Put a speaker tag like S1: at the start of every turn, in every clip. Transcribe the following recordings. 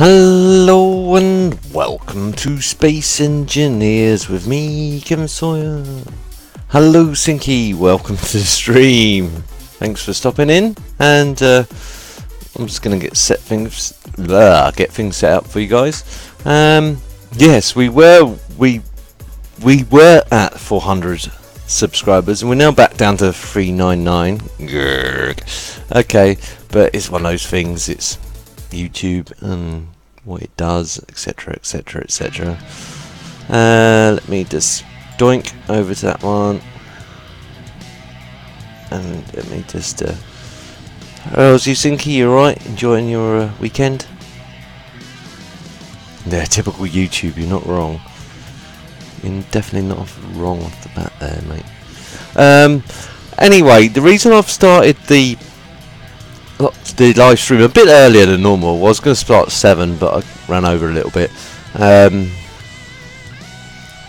S1: Hello and welcome to Space Engineers with me, Kevin Sawyer. Hello Sinky, welcome to the stream. Thanks for stopping in, and I'm just gonna get things set up for you guys. Yes, we were at 400 subscribers, and we're now back down to 399. Grrg. Okay, but it's one of those things. It's YouTube and what it does, etc, etc, etc. Let me just doink over to that one, and let me just how's you Sinky, you alright? Enjoying your weekend? Yeah, typical YouTube, you're not wrong. You're definitely not wrong off the bat there, mate. Anyway, the reason I've started the live stream a bit earlier than normal. I was going to start at 7, but I ran over a little bit.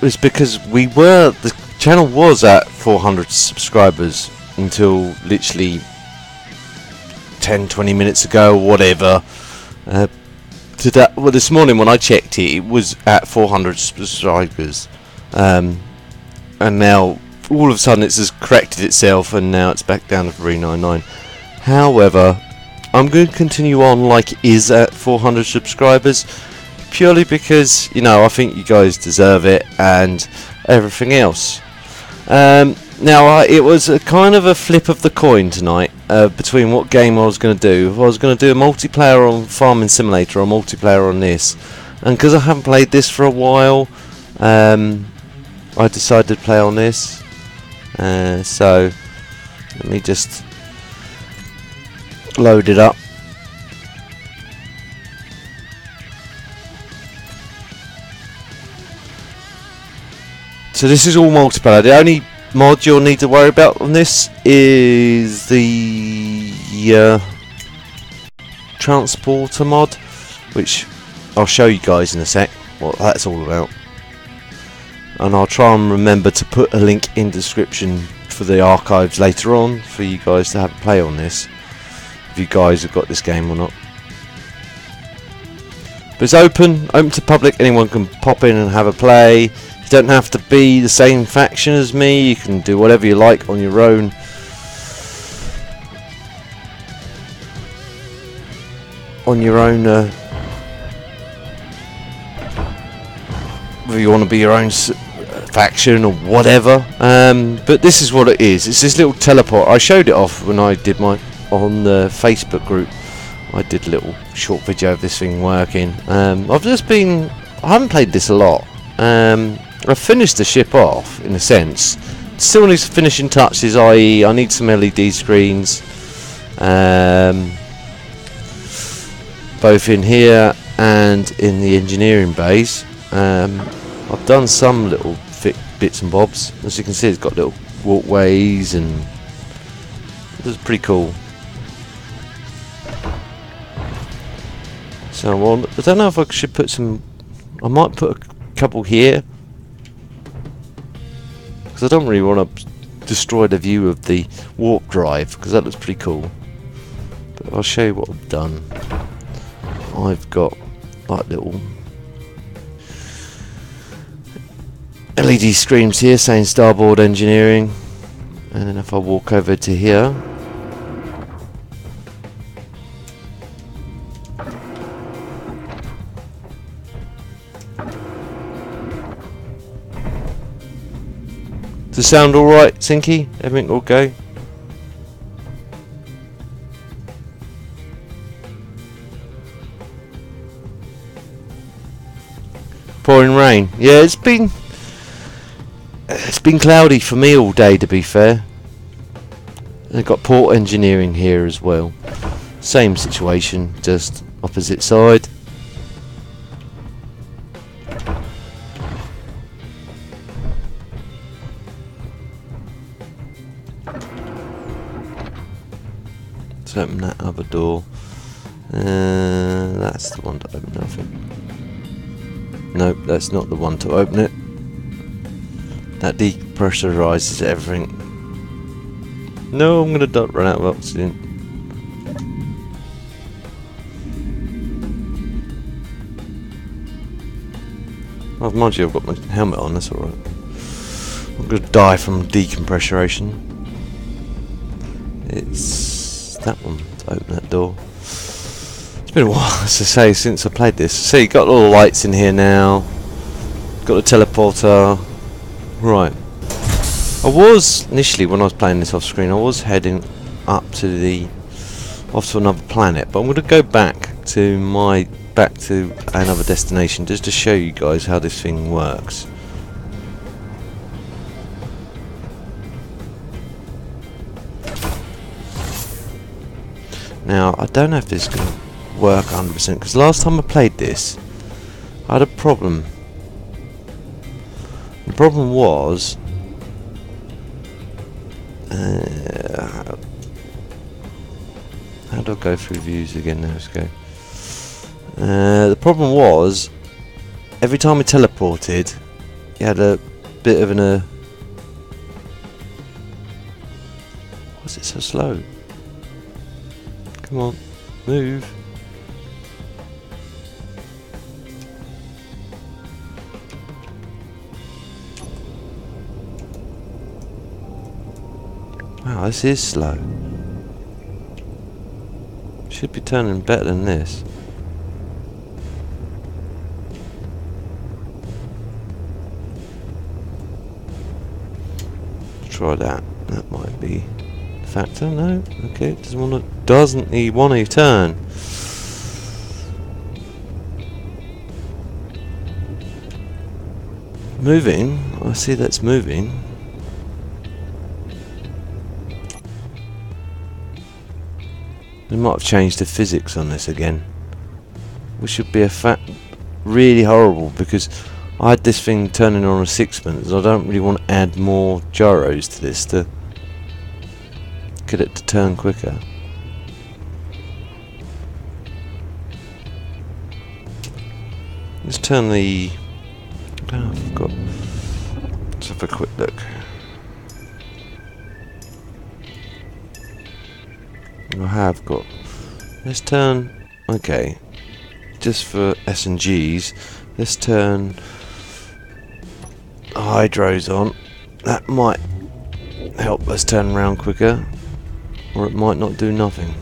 S1: Was because the channel was at 400 subscribers until literally 10-20 minutes ago, or whatever. This morning when I checked it, it was at 400 subscribers, and now all of a sudden it's just corrected itself, and now it's back down to 399. However, I'm going to continue on like it is at 400 subscribers, purely because, you know, I think you guys deserve it and everything else. Now, it was a kind of a flip of the coin tonight between what game I was going to do. If I was going to do a multiplayer on Farming Simulator or multiplayer on this, and because I haven't played this for a while, I decided to play on this. So, let me just load it up. So this is all multiplayer. The only mod you'll need to worry about on this is the transporter mod, which I'll show you guys in a sec what that's all about, and I'll try and remember to put a link in the description for the archives later on for you guys to have a play on this, if you guys have got this game or not. But it's open to public. Anyone can pop in and have a play. You don't have to be the same faction as me. You can do whatever you like on your own. Whether you want to be your own faction or whatever. But this is what it is. It's this little teleport. I showed it off when I did on the Facebook group. I did a little short video of this thing working. I haven't played this a lot. I finished the ship off in a sense. Still needs finishing touches, i.e. I need some LED screens, both in here and in the engineering bays. I've done some little bits and bobs. As you can see, it's got little walkways, and it's pretty cool. So I don't know if I should put some. I might put a couple here, because I don't really want to destroy the view of the warp drive, because that looks pretty cool. But I'll show you what I've done. I've got like little LED screens here saying Starboard Engineering, and then if I walk over to here, does it sound alright, Sinky? Everything all go? Pouring rain. Yeah, it's been cloudy for me all day, to be fair. They've got port engineering here as well. Same situation, just opposite side. Let's open that other door. That's the one to open, I think. Nope, that's not the one to open it. That depressurizes everything. No, I'm gonna run out of oxygen. Oh, mind you, I've got my helmet on, that's alright. I'm going to die from decompression. It's that one to open that door. It's been a while, as I say, since I played this. See, got all the lights in here now. Got the teleporter. Right. I was, initially, when I was playing this off screen, I was heading up to another planet, but I'm going to go back to another destination just to show you guys how this thing works. Now, I don't know if this is going to work 100% because last time I played this, I had a problem. The problem was how do I go through views again? Now let's go. The problem was every time we teleported, you had a bit of an why's it so slow? Come on, move. Wow, this is slow. Should be turning better than this. Let's try that. That might be the factor. No, okay. Doesn't he want to turn? Moving. I see that's moving. They might have changed the physics on this again, which would be really horrible because I had this thing turning on a sixpence. I don't really want to add more gyros to this to get it to turn quicker. Let's turn the. Oh, I forgot. Let's have a quick look. I have got. Let's turn. Okay, just for S and Gs, let's turn hydros on. That might help us turn around quicker, or it might not do nothing.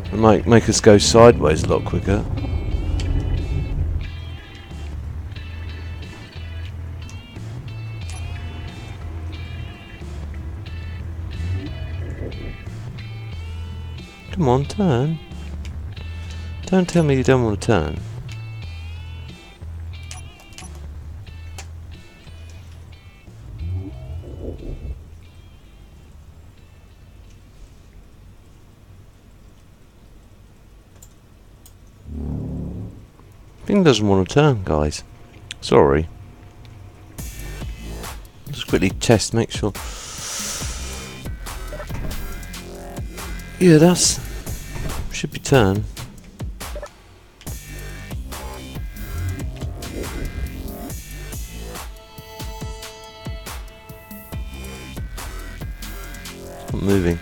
S1: It might make us go sideways a lot quicker. Come on, turn. Don't tell me you don't want to turn. Thing doesn't want to turn, guys. Sorry. Just quickly test, make sure. Yeah, that's should be turn. It's not moving.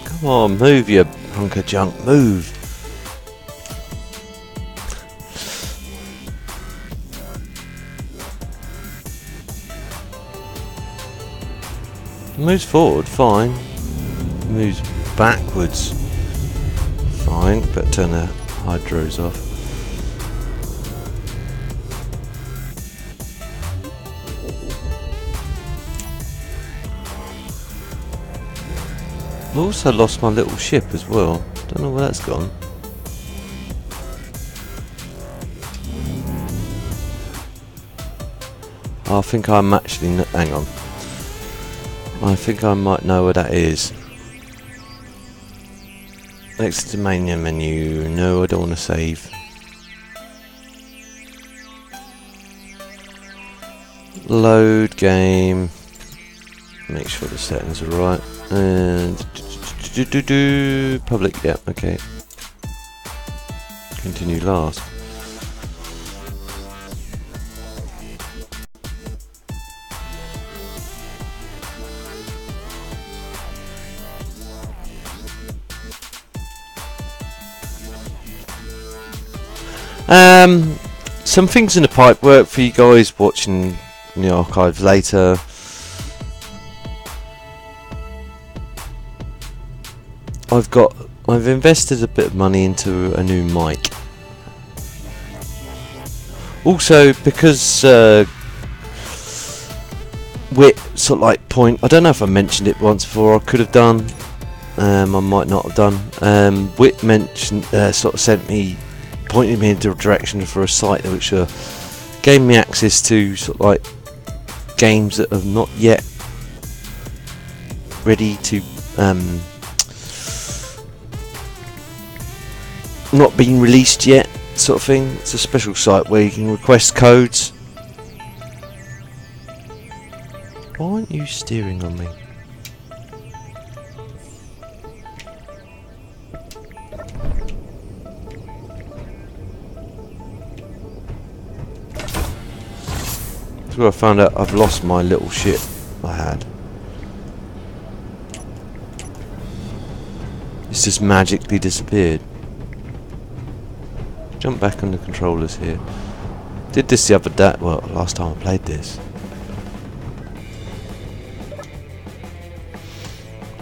S1: Come on, move, you hunk of junk, move. Moves forward, fine. Moves backwards, fine. Better turn the hydros off. I've also lost my little ship as well. Don't know where that's gone. I think I'm actually. Hang on. I think I might know where that is. Next to main menu. No, I don't want to save. Load game. Make sure the settings are right. And public. Yeah, okay. Continue last. Some things in the pipe work for you guys watching the archives later. I've invested a bit of money into a new mic. Also, because Wit sort of like I don't know if I mentioned it once before. I could have done. I might not have done. Wit mentioned, sort of pointed me into a direction for a site which gave me access to sort of like games that have not yet ready to not been released yet, sort of thing. It's a special site where you can request codes. Why aren't you steering on me? That's where I found out I've lost my little ship I had. It's just magically disappeared. Jump back on the controllers here. Did this the other day, well, last time I played this.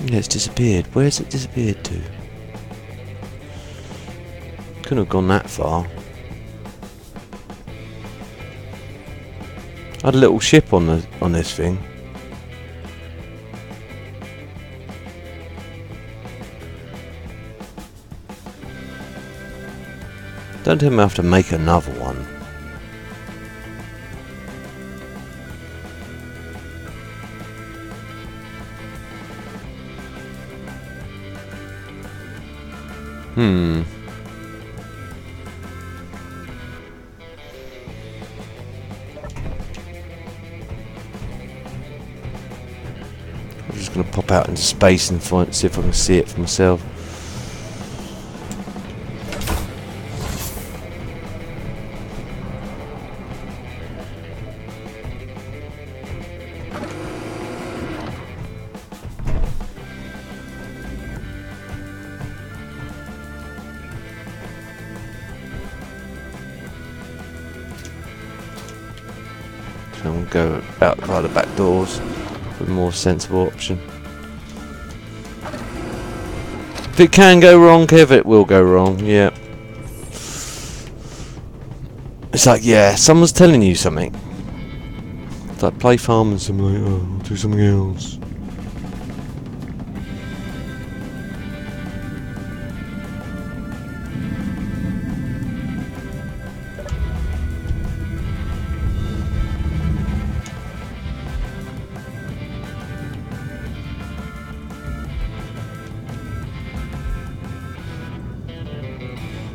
S1: Yeah, it's disappeared. Where's it disappeared to? Couldn't have gone that far. I had a little ship on this thing. Don't tell me I have to make another one. I'm just going to pop out into space and see if I can see it for myself. So I'm going to go out by the back doors for a more sensible option. If it can go wrong, Kev, it will go wrong, yeah. It's like, yeah, someone's telling you something. It's like play Farming Simulator, I'll do something else.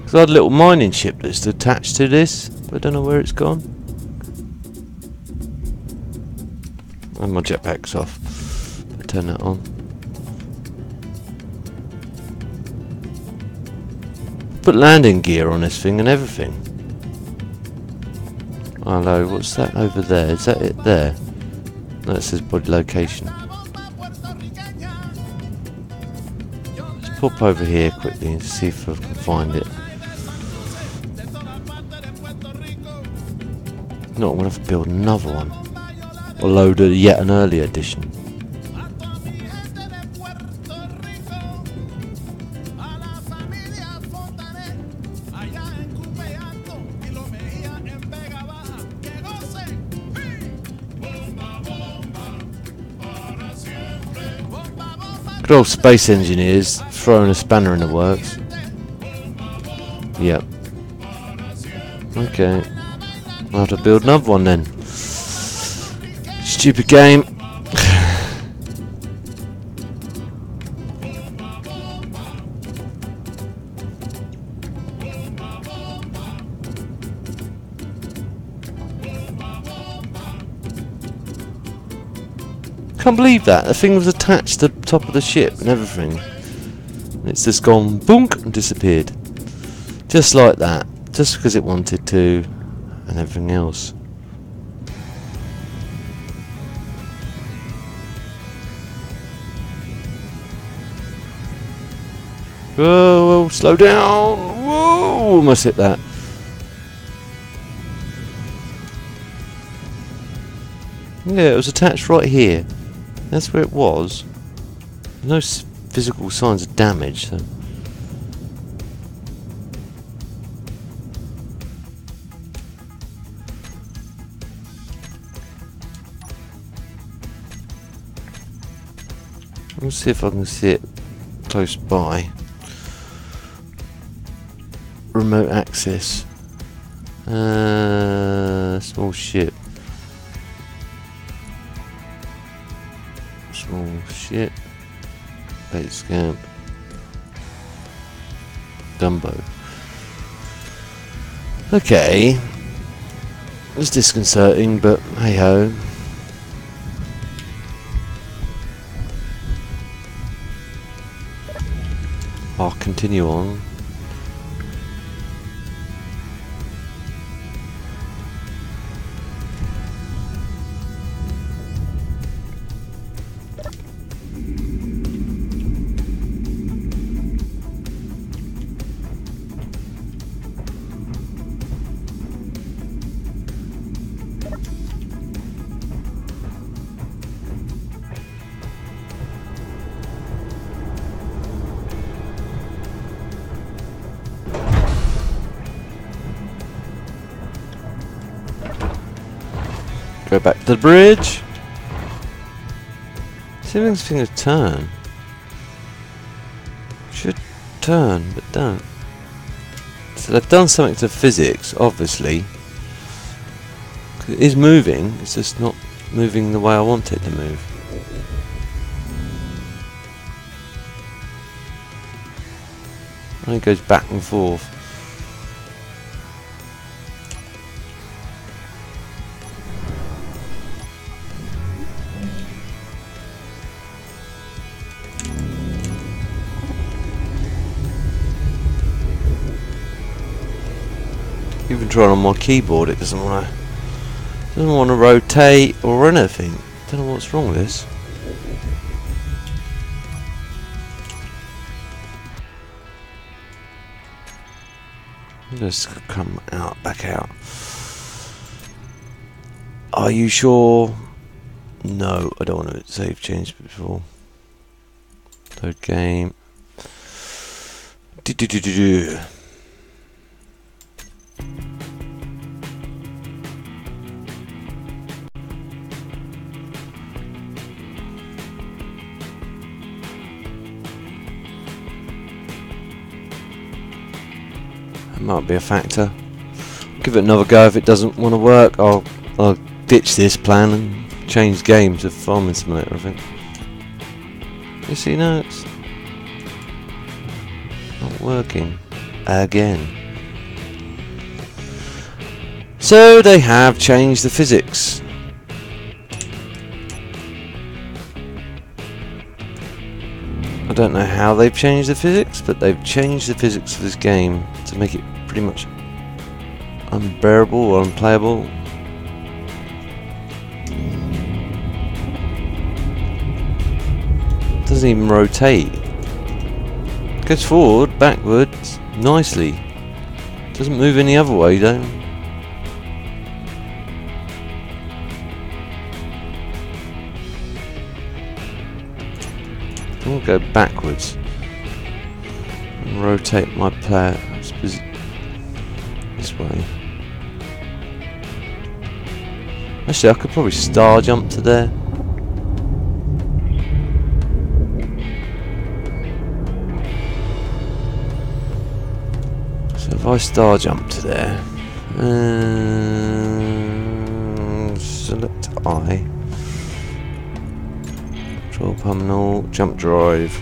S1: So I had a little mining ship that's attached to this, but I don't know where it's gone. And my jetpack's off. I turn that on. Put landing gear on this thing and everything. Hello, what's that over there? Is that it there? No, it says body location. Let's pop over here quickly and see if I can find it. No, I'm going to have to build another one. Or load yet an early edition. Good old space engineers throwing a spanner in the works. Yep. Okay. I'll have to build another one then. Stupid game. Can't believe that. The thing was attached to the top of the ship and everything. It's just gone boonk and disappeared. Just like that. Just because it wanted to. And everything else. Whoa, slow down! Whoa, almost hit that. Yeah, it was attached right here. That's where it was. No physical signs of damage, so. Let's see if I can see it close by. Remote access. Small ship. Small ship. Bait scamp. Dumbo. Okay. It's disconcerting, but hey ho. I'll continue on. Go back to the bridge. See if things turn. Should turn, but don't. So they've done something to physics, obviously. It is moving, it's just not moving the way I want it to move. And it goes back and forth. Even trying on my keyboard, it doesn't want to rotate or anything. Don't know what's wrong with this. Just come out, back out. Are you sure? No, I don't want to save change before. Load game. Might be a factor. Give it another go. If it doesn't want to work, I'll ditch this plan and change game to Farming Simulator, I think. You see now it's not working again. So they have changed the physics. I don't know how they've changed the physics, but they've changed the physics of this game to make it pretty much unbearable or unplayable. Doesn't even rotate. Goes forward, backwards, nicely. Doesn't move any other way though. I'll go backwards and rotate my player this way. Actually, I could probably star jump to there. So if I star jump to there, select I. Control panel, jump drive.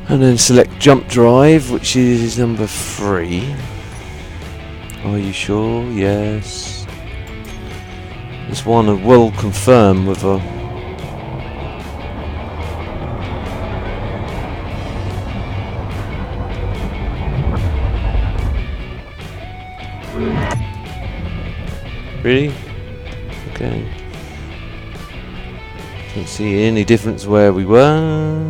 S1: And then select jump drive, which is number 3. Are you sure? Yes. Just want to well confirm with a. Really? Okay. Can't see any difference where we were.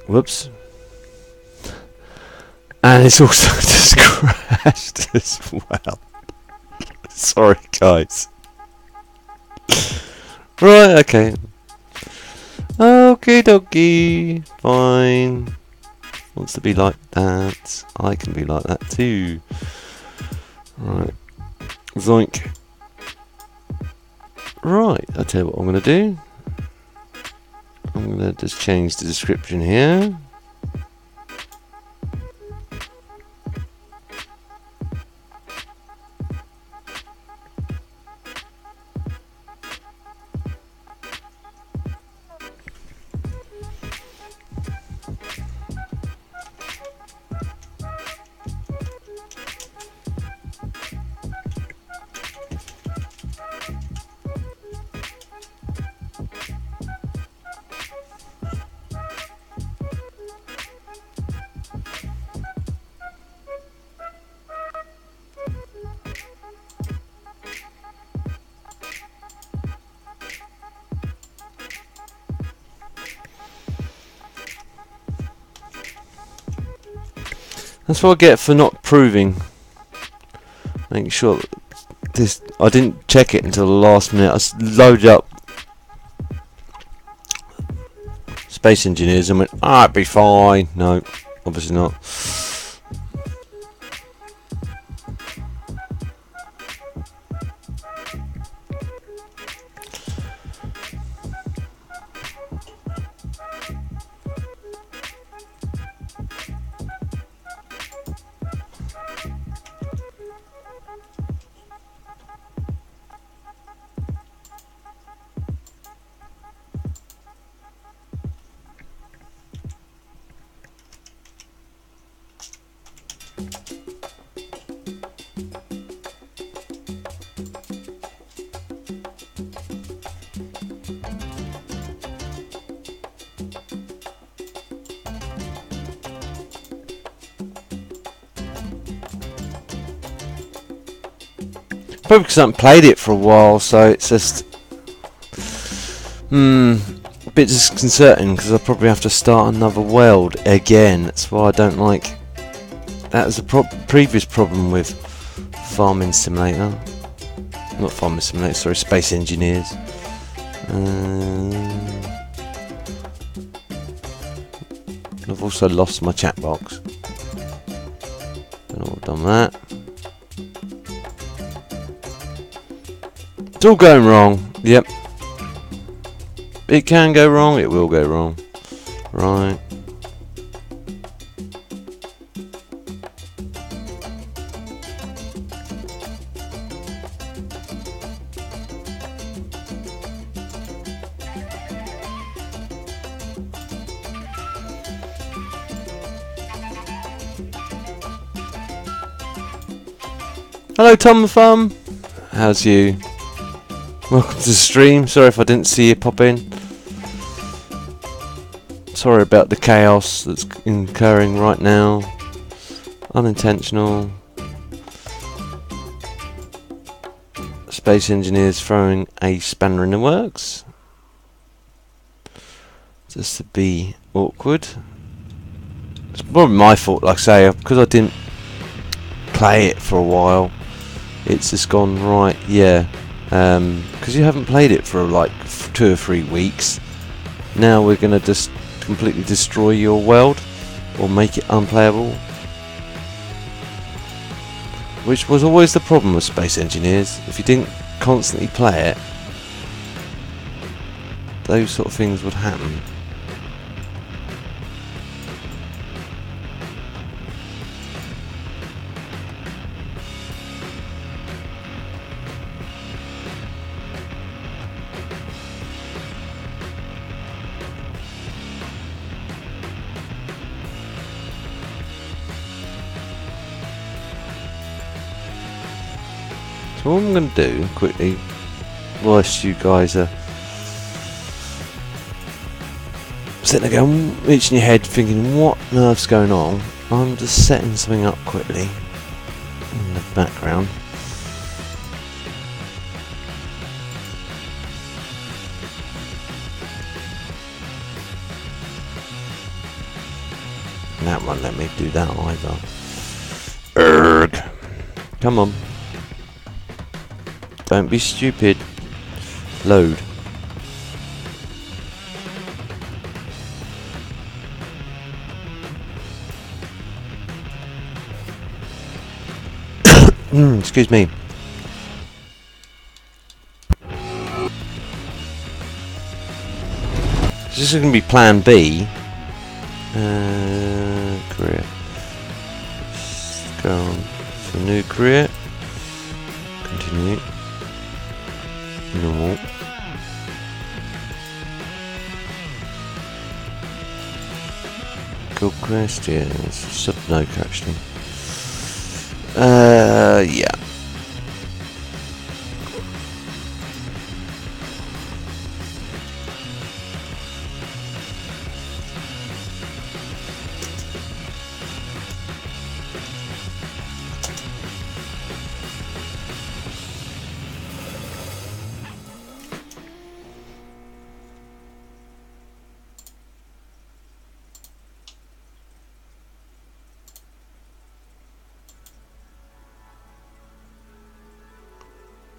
S1: Whoops. And it's also just crashed as well. Sorry, guys. Right, okay. Okie dokie. Fine. Wants to be like that. I can be like that too. Right. Zoink. Right, I'll tell you what I'm going to do. I'm going to just change the description here. That's what I get for not proving. Making sure that this, I didn't check it until the last minute. I loaded up Space Engineers and went, it'd be fine. No, obviously not. Probably because I haven't played it for a while, so it's just a bit disconcerting because I'll probably have to start another world again. That's why I don't like. That was a previous problem with Farming Simulator. Not Farming Simulator, sorry, Space Engineers. I've also lost my chat box. Don't know what I've done that. It's all going wrong. Yep. It can go wrong. It will go wrong. Right. Hello, Tom the Farm. How's you? Welcome to the stream. Sorry if I didn't see you pop in. Sorry about the chaos that's occurring right now. Unintentional. Space Engineers throwing a spanner in the works. Just to be awkward. It's probably my fault, like I say, because I didn't play it for a while. It's just gone right, yeah. Because you haven't played it for like 2 or 3 weeks. Now we're going to just completely destroy your world or make it unplayable, which was always the problem with Space Engineers. If you didn't constantly play it, those sort of things would happen. So what I'm going to do quickly, whilst you guys are sitting there going, reaching your head thinking what on earth's going on, I'm just setting something up quickly in the background. And that won't let me do that either. Erg. Come on. Don't be stupid. Load. Excuse me. This is going to be plan B. Career. Let's go on for new career. Continue. Normal. Good questions. Sub-note actually. Yeah.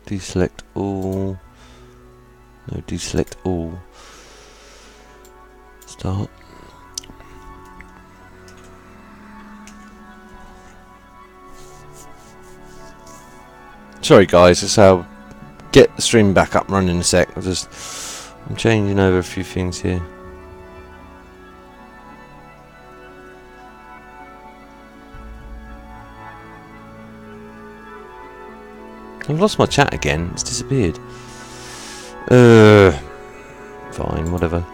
S1: Deselect all. No, deselect all. Start. Sorry guys, that's how I'll get the stream back up and running in a sec. I'm changing over a few things here. I've lost my chat again. It's disappeared. Fine, whatever.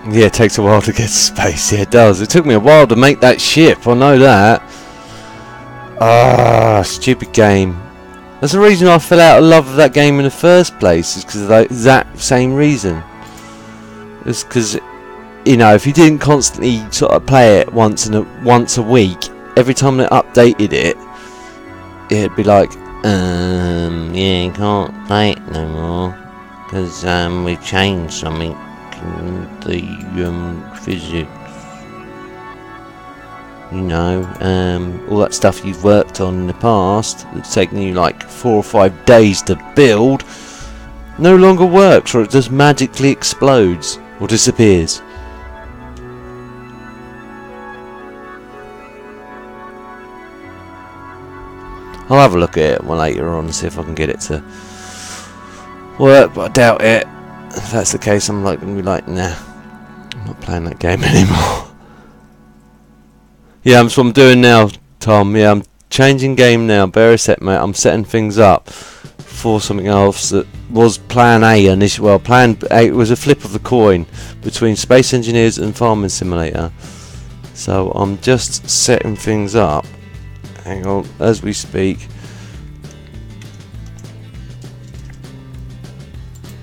S1: Yeah, it takes a while to get to space. Yeah, it does. It took me a while to make that ship. I know that. Ah, stupid game. That's the reason I fell out of love with that game in the first place. Is because of that exact same reason. It's because, you know, if you didn't constantly sort of play it once a week, every time they updated it, it'd be like, yeah, you can't play it no more because we've changed something. The physics, you know, all that stuff you've worked on in the past that's taken you like 4 or 5 days to build no longer works, or it just magically explodes or disappears. I'll have a look at it later on and see if I can get it to work, but I doubt it. If that's the case, I'm like going to be like, nah, I'm not playing that game anymore. Yeah, that's what I'm doing now, Tom. Yeah, I'm changing game now. Bear a sec, mate. I'm setting things up for something else that was Plan A initially. Well, Plan A was a flip of the coin between Space Engineers and Farming Simulator. So I'm just setting things up. Hang on, as we speak.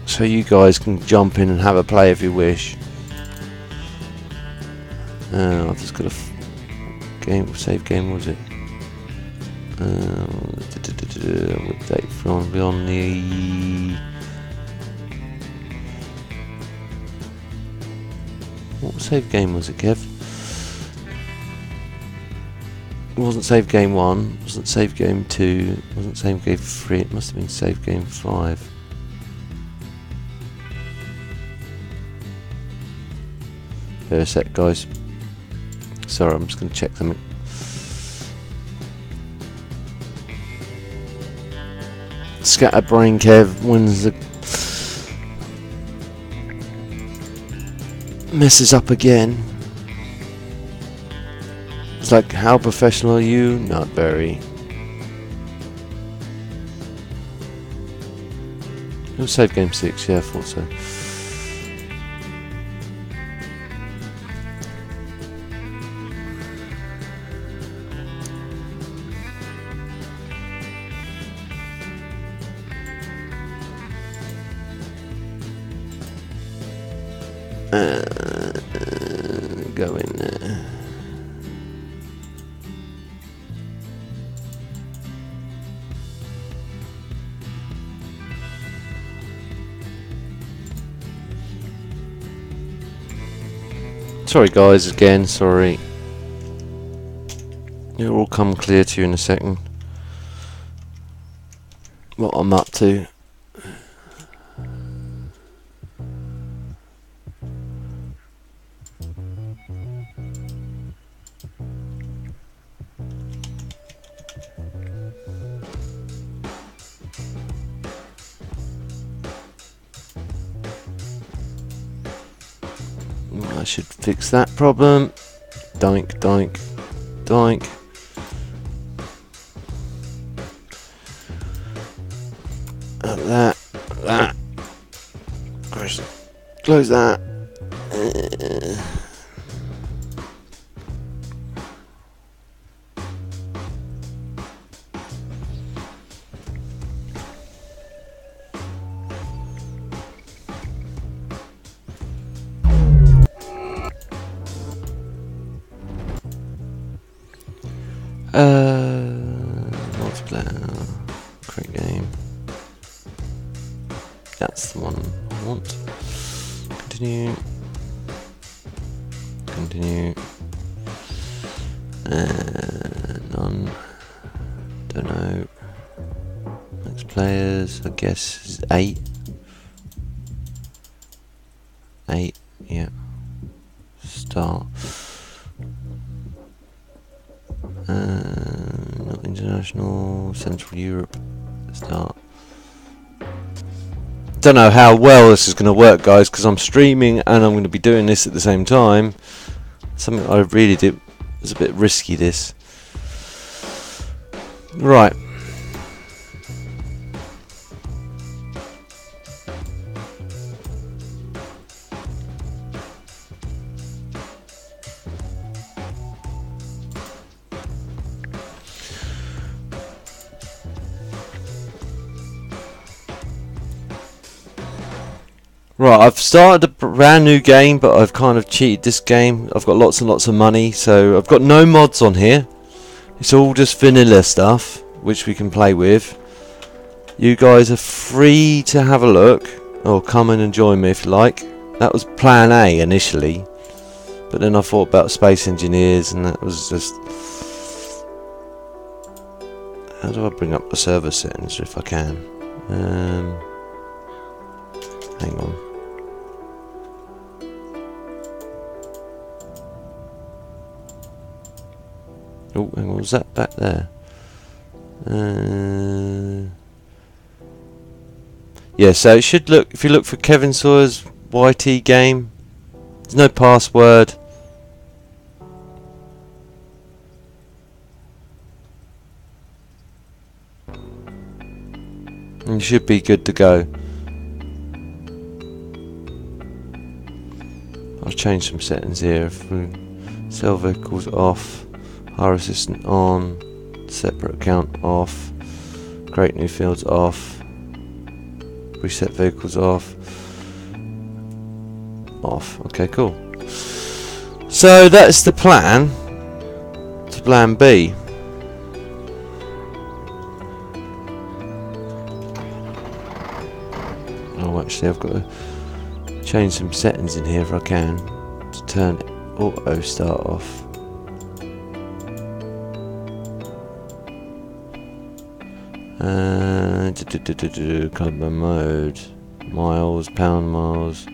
S1: So you guys can jump in and have a play if you wish. I've just got to save game was it? What date from? Be on the. What save game was it, Kev? It wasn't save game 1, wasn't save game 2, wasn't save game 3, it must have been save game 5. Wait a sec, guys. Sorry, I'm just going to check something. Scatterbrain Kev wins the. Messes up again. It's like, how professional are you? Not very. It was save game 6, yeah, I thought so. Go in there. Sorry guys, again, sorry. It'll all come clear to you in a second. What I'm up to. I should fix that problem. Doink, doink, doink. That. Close that. Multiplayer, create game. That's the one I want. Continue. Continue. None. Don't know. Next players, I guess, is 8. 8, yeah. Start. Not international, Central Europe. Start. Don't know how well this is going to work, guys, because I'm streaming and I'm going to be doing this at the same time. Something I really did. It's a bit risky, this. Right. Right, I've started a brand new game, but I've kind of cheated this game. I've got lots and lots of money, so I've got no mods on here. It's all just vanilla stuff, which we can play with. You guys are free to have a look, or come in and join me if you like. That was plan A initially, but then I thought about Space Engineers, and that was just... How do I bring up the server settings if I can? Hang on. Oh, hang on, was that back there? Yeah, so it should look, if you look for Kevin Sawyer's YT game, there's no password. And you should be good to go. I'll change some settings here. If we sell vehicles off, hire assistant on, separate account off, create new fields off, reset vehicles off. Okay, cool. So that's the plan, to plan B? Oh, actually, I've got to change some settings in here if I can to turn auto start off. Colour mode, miles, pound miles.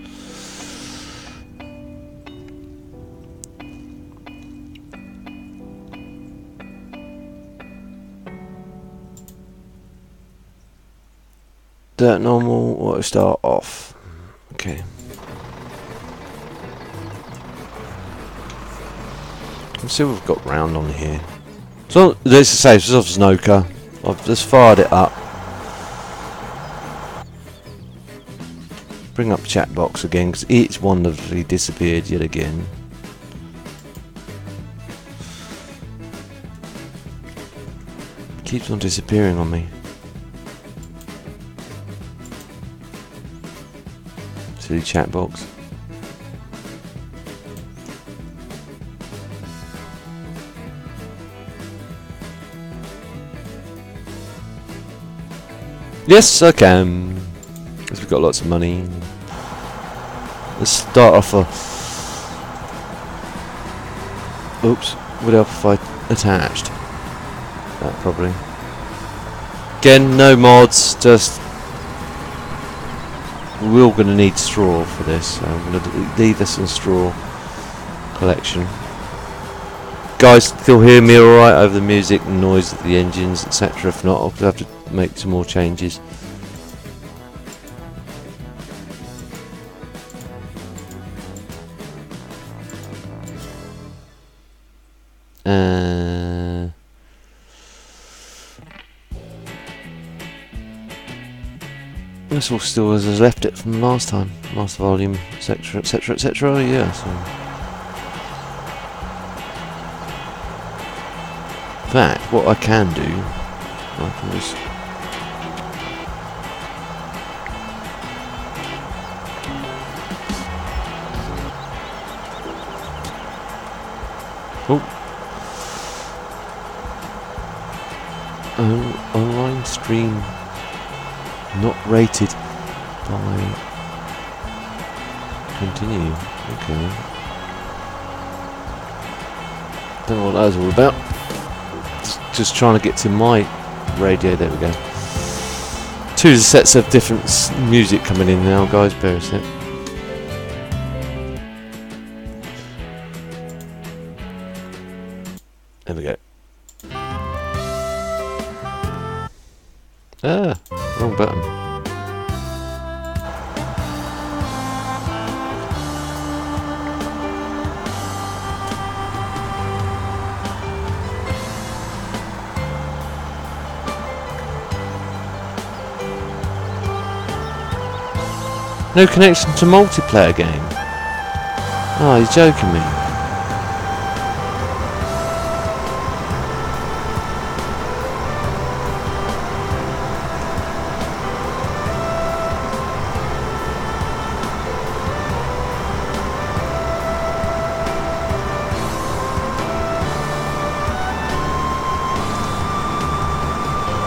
S1: Dirt normal, auto start off. Okay. Let's see what we've got round on here. So let's say this is off Snoker. I've just fired it up. Bring up chat box again because it's wonderfully disappeared yet again. Keeps on disappearing on me. Silly chat box. Yes, I can. Because we've got lots of money. Let's start off a... Oops. Would help if I attached. That probably. Again, no mods. Just... We're all going to need straw for this. So I'm going to leave this in straw collection. Guys, still hear me alright over the music and noise of the engines, etc. If not, I'll have to make some more changes. This all still as I left it from last time. Master volume, etc, etc, etc. Yeah, so. In fact, what I can do, I can just... Oh. Online stream not rated by... Continue. Okay. Don't know what that was all about. Just trying to get to my radio. There we go. Two sets of different music coming in now, guys. Bear a sec. There we go. Ah, wrong button. No connection to multiplayer game. Oh, he's joking me.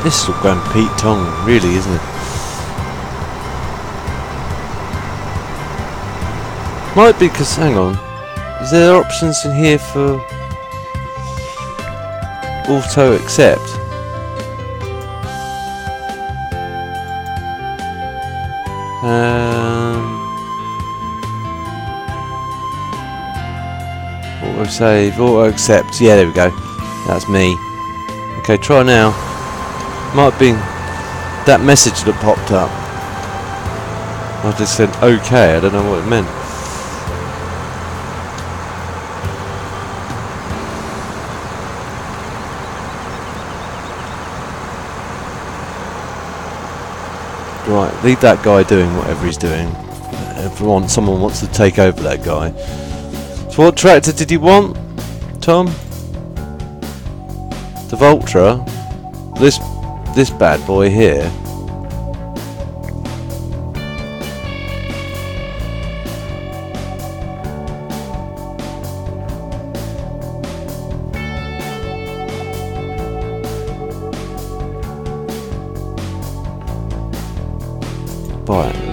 S1: This is all going Pete Tong, really, isn't it? Might be because, hang on, is there options in here for auto accept? Auto save, auto accept, yeah, there we go. That's me. Okay, try now. Might be that message that popped up. I just said okay, I don't know what it meant. Right, leave that guy doing whatever he's doing. If someone wants to take over that guy. So what tractor did you want, Tom? The Voltra? This bad boy here.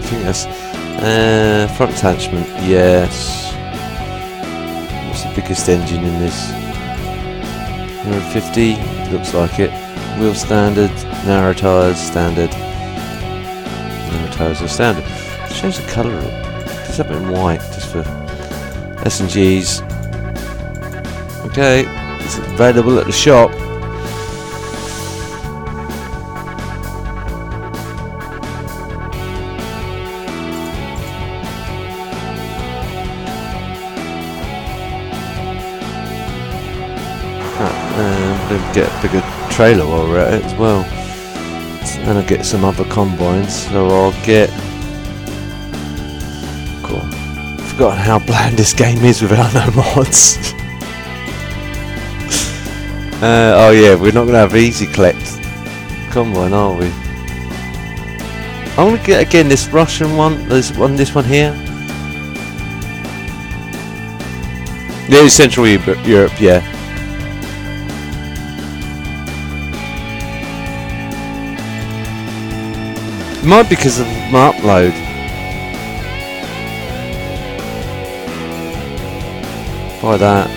S1: think that's front attachment. Yes. What's the biggest engine in this? 150. Looks like it. Wheel standard. Narrow tyres standard. Narrow tyres are standard. Change the colour of it. Just have it in white, just for S&Gs. Okay, it's available at the shop. We'll get a bigger trailer while we're at it as well. And I'll get some other combines, so I'll get... Cool. Forgotten how bland this game is without no mods. Oh yeah, we're not going to have easy collect combine, are we? I'm going to get again this Russian one, this one here. Yeah, Central Europe, yeah. It might be because of my upload. Buy that.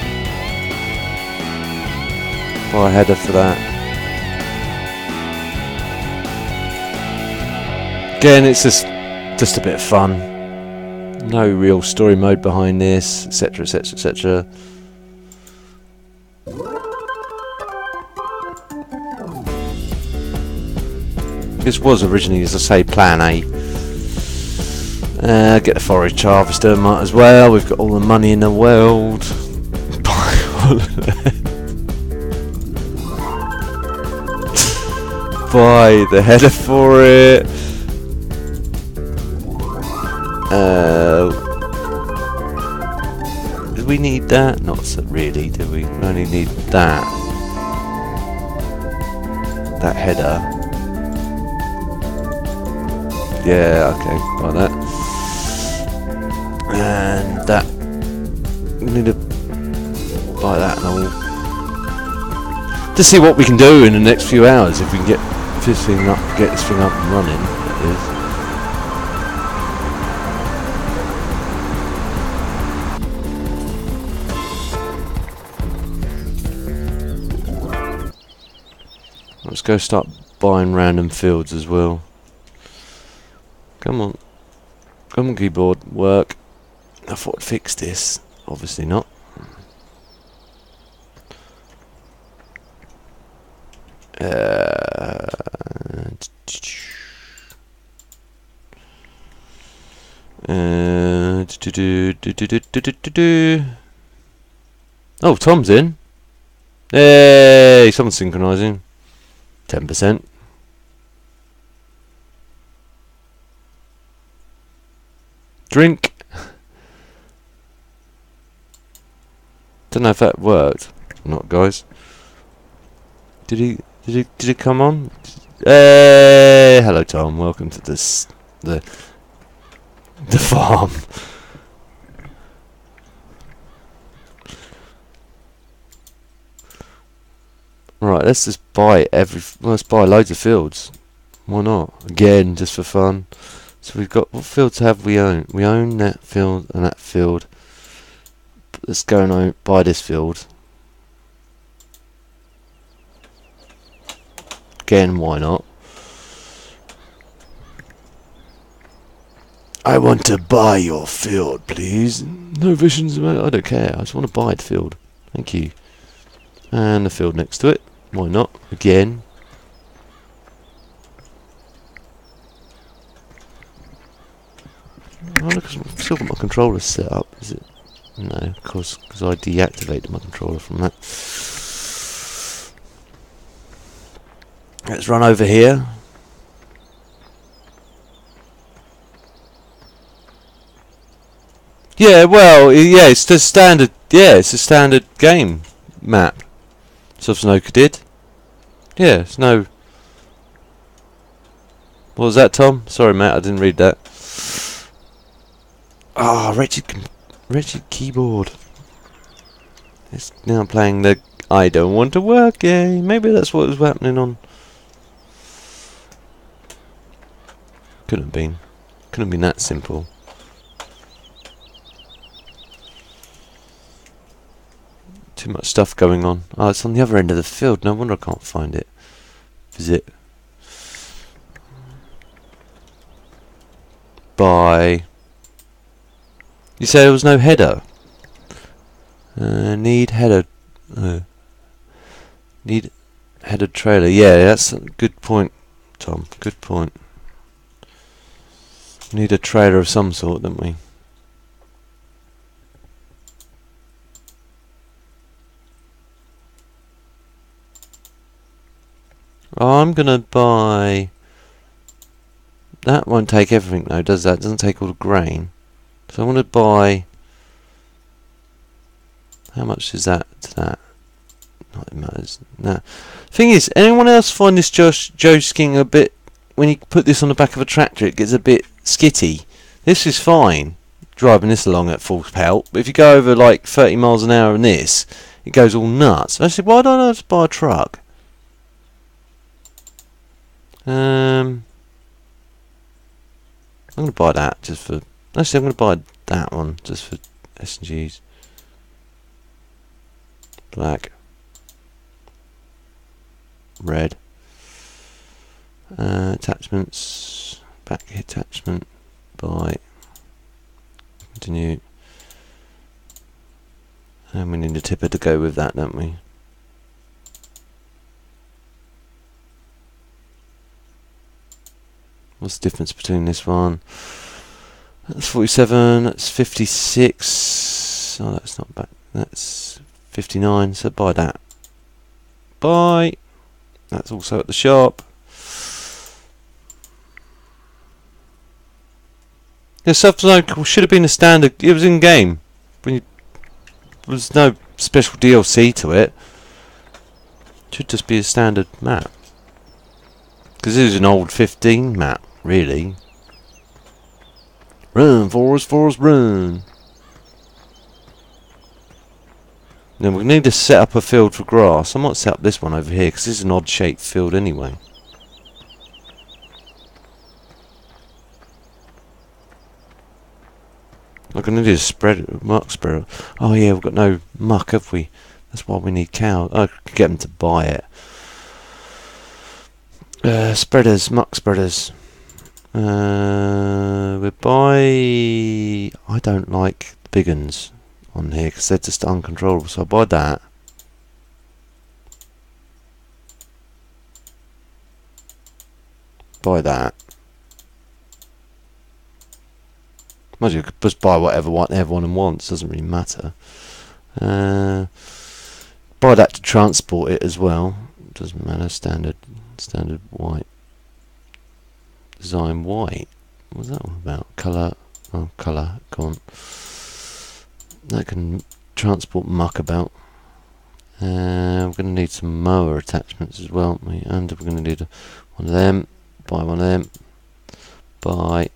S1: Buy a header for that. Again, it's just a bit of fun. No real story mode behind this, etc, etc, etc. This was originally, as I say, plan A. Get the forage harvester, might as well. We've got all the money in the world. Buy all of that. Buy the header for it. Do we need that? Not so really, do we? We only need that. That header. Yeah, okay, buy that. And that. We need to buy that and all. To see what we can do in the next few hours, if we can get this thing up and running, that is. Let's go start buying random fields as well. Come on. Come on, keyboard. Work. I thought I'd fix this. Obviously not. Oh, Tom's in. Hey, someone's synchronising. 10%. Drink. Don't know if that worked. Not, guys. Did he come on? Hey, hello, Tom. Welcome to this the farm. Right, let's just buy let's buy loads of fields. Why not? Again, just for fun. So we've got, what fields have we own? We own that field and that field. Let's go and buy this field. Again, why not? I want to buy your field, please. No visions about it. I don't care. I just want to buy the field. Thank you. And the field next to it. Why not? Again. Oh, look, I've still got my controller set up. Is it? No, of course, because I deactivated my controller from that. Let's run over here. Yeah, well, yeah, it's the standard. Yeah, it's a standard game map. Snoker did. Yeah, it's no. What was that, Tom? Sorry, Matt, I didn't read that. Ah, oh, wretched keyboard. It's now playing the I don't want to work game. Maybe that's what was happening on. Couldn't have been. Couldn't have been that simple. Too much stuff going on. Oh, it's on the other end of the field. No wonder I can't find it. Visit. By. You say there was no header. Need header. Need header trailer. Yeah, that's a good point, Tom. Good point. Need a trailer of some sort, don't we? I'm gonna buy. That won't take everything though, does that? It doesn't take all the grain. So I'm gonna buy. How much is that to that? Not it matters. Nah. Thing is, anyone else find this joysticking a bit? When you put this on the back of a tractor, it gets a bit skitty. This is fine, driving this along at full pelt. But if you go over like 30 miles an hour in this, it goes all nuts. I said, why don't I just buy a truck? I'm going to buy that just for... Actually, I'm going to buy that one just for S&Gs. Black. Red. Attachments. Back attachment. Buy. Continue. And we need a tipper to go with that, don't we? What's the difference between this one? That's 47, that's 56. Oh, that's not bad. That's 59, so buy that. Buy. That's also at the shop. The Subzone should have been a standard. It was in game. There was no special DLC to it. Should just be a standard map. Because this is an old 15 map, really. Run, Forrest, run. Then we need to set up a field for grass. I might set up this one over here because this is an odd shaped field anyway. I'm going to do a muck spreader. Oh yeah, we've got no muck, have we? That's why we need cows. I could get them to buy it. Spreaders, muck spreaders. We buy. I don't like the big uns on here because they're just uncontrollable. So I buy that. Buy that. Mind you, could just buy whatever everyone wants. Doesn't really matter. Buy that to transport it as well. Doesn't matter. Standard white. Design white. What's that all about? Colour. Oh, colour. Go on. That can transport muck about. We're going to need some mower attachments as well, aren't we? And we're going to need one of them. Buy one of them. Buy.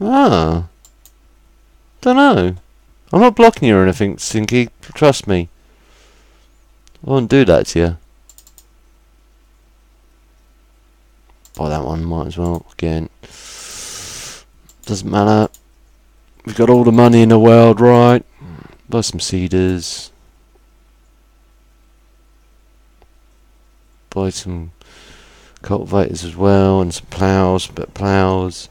S1: Ah. Don't know. I'm not blocking you or anything, Sinky. Trust me. I won't do that to you. Buy that one, might as well. Again. Doesn't matter. We've got all the money in the world, right? Buy some seeders. Buy some cultivators as well, and some ploughs, but ploughs.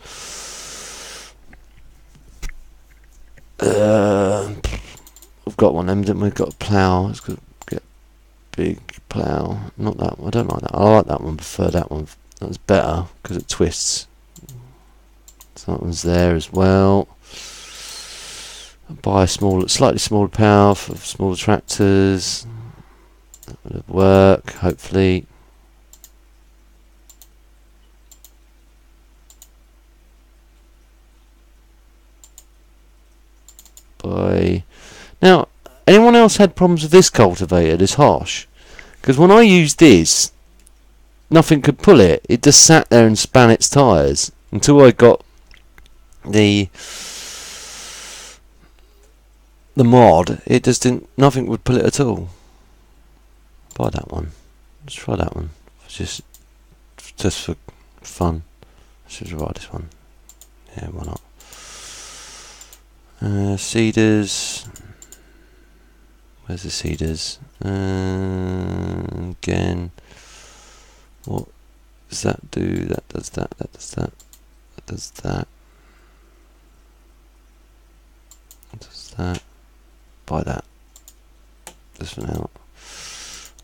S1: We've got one of them, didn't we? We've got a plough. Let's go get a big plough. Not that one. I don't like that. I like that one. Prefer that one. That was better because it twists. So that one's there as well. Buy a slightly smaller plough for smaller tractors. That would work, hopefully. Now, anyone else had problems with this cultivator, this Hosh? Because when I used this, nothing could pull it. It just sat there and span its tyres until I got the the mod, it just didn't. Nothing would pull it at all. Buy that one. Let's try that one. Just for fun. Should we buy this one? Yeah, why not? Cedars. Where's the cedars? Again. What does that do? That does that. That does that. That does that. That does that. Buy that. Just for now.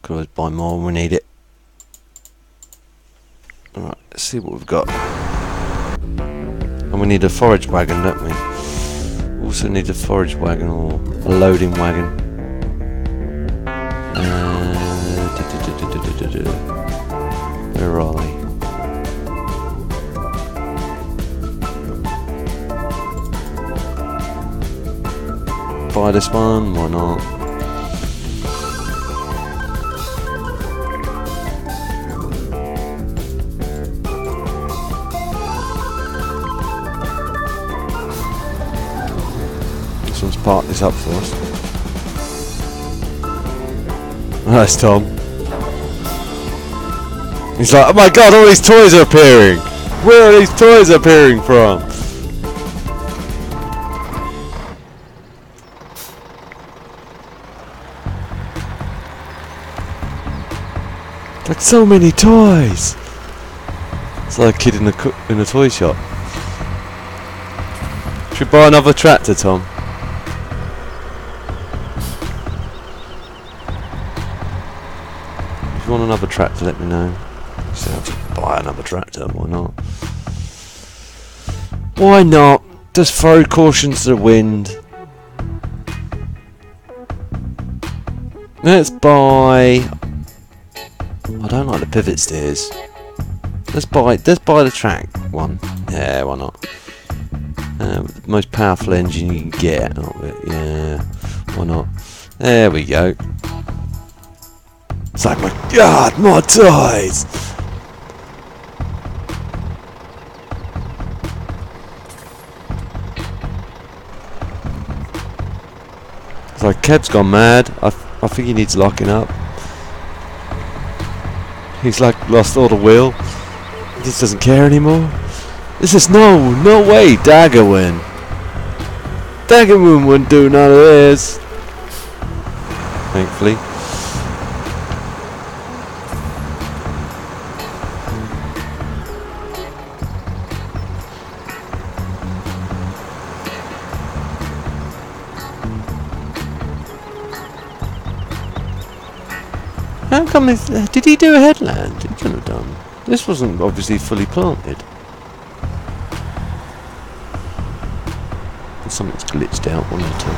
S1: Could always buy more when we need it. Alright, let's see what we've got. And we need a forage wagon, don't we? Also need a forage wagon or a loading wagon. Where are they? Buy this one, why not? This one's parked this up for us. Nice, Tom. He's like, oh my god, all these toys are appearing! Where are these toys appearing from? Like so many toys! It's like a kid in a toy shop. Should we buy another tractor, Tom? If you want another tractor, let me know. So I'll just buy another tractor, why not? Why not? Just throw caution to the wind. Let's buy... I don't like the pivot steers. Let's buy the track one. Yeah, why not? The most powerful engine you can get. Yeah, why not? There we go. It's like, my god, more toys! It's like Kev's gone mad. I think he needs locking up. He's like lost all the will. He just doesn't care anymore. This is no way Daggerwin. Daggerwin wouldn't do none of this. Thankfully. How come did he do a headland? He couldn't have done. This wasn't obviously fully planted. Something's glitched out, one or two.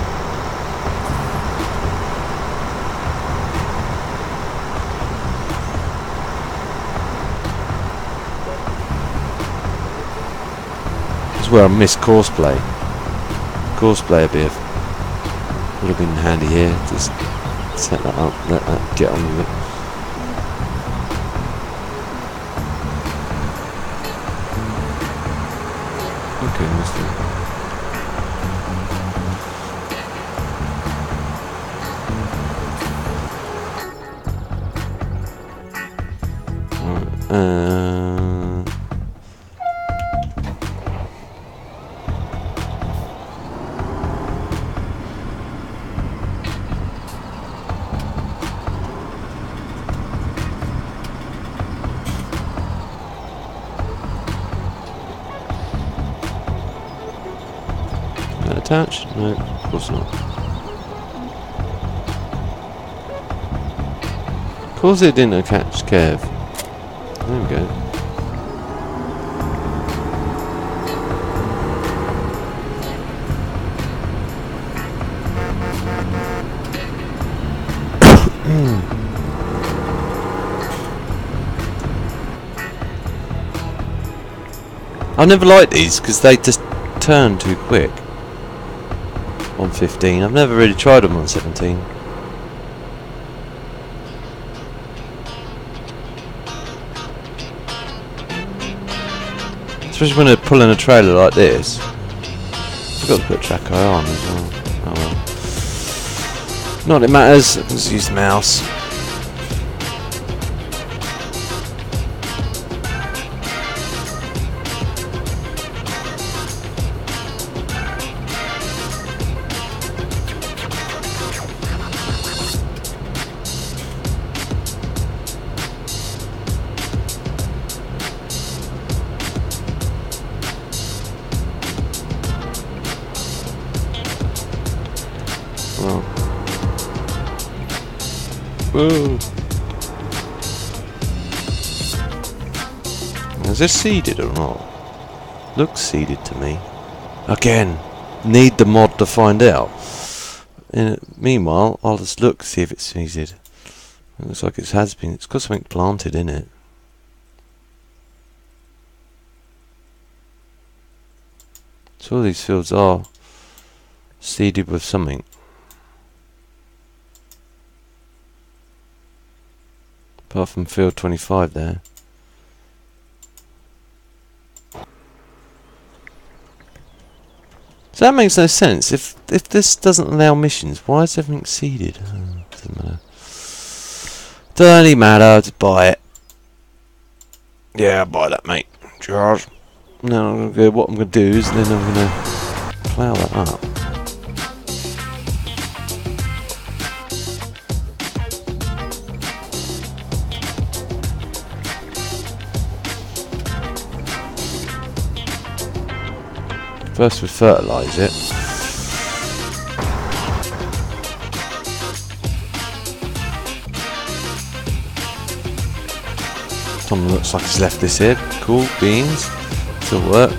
S1: This is where I missed courseplay. Courseplay would have been handy here. Just set that up, let that get on with it. Okay, mister. Attached? No, of course not. Of course it didn't attach Kev. There we go. I've never liked these because they just turn too quick. On 15. I've never really tried them on 17. Especially when they're pulling a trailer like this. I've got to put track IR on as well. Oh well. Not it matters. Let's use the mouse. Well. Whoa. Is this seeded or not? Looks seeded to me. Again, need the mod to find out. Meanwhile, I'll just look, see if it's seeded. It looks like it has been. It's got something planted in it. So all these fields are seeded with something. Apart from field 25 there. So that makes no sense. If this doesn't allow missions, why is everything seeded? Oh, doesn't matter. Don't really matter, just buy it. Yeah, I'll buy that, mate. Charge. Now what I'm going to do is then I'm going to plough that up. First we fertilise it. Tom looks like he's left this here. Cool, beans. Still work.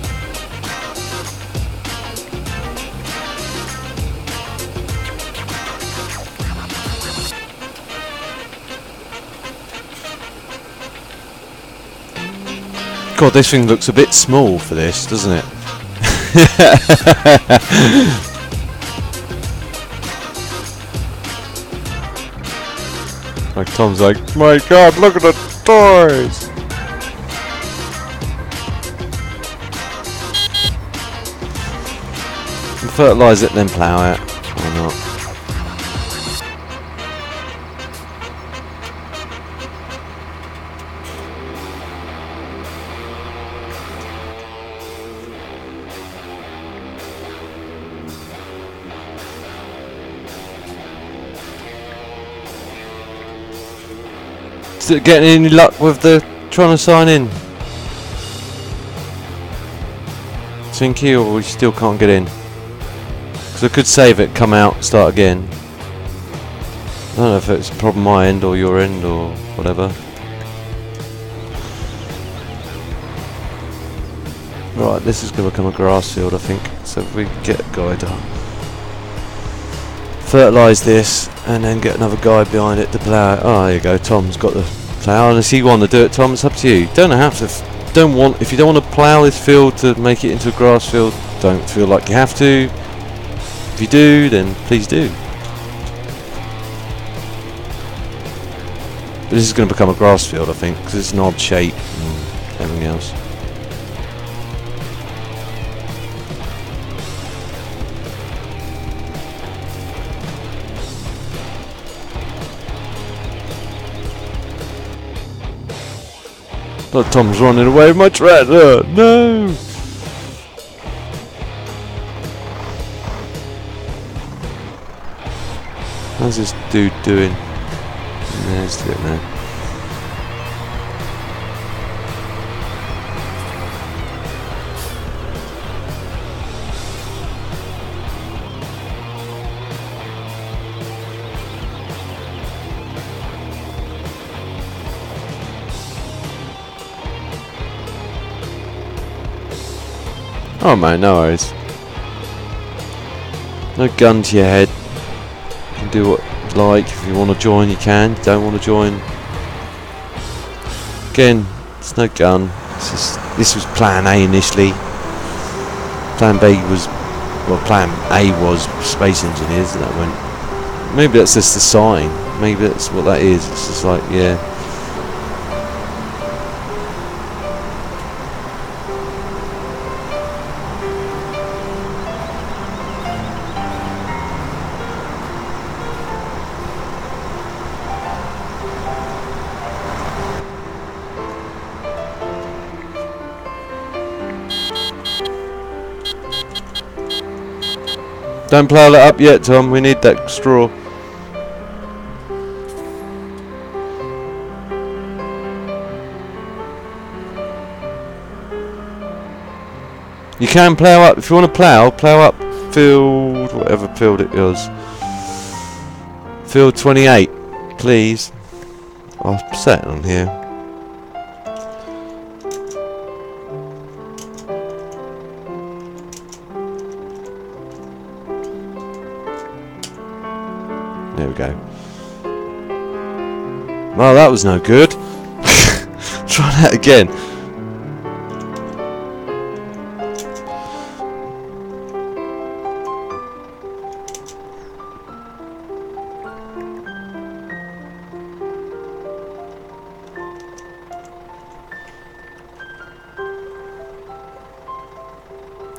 S1: God, this thing looks a bit small for this, doesn't it? Like Tom's like, my God, look at the toys. Fertilise it, then plough it. Why not? Is it getting any luck with the trying to sign in? Tinky, or we still can't get in? Because I could save it, come out, start again. I don't know if it's a problem my end or your end or whatever. Right, this is going to become a grass field, I think. So if we get a guy to fertilise this and then get another guy behind it to plough it. Oh, there you go. Tom's got the plough. Unless you want to do it, Tom, it's up to you. Don't have to. If you don't want to plough this field to make it into a grass field, don't feel like you have to. If you do, then please do. But this is going to become a grass field, I think, because it's an odd shape and everything else. Oh, Tom's running away with my tractor! No! How's this dude doing? Yeah, he's doing it now. Oh man, no worries. No gun to your head. You can do what you like. If you want to join, you can. If you don't want to join. Again, it's no gun. This was plan A initially. Plan B was, well, plan A was space engineers, and that went. Maybe that's just the sign. Maybe that's what that is. It's just like, yeah. Don't plough that up yet, Tom. We need that straw. You can plough up. If you want to plough up field, whatever field it was. Field 28, please. I'll set it on here. There we go. Well, that was no good. Try that again.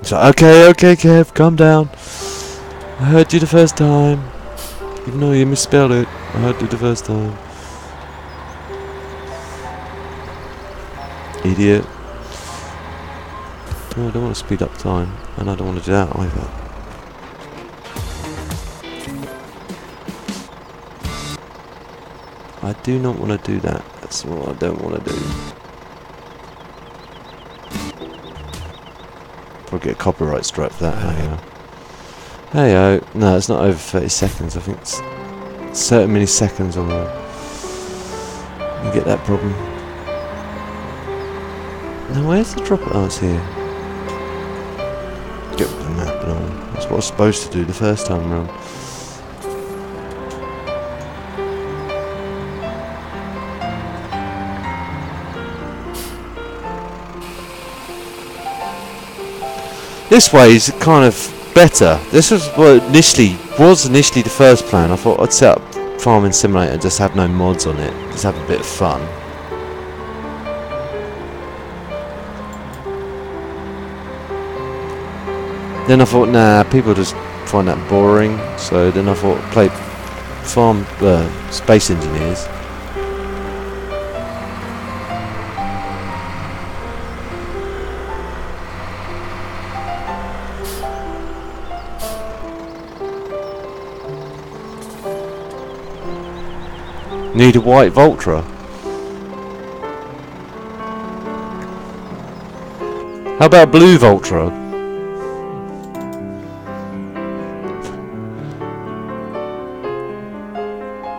S1: So, okay, Kev, calm down. I heard you the first time. Even though you misspelled it, I heard you the first time. Idiot. No, I don't want to speed up time, and I don't want to do that either. I do not want to do that. That's what I don't want to do. Probably get a copyright strike for that. Hey-o. No, it's not over 30 seconds. I think it's certain many seconds on there. You get that problem. Now, where's the drop? Oh, it's here. Get rid of the map and all. That's what I was supposed to do the first time around. This way is kind of better. This was what initially the first plan. I thought I'd set up Farming Simulator and just have no mods on it, just have a bit of fun. Then I thought, nah, people just find that boring. So then I thought, play Space Engineers. Need a white Voltra. How about blue Voltra?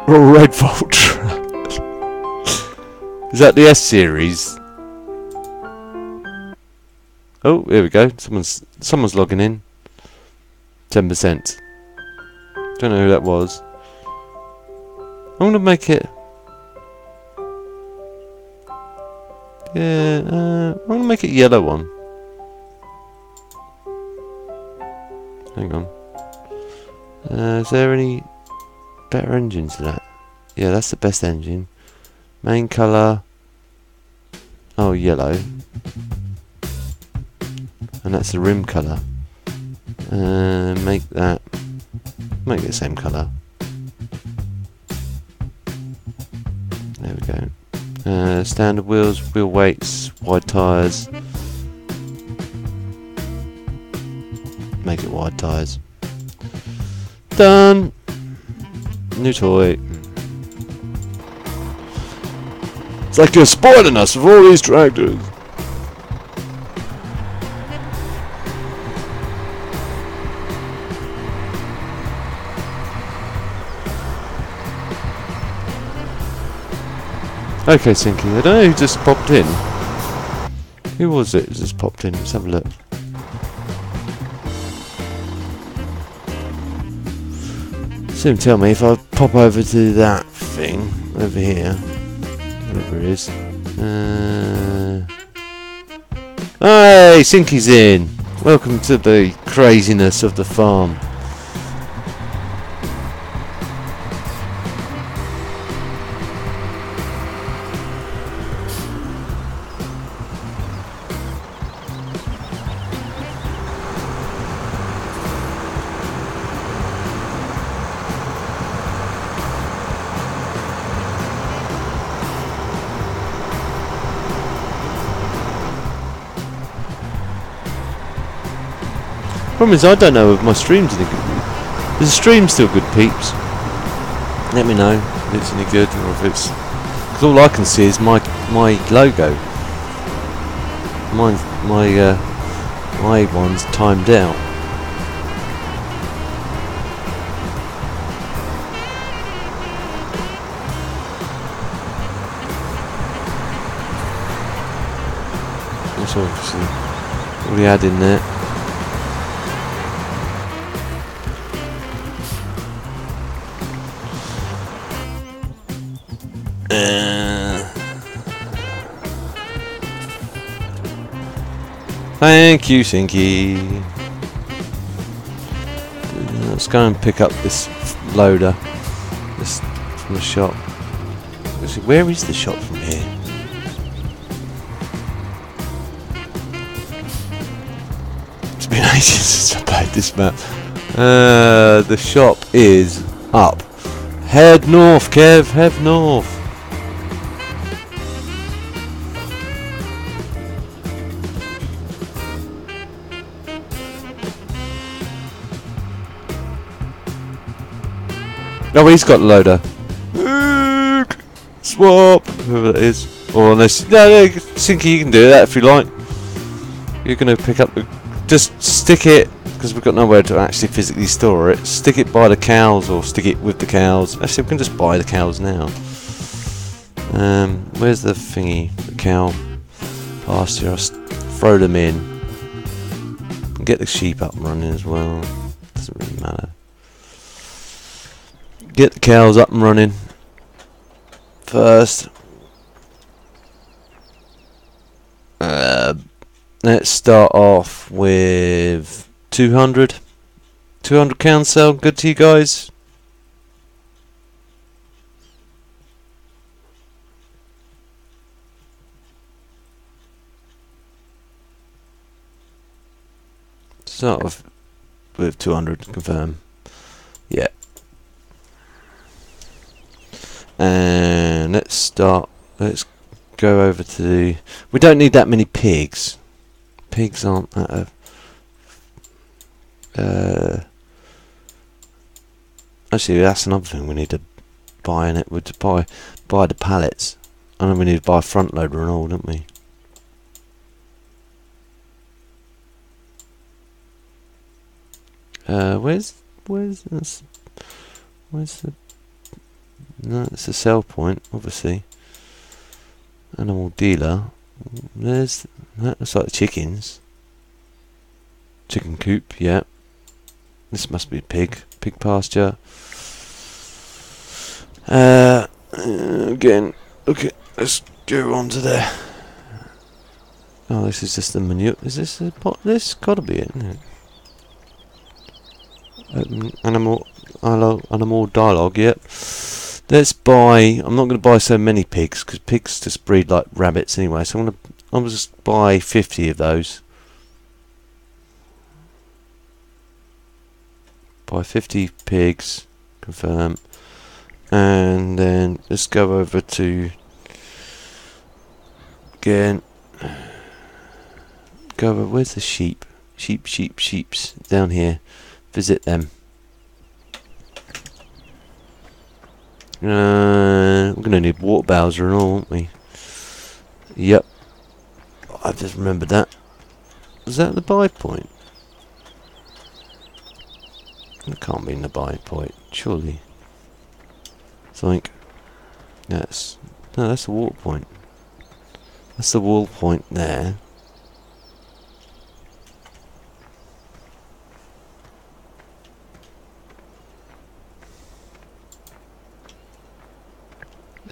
S1: Or red Voltra? Is that the S series? Oh, here we go. Someone's logging in. 10%. Don't know who that was. I'm gonna make it. Yeah, I'm gonna make it yellow one. Hang on. Is there any better engines than that? Yeah, that's the best engine. Main colour. Oh, yellow. And that's the rim colour. Make it the same colour. There we go. Standard wheels, wheel weights, wide tyres. Make it wide tyres. Done! New toy. It's like you're spoiling us with all these tractors. Okay, Sinky, I don't know who just popped in. Who was it who just popped in? Let's have a look. Soon tell me if I pop over to that thing over here. Whatever it is. Hey, Sinky's in! Welcome to the craziness of the farm. Problem is, I don't know if my stream's any good. Is the stream still good, peeps? Let me know if it's any good or if it's... Because all I can see is my logo. My one's timed out. That's obviously all we had in there. Thank you, Sinky. Let's go and pick up this loader. This from the shop. Where is the shop from here? It's been ages since I played this map. The shop is up. Head north, Kev. Head north. Oh, he's got a loader. Swap, whoever that is. Or unless no, Sinky, you can do that if you like. You're gonna pick up the. Just stick it because we've got nowhere to actually physically store it. Stick it by the cows or stick it with the cows. Actually, we can just buy the cows now. Where's the thingy? The cow pasture. I'll throw them in. And get the sheep up and running as well. Doesn't really matter. Get the cows up and running first. Let's start off with 200. 200 cows sound good to you guys? Start off with 200 to confirm. Yeah. And let's go over to the... We don't need that many pigs. Pigs aren't that actually, that's another thing we need to buy in it. We're to buy the pallets. And then we need to buy a front loader and all, don't we? Where's this? Where's the... No, it's a sell point, obviously. Animal dealer. There's... That looks like the chickens. Chicken coop, yeah. This must be pig. Pig pasture. Again, okay, let's go on to there. Oh, this is just the manure. Is this a pot? This gotta be it, isn't it? Animal dialogue, yep. Let's buy... I'm not going to buy so many pigs, because pigs just breed like rabbits anyway, so I'm going to just buy 50 of those. Buy 50 pigs, confirm. And then let's go over to... Again. Go over... Where's the sheep? Sheeps. Down here. Visit them. We're going to need water bowser and all, aren't we? Yep. I've just remembered that. Was that the buy point? It can't be in the buy point, surely. Think. Yes. No, that's the water point. That's the wall point there.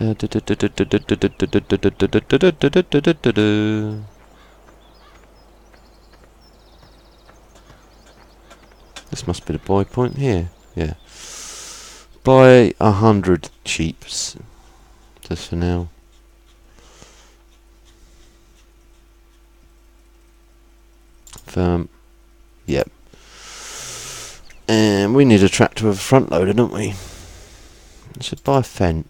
S1: This must be the buy point here. Yeah. Buy 100 sheeps. Just for now. Firm. Yep. And we need a tractor with a front loader, don't we? I should buy a Fendt.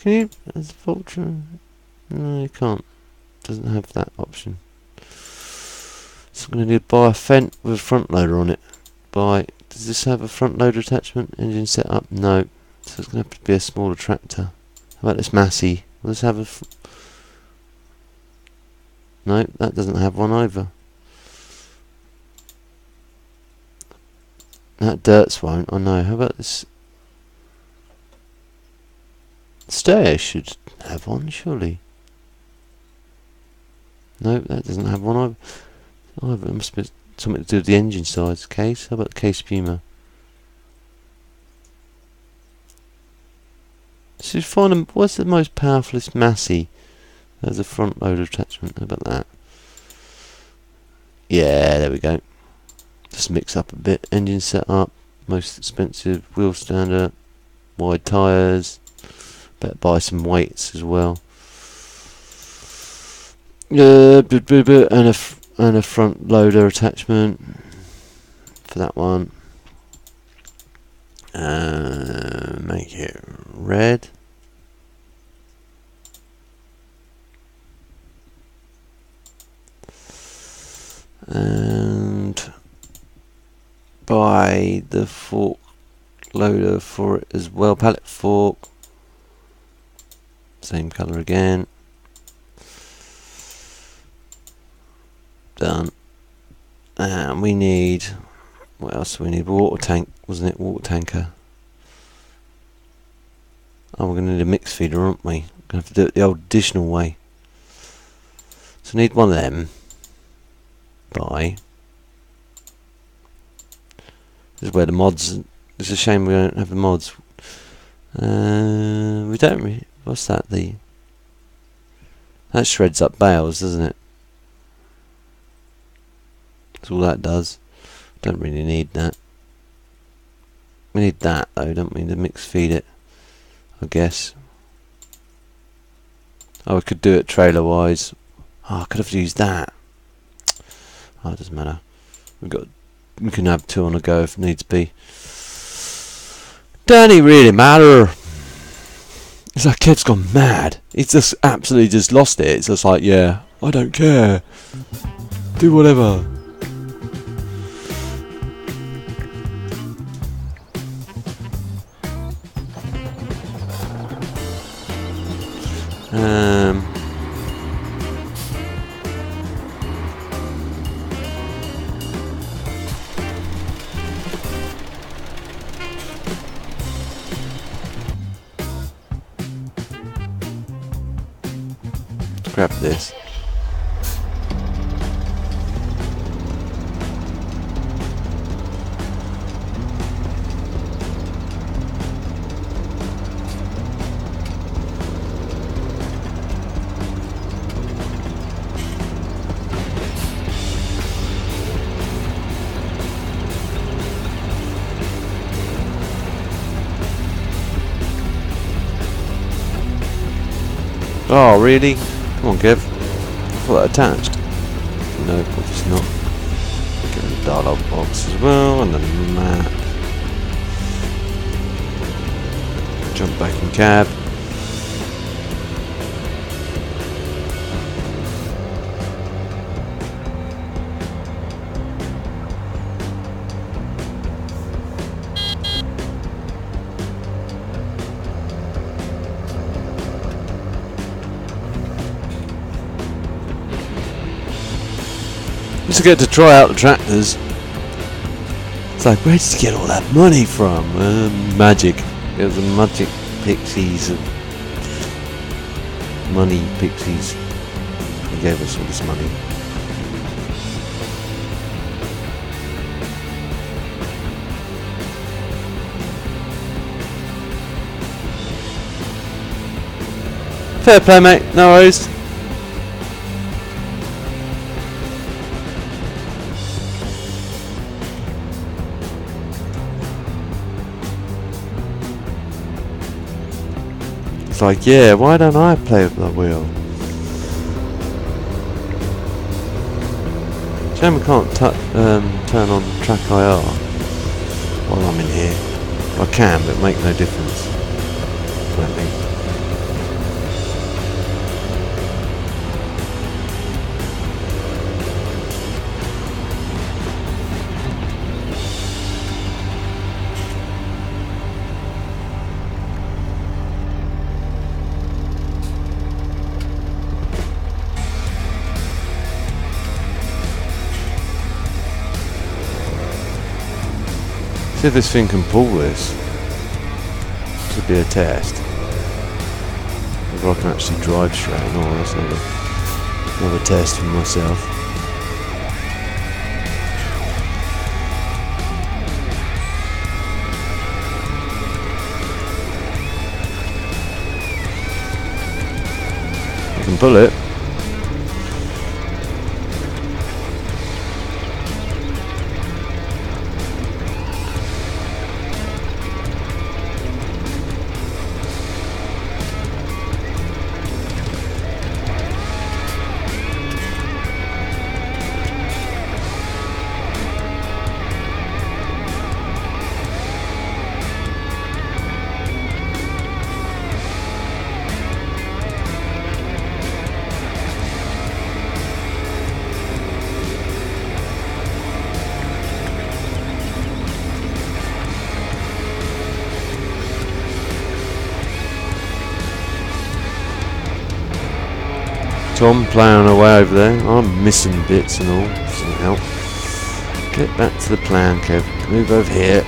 S1: Can you... As Vulture... No, you can't. Doesn't have that option. So I'm going to need to buy a Fent with a front loader on it. Does this have a front loader attachment? Engine setup? No. So it's going to have to be a smaller tractor. How about this Massey? Will this have a... No, that doesn't have one either. That Dirts won't, I know. How about this? Stairs should have one, surely. No, that doesn't have one either. It must be something to do with the engine size case. How about the case Puma? So find what's the most powerfulest Massey? There's a front loader attachment. How about that? Yeah, there we go. Just mix up a bit. Engine setup, most expensive, wheel stander, wide tyres. Better buy some weights as well. And a front loader attachment for that one. Make it red. And buy the fork loader for it as well. Pallet fork. Same colour again. Done. And we need... What else do we need? Water tank, wasn't it? Water tanker. Oh, we're going to need a mix feeder, aren't we? We're going to have to do it the old additional way. So we need one of them. Buy. This is where the mods... It's a shame we don't have the mods. We don't really... What's that? That shreds up bales, doesn't it? That's all that does. Don't really need that. We need that though, don't we? To mix feed it, I guess. Oh, we could do it trailer wise. Oh, I could have used that. Oh, it doesn't matter. We can have two on a go if needs be. Don't really matter. It's like Kev's gone mad. He's just absolutely just lost it. It's just like, yeah, I don't care. Do whatever. Grab this. Oh, really? Come on, Kev. I thought that attached. No, obviously not. Get the dialogue box as well, and the map. Jump back in cab. Just to get to try out the tractors. It's like, where did you get all that money from? Magic. It was the magic pixies. Money pixies. He gave us all this money. Fair play, mate. No worries. It's like, yeah, why don't I play with the wheel? Shame we can't turn on track IR while I'm in here. I can, but it make no difference. I don't think. See if this thing can pull this. This would be a test. Whether I can actually drive straight. No, that's another test for myself. I can pull it. Tom ploughing away over there. I'm missing bits and all. Some help. Get back to the plan, Kev. Move over here.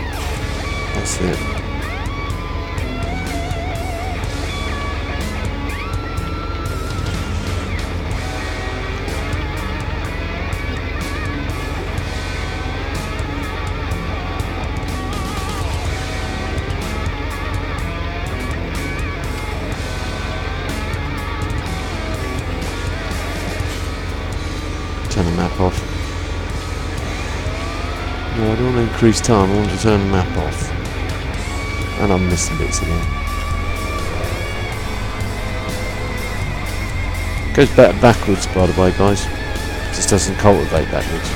S1: That's it. Turn the map off. No, I don't want to increase time, I want to turn the map off. And I'm missing bits again. Goes backwards, by the way, guys. Just doesn't cultivate backwards.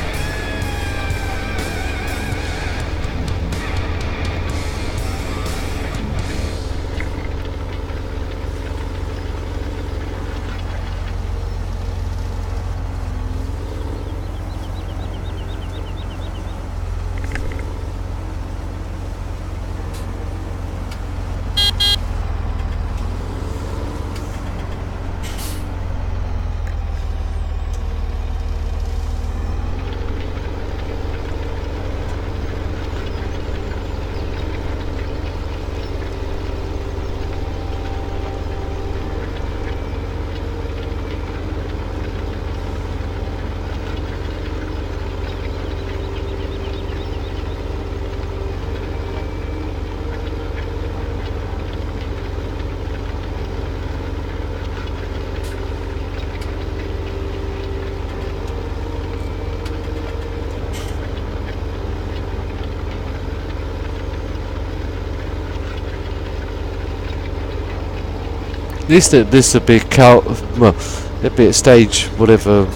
S1: At least this would be it'd be at stage whatever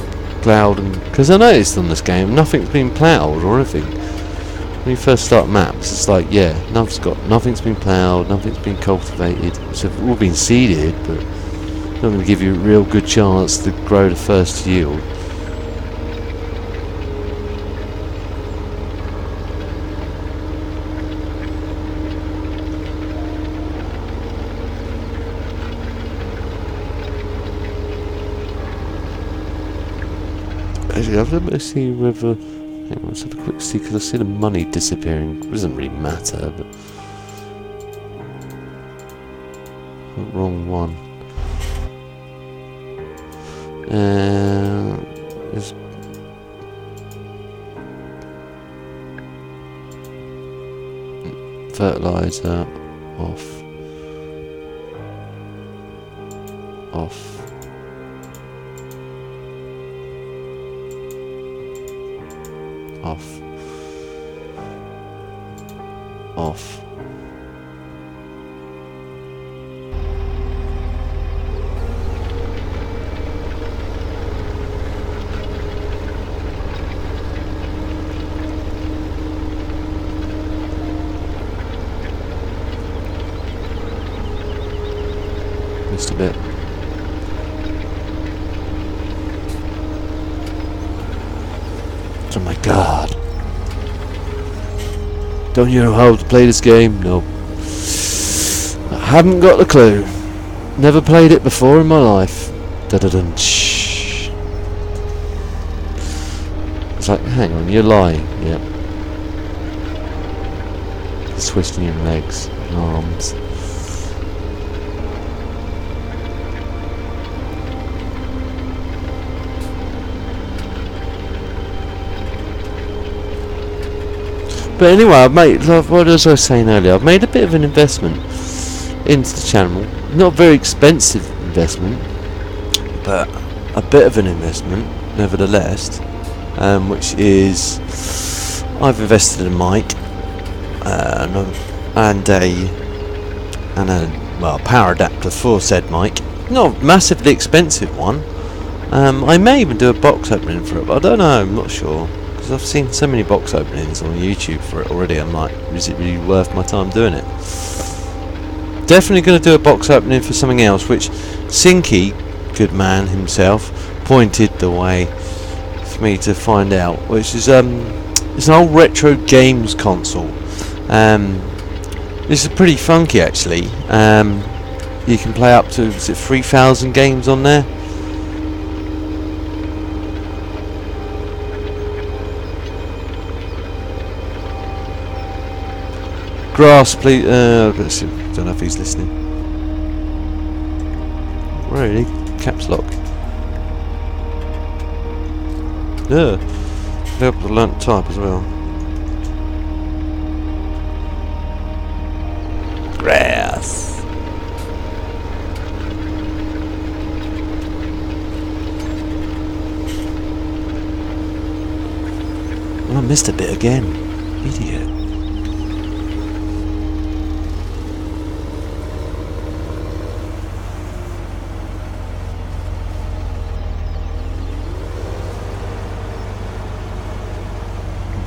S1: ploughed, and because I noticed on this game nothing's been ploughed or anything. When you first start maps, it's like nothing's been ploughed, nothing's been cultivated. So it's all been seeded, but not going to give you a real good chance to grow the first yield. Let's see whether. Hang on, let's have a quick see, because I see the money disappearing. It doesn't really matter, but. Wrong one. There's. Fertilizer off. Off. Off. Off. Missed a bit. Oh my god. Don't you know how to play this game? No. I haven't got a clue. Never played it before in my life. Da-da-dun. Shh. It's like, hang on, you're lying. Yep. twisting your legs and arms. But anyway, I've made, what was I saying earlier? I've made a bit of an investment into the channel. Not a very expensive investment, but a bit of an investment, nevertheless. Which is, I've invested in a mic and a power adapter for said mic. Not a massively expensive one. I may even do a box opening for it, but I don't know. I'm not sure. I've seen so many box openings on YouTube for it already. I'm like, is it really worth my time doing it? Definitely going to do a box opening for something else, which Sinky, good man himself, pointed the way for me to find out, which is it's an old retro games console. This is pretty funky actually. You can play up to, is it 3,000 games on there? Grass, please. Let's see. Don't know if he's listening. Really? Caps lock. Yeah. They have to learn to type as well. Grass. Well, I missed a bit again. Idiot.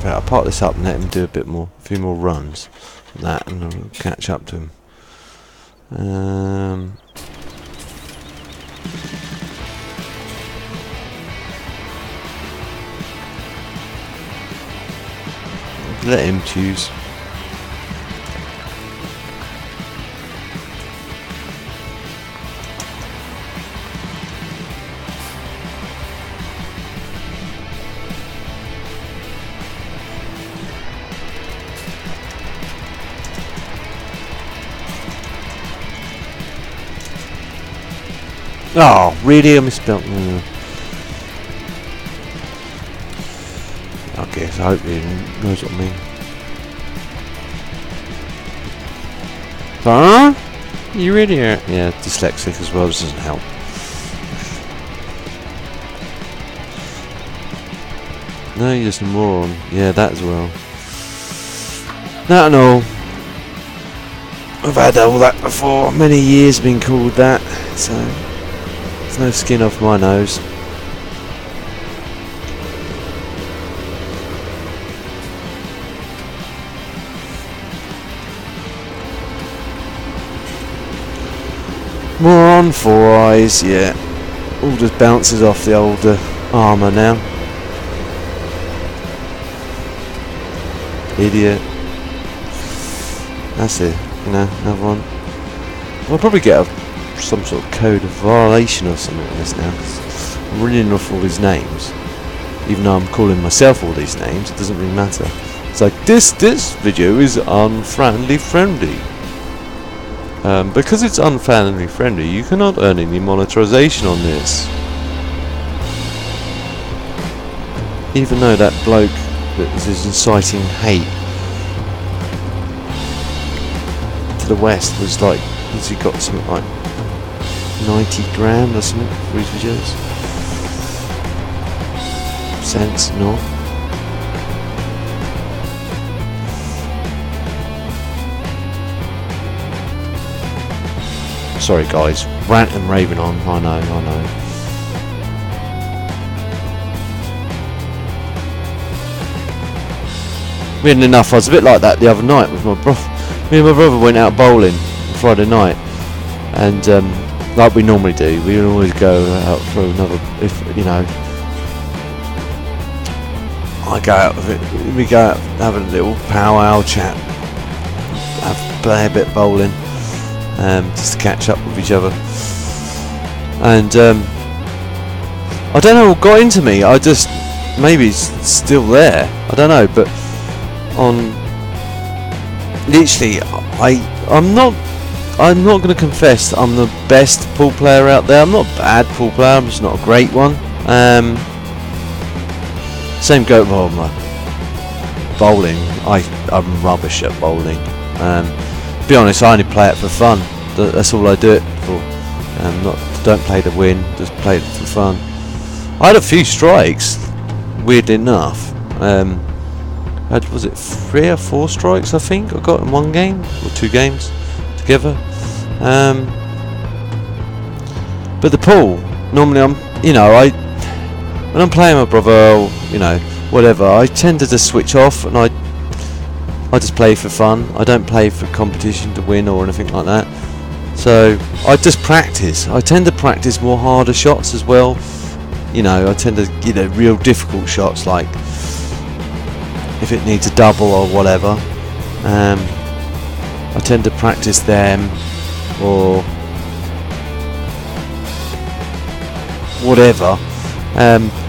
S1: I'll part this up and let him do a few more runs on that, and I'll catch up to him. Let him choose. Oh, really? I misspelled. I guess. I hope he knows what I mean. Huh? You really are? Yeah, dyslexic as well. This doesn't help. No, you're just a moron. Yeah, that as well. That and all. I've had all that before. Many years been called that. So. There's no skin off my nose. More on 4 eyes, yeah. All just bounces off the older armour now. Idiot. That's it, you know, another one. I'll probably get some sort of code of violation or something on this now, 'cause I'm reading off all these names. Even though I'm calling myself all these names, it doesn't really matter. It's like, this video is unfriendly friendly. Because it's unfriendly friendly, you cannot earn any monetization on this. Even though that bloke that is inciting hate to the West was like, has he got something like 90 grand or something for his videos? Cents, no. Sorry guys, rant and raving on, I know. We hadn't enough. I was a bit like that the other night with my brother. Me and my brother went out bowling on Friday night, and like we normally do, we always go out for another, if you know, I go out with it, we go out, have a little powwow chat, play a bit of bowling, just to catch up with each other. And I don't know what got into me, I just, maybe it's still there, I don't know, but on literally, I'm not going to confess I'm the best pool player out there. I'm not a bad pool player, I'm just not a great one. Same goat for my bowling. I'm rubbish at bowling. To be honest, I only play it for fun. That's all I do it for. Don't play to win, just play it for fun. I had a few strikes, weirdly enough. Was it 3 or 4 strikes I think I got in one game, or 2 games together. But the pool, normally when I'm playing my brother, or, whatever, I tend to just switch off and I just play for fun. I don't play for competition to win or anything like that. So I just practice. I tend to practice more harder shots as well. I tend to real difficult shots, like if it needs a double or whatever. I tend to practice them, or whatever.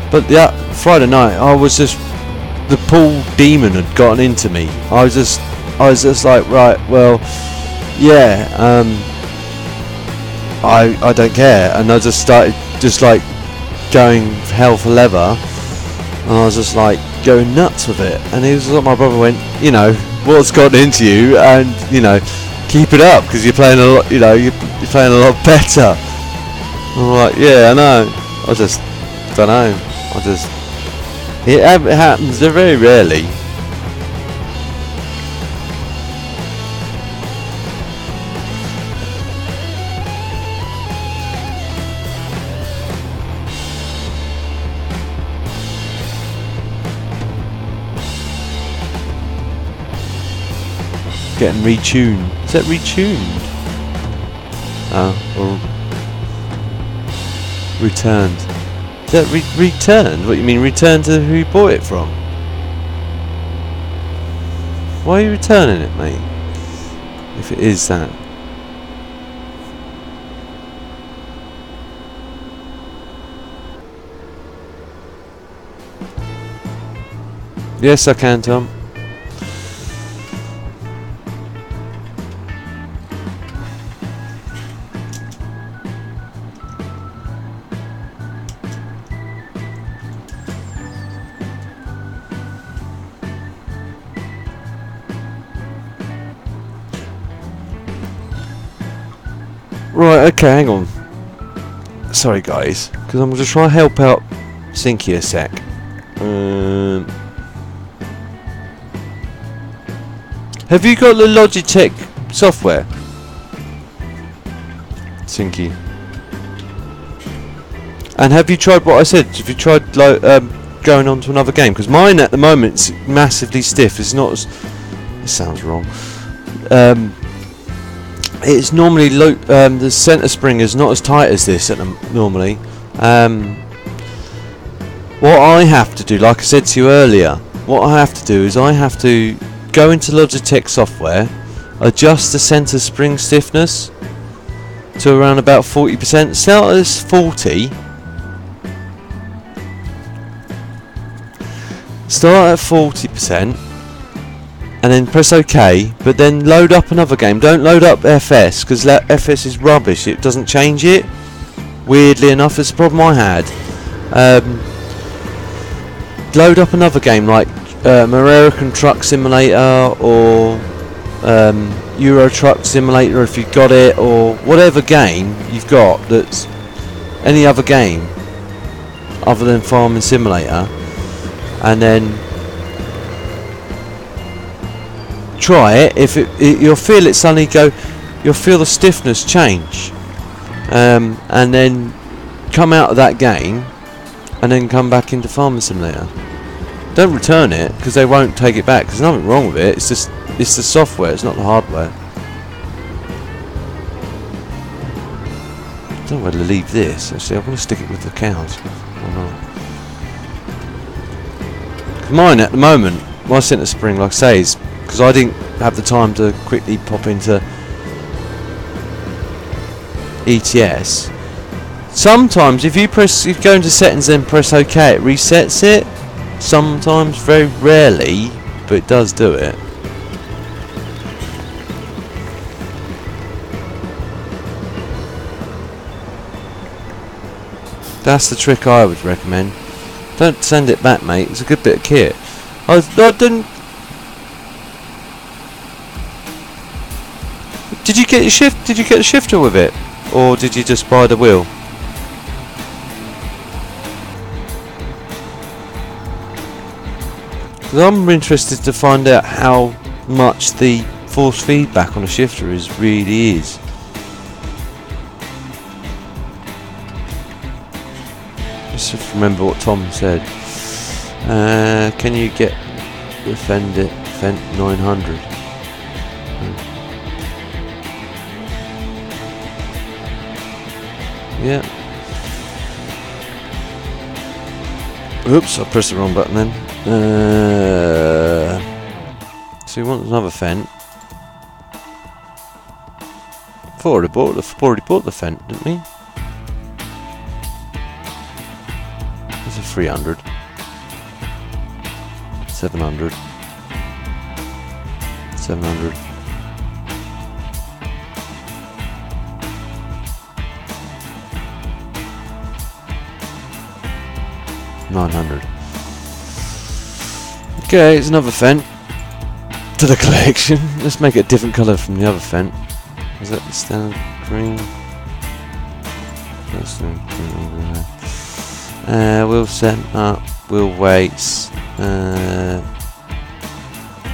S1: But Friday night, the pool demon had gotten into me. I was just like, right, well, yeah, I don't care, and I just started going hell for leather, and I was just like going nuts with it. And he was like, my brother went, what's gotten into you, and keep it up, because you're playing a lot, you're playing a lot better. I'm like, yeah, I know. I just don't know. It happens very rarely. Getting retuned. Is that retuned? Or returned? Is that returned? What you mean, returned to who you bought it from? Why are you returning it, mate? If it is that. Yes, I can, Tom. Right, okay, hang on. Sorry guys, because I'm just trying to help out Sinky a sec. Have you got the Logitech software, Sinky? And have you tried what I said? Have you tried going on to another game? Because mine at the moment is massively stiff. It's not as... It sounds wrong. It's normally the centre spring is not as tight as this normally. What I have to do, like I said to you earlier, what I have to do is I have to go into Logitech software, adjust the centre spring stiffness to around about 40%. Start as 40. Start at 40%. And then press OK, but then load up another game. Don't load up FS, because FS is rubbish. It doesn't change it. Weirdly enough, it's a problem I had. Load up another game like American Truck Simulator, or Euro Truck Simulator if you've got it, or whatever game you've got that's any other game other than Farming Simulator, and then try it. If you'll feel it suddenly go, you'll feel the stiffness change, and then come out of that game and then come back into Farming Simulator. Don't return it, because they won't take it back. There's nothing wrong with it. It's just the software. It's not the hardware. I don't know where to leave this. Actually, I want to stick it with the cows. Or not. Mine at the moment, my centre spring, like I say, is because I didn't have the time to quickly pop into ETS. Sometimes if you go into settings and press OK, it resets it. Sometimes, very rarely, but it does do it. That's the trick I would recommend. Don't send it back, mate. It's a good bit of kit. I didn't. Did you get your shift? Did you get a shifter with it, or did you just buy the wheel? Because I'm interested to find out how much the force feedback on a shifter really is. Just remember what Tom said. Can you get the Fender Fent 900? Yeah. Oops, I pressed the wrong button then. So he wants another Fent. I've already bought the Fent, didn't we? There's a 300. 700. 700. $900. Okay, it's another Fent to the collection. Let's make it a different colour from the other Fent. Is that the standard green? That's the green. Wheel set up, wheel weights,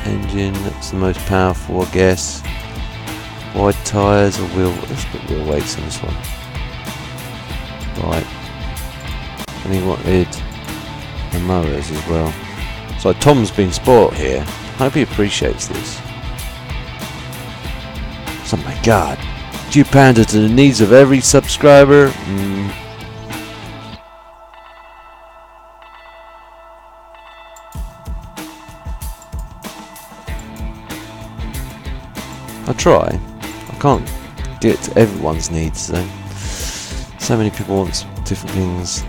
S1: engine. That's the most powerful, I guess. Wide tyres or wheel. Let's put wheel weights on this one. Right. And he wanted the mowers as well. So Tom's been spoilt here. I hope he appreciates this. So my god, do you pander to the needs of every subscriber? I try. I can't get to everyone's needs though. So many people want different things.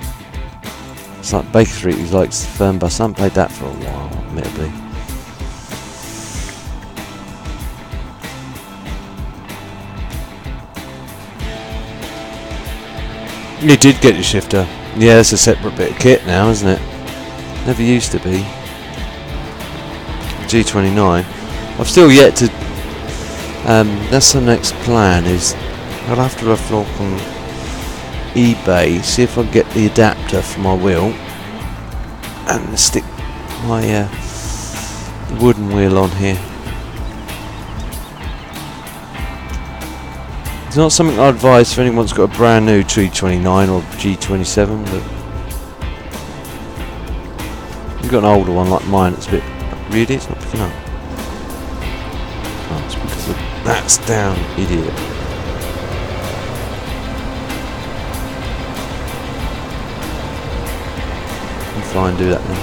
S1: It's like Baker Street, who likes the firm bus. I haven't played that for a while, admittedly. You did get your shifter. Yeah, it's a separate bit of kit now, isn't it? Never used to be. G29. I've still yet to. That's the next plan. Is I'll have to have a look on eBay, see if I can get the adapter for my wheel and stick my wooden wheel on here. It's not something I advise for anyone who's got a brand new G29 or G27, but you've got an older one like mine, it's a bit. Really? It's not picking up. Oh, it's because that's down, idiot. Fly and do that then.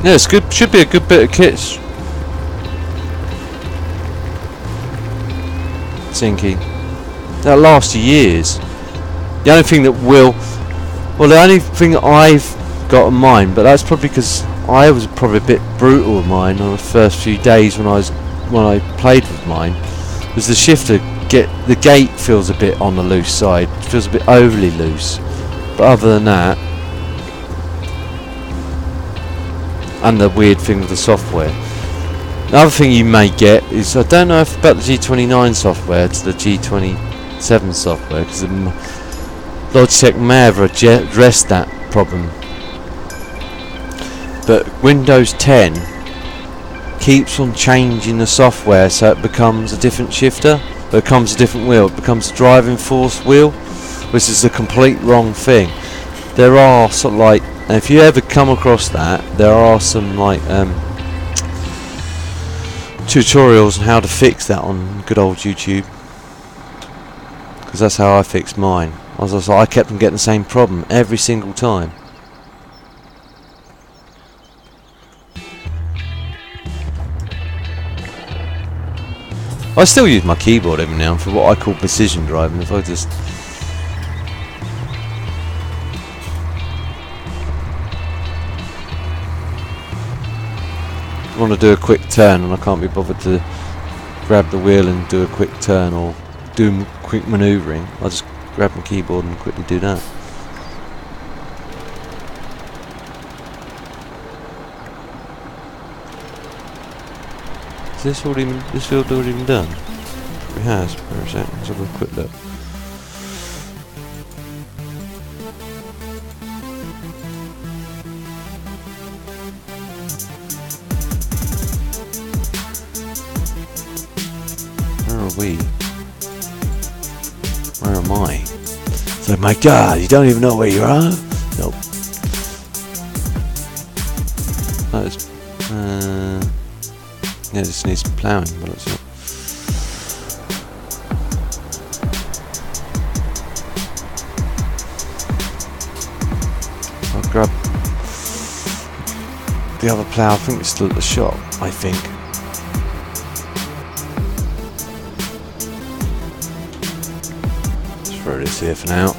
S1: Yeah, it's good. Should be a good bit of kits. Sinky. That'll last you years. The only thing that the only thing that I've got in mind, but that's probably because I was probably a bit brutal with mine on the first few days when I played with mine, was the shifter. The gate feels a bit on the loose side, feels a bit overly loose. But other than that, and the weird thing with the software. Another thing you may get is, I don't know if about the G29 software to the G27 software, because Logitech may have addressed that problem, but Windows 10 keeps on changing the software so it becomes a different shifter, it becomes a different wheel, it becomes a driving force wheel, which is a complete wrong thing. There are sort of like, and if you ever come across that, there are some like tutorials on how to fix that on good old YouTube, because that's how I fixed mine. I kept on getting the same problem every single time. I still use my keyboard every now and then for what I call precision driving. If I just want to do a quick turn and I can't be bothered to grab the wheel and do a quick turn or do quick manoeuvring, I'll just grab my keyboard and quickly do that. Is this field already been done? It has. Where is it? Let's have a quick look. Where are we? Where am I? It's like, my God, you don't even know where you are? Nope. That is, yeah, this needs ploughing, but it's not. I'll grab the other plough. I think it's still at the shop, I think. Let's throw this here for now.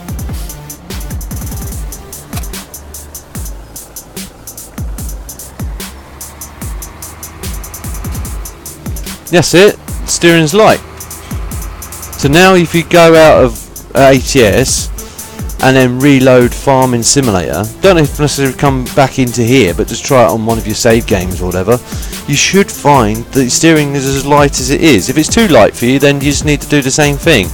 S1: That's it, steering's light. So now if you go out of ATS and then reload Farming Simulator, don't necessarily come back into here, but just try it on one of your save games or whatever, you should find that the steering is as light as it is. If it's too light for you, then you just need to do the same thing.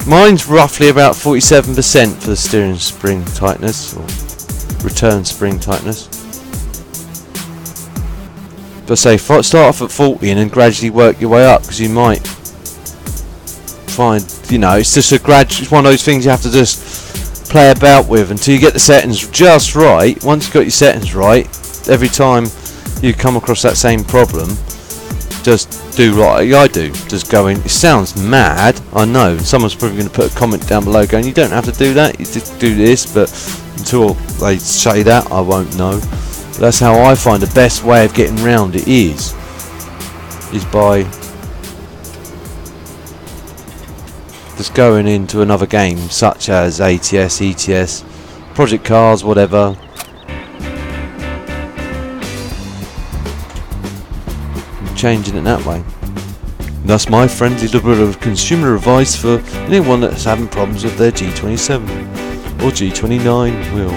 S1: Mine's roughly about 47% for the steering spring tightness, or return spring tightness. But say start off at 40 and then gradually work your way up, because you might find, you know, it's just it's one of those things you have to just play about with until you get the settings just right. Once you've got your settings right, every time you come across that same problem, just do like I do. Just go in. It sounds mad, I know. Someone's probably going to put a comment down below going, you don't have to do that, you just do this, but until they say that, I won't know. That's how I find the best way of getting round it is by just going into another game such as ATS, ETS, Project Cars, whatever, and changing it that way. And that's my friendly little bit of consumer advice for anyone that's having problems with their G27 or G29 wheel.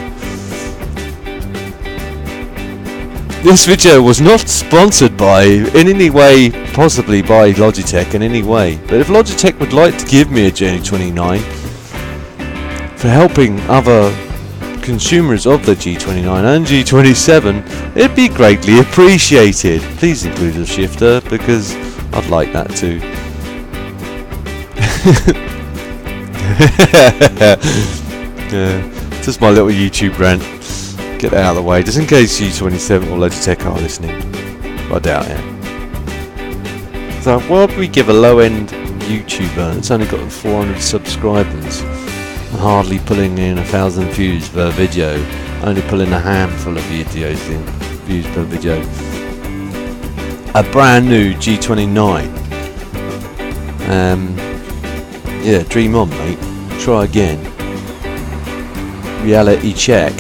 S1: This video was not sponsored by, in any way, possibly by Logitech in any way. But if Logitech would like to give me a G29 for helping other consumers of the G29 and G27, it'd be greatly appreciated. Please include a shifter, because I'd like that too. Yeah, just my little YouTube rant. Get that out of the way, just in case G27 or Logitech are listening. I doubt it. So, why would we give a low-end YouTuber that's only got 400 subscribers and hardly pulling in 1,000 views per video, only pulling a handful of views per video, a brand new G29? Yeah, dream on, mate. Try again. Reality check.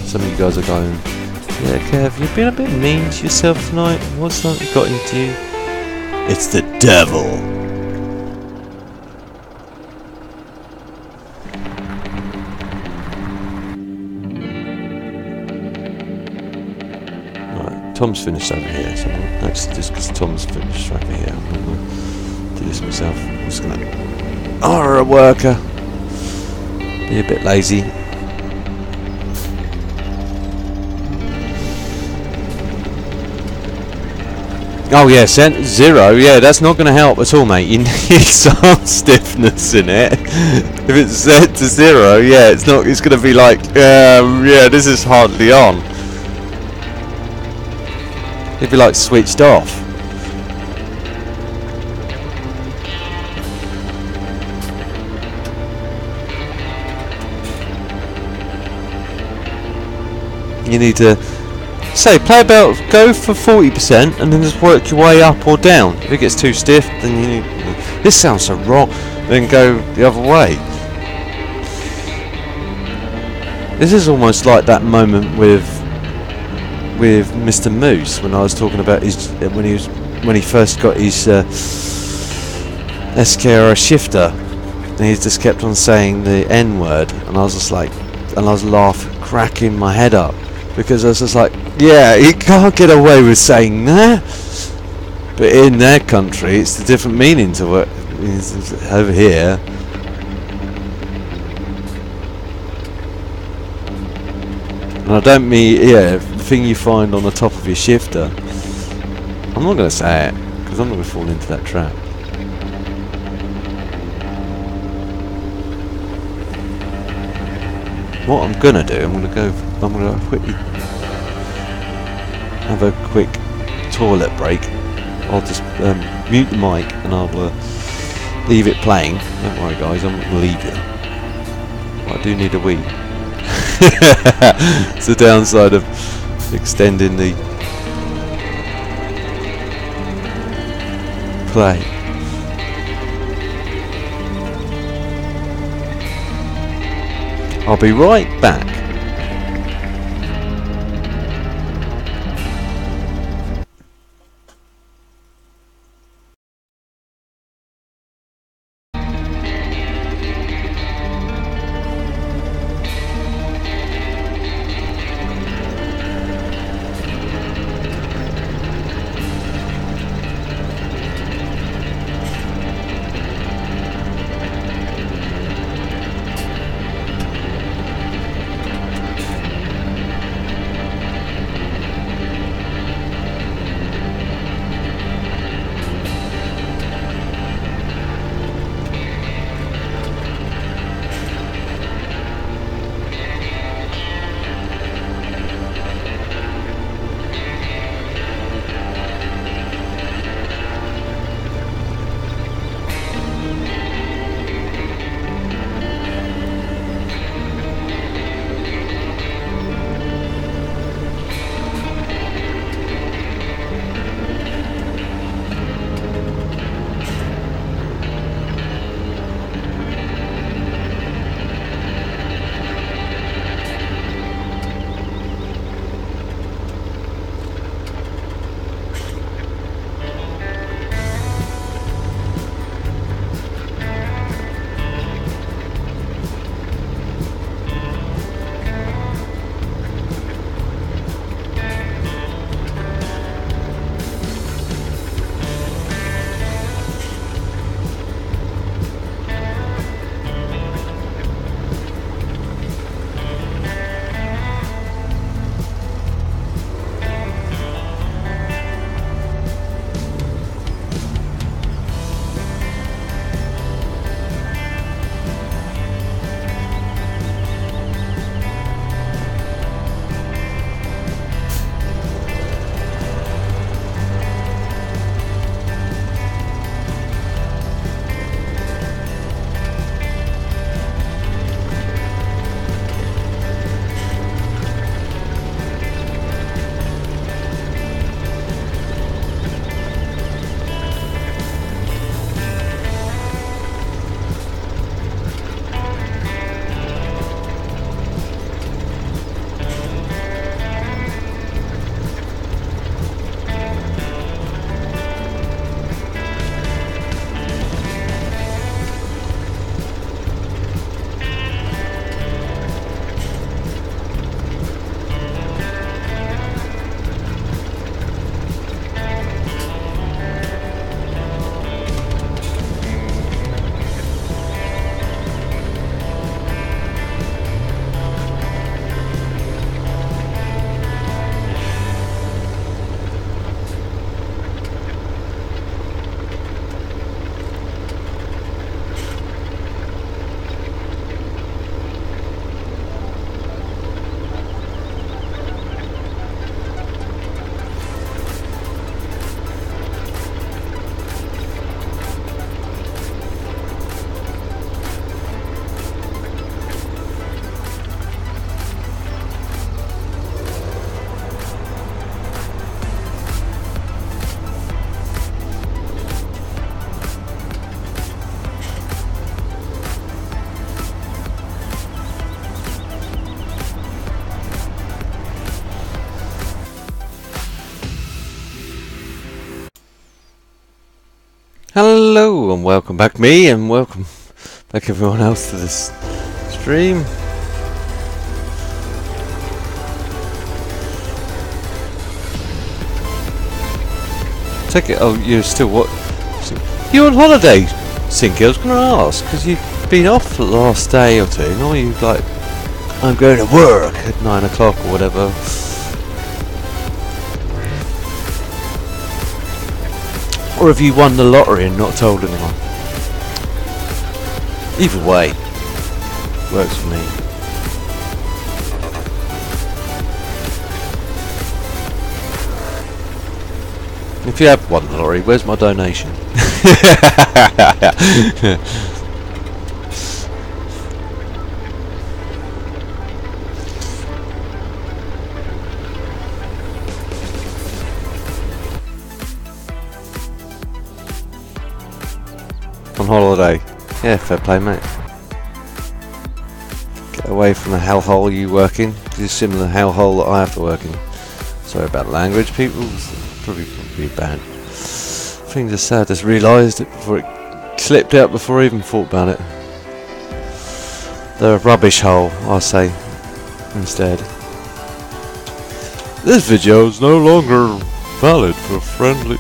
S1: Some of you guys are going, yeah, Kev, you've been a bit mean to yourself tonight. What's that got into you? It's the devil. Right, Tom's finished over here. So actually, just because Tom's finished over here, I'm going to do this myself. I'm just going to hire a worker. Be a bit lazy. Oh yeah, 0. Yeah, that's not going to help at all, mate. You need some stiffness in it. If it's set to 0, yeah, it's not. It's going to be like, yeah, this is hardly on. It'd be like switched off. You need to say go for 40% and then just work your way up or down. If it gets too stiff, then this sounds so wrong. Then go the other way. This is almost like that moment with Mr. Moose when I was talking about when he first got his SKR shifter, and he just kept on saying the N word, and I was just like, and I was laughing, cracking my head up, because I was just like, yeah, you can't get away with saying that. But in their country, it's a different meaning to what is over here. And I don't mean, the thing you find on the top of your shifter. I'm not going to say it, because I'm not going to fall into that trap. What I'm going to do, I'm going to quickly have a quick toilet break. I'll just mute the mic and I'll leave it playing. Don't worry guys, I'm not going to leave you. But I do need a wee. It's the downside of extending the play. I'll be right back. Hello and welcome back me and welcome back everyone else to this stream. Take it. Oh, you're still what? You're on holiday, Sinky. I was going to ask because you've been off for the last day or two. Now you like, I'm going to work at 9 o'clock or whatever. Or have you won the lottery and not told anyone? Either way, works for me. If you have won the lottery, where's my donation? On holiday. Yeah, fair play, mate. Get away from the hellhole you work in. It's similar hellhole that I have to work in. Sorry about language, people. It's probably bad. Things are sad. Just realised it before it slipped out before I even thought about it. They're a rubbish hole, I'll say, instead. This video is no longer valid for family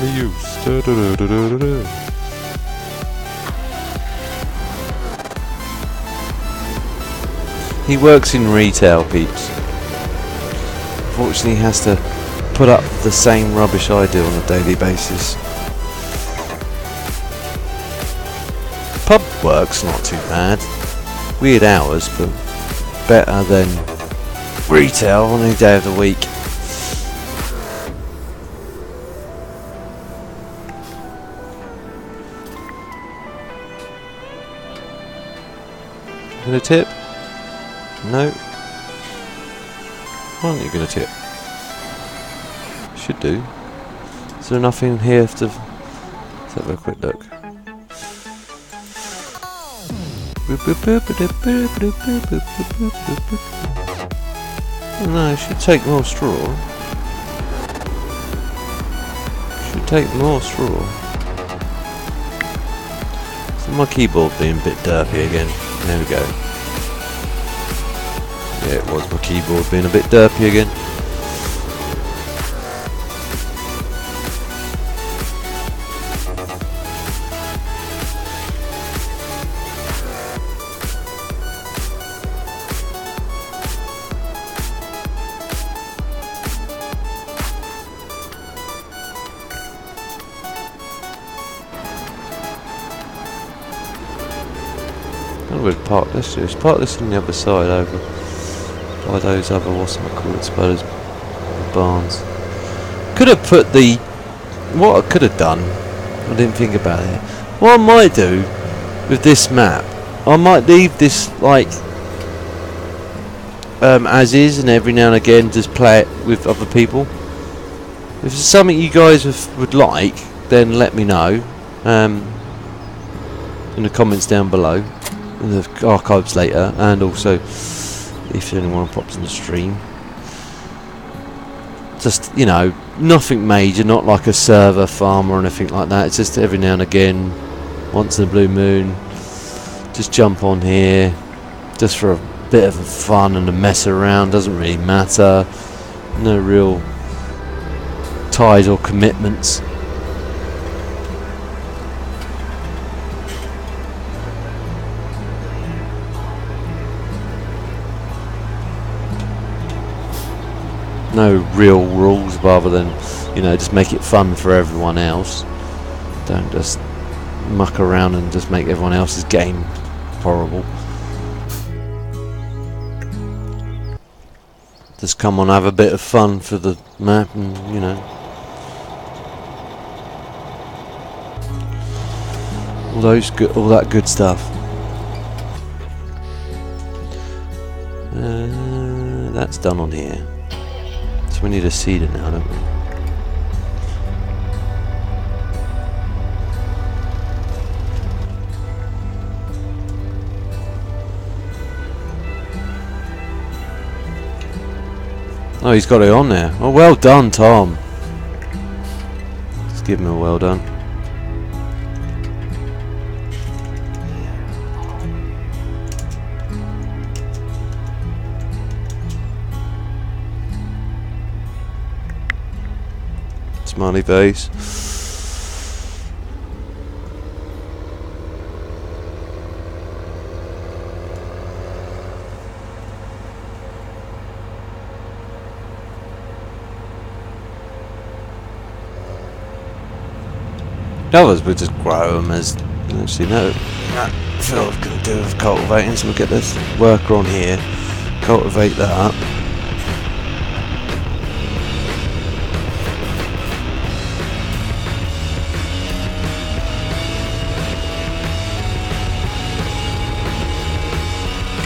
S1: use. Da, da, da, da, da, da. He works in retail, peeps. Unfortunately, he has to put up the same rubbish I do on a daily basis. Pub work's not too bad. Weird hours, but better than retail on any day of the week. Gonna tip? No. Why aren't you gonna tip? Should do. Is there nothing in here to... Let's have a quick look. No, I should take more straw. Should take more straw. So my keyboard being a bit derpy again. There we go. Yeah, it was my keyboard being a bit derpy again. We'll park this. Just park this on the other side over by those other, what's it called, those barns. Could have put the, what I could have done, I didn't think about it. What I might do with this map, I might leave this like as is, and every now and again just play it with other people. If it's something you guys would like, then let me know in the comments down below. In the archives later, and also if anyone pops in the stream. Just, you know, nothing major, not like a server farm or anything like that. It's just every now and again, once in a blue moon, just jump on here just for a bit of fun and a mess around. Doesn't really matter, no real ties or commitments. No real rules, rather than, you know, just make it fun for everyone else. Don't just muck around and just make everyone else's game horrible. Just come on, have a bit of fun for the map, and you know, all that good stuff. That's done on here. So we need a seeder now, don't we? Oh, he's got it on there. Oh, well done, Tom. Let's give him a well done. smiley face. The others we just grow them as actually no. That Phil can do with cultivating, so we'll get this worker on here, cultivate that.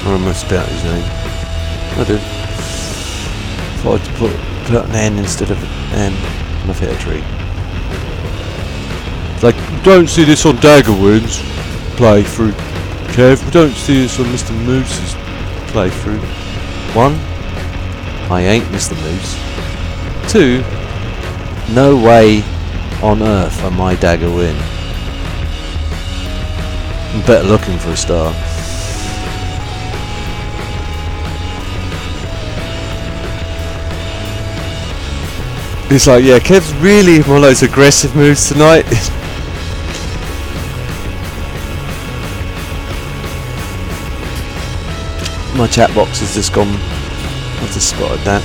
S1: I must spell his name. I do. Thought I'd put an N instead of an M and I've hit a tree. Like, we don't see this on Daggerwood's playthrough, Kev. We don't see this on Mr. Moose's playthrough. 1, I ain't Mr. Moose. 2, no way on earth am I Daggerwin. I'm better looking for a star. It's like, yeah, Kev's really one of those aggressive moves tonight. My chat box has just gone. I've just spotted that.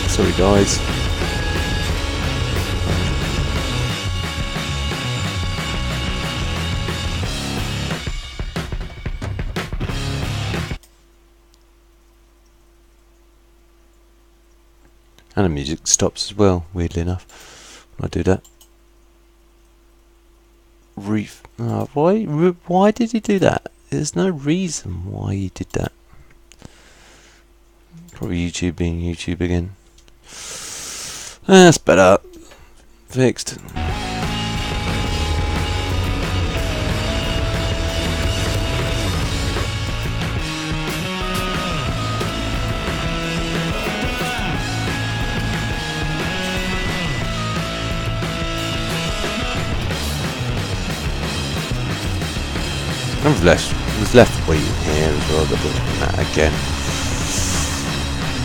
S1: Sorry, guys. And the music stops as well, weirdly enough, when I do that. Why did he do that? There's no reason why he did that. Probably YouTube being YouTube again. That's better. Fixed. There's left wheat in here as well, but that again.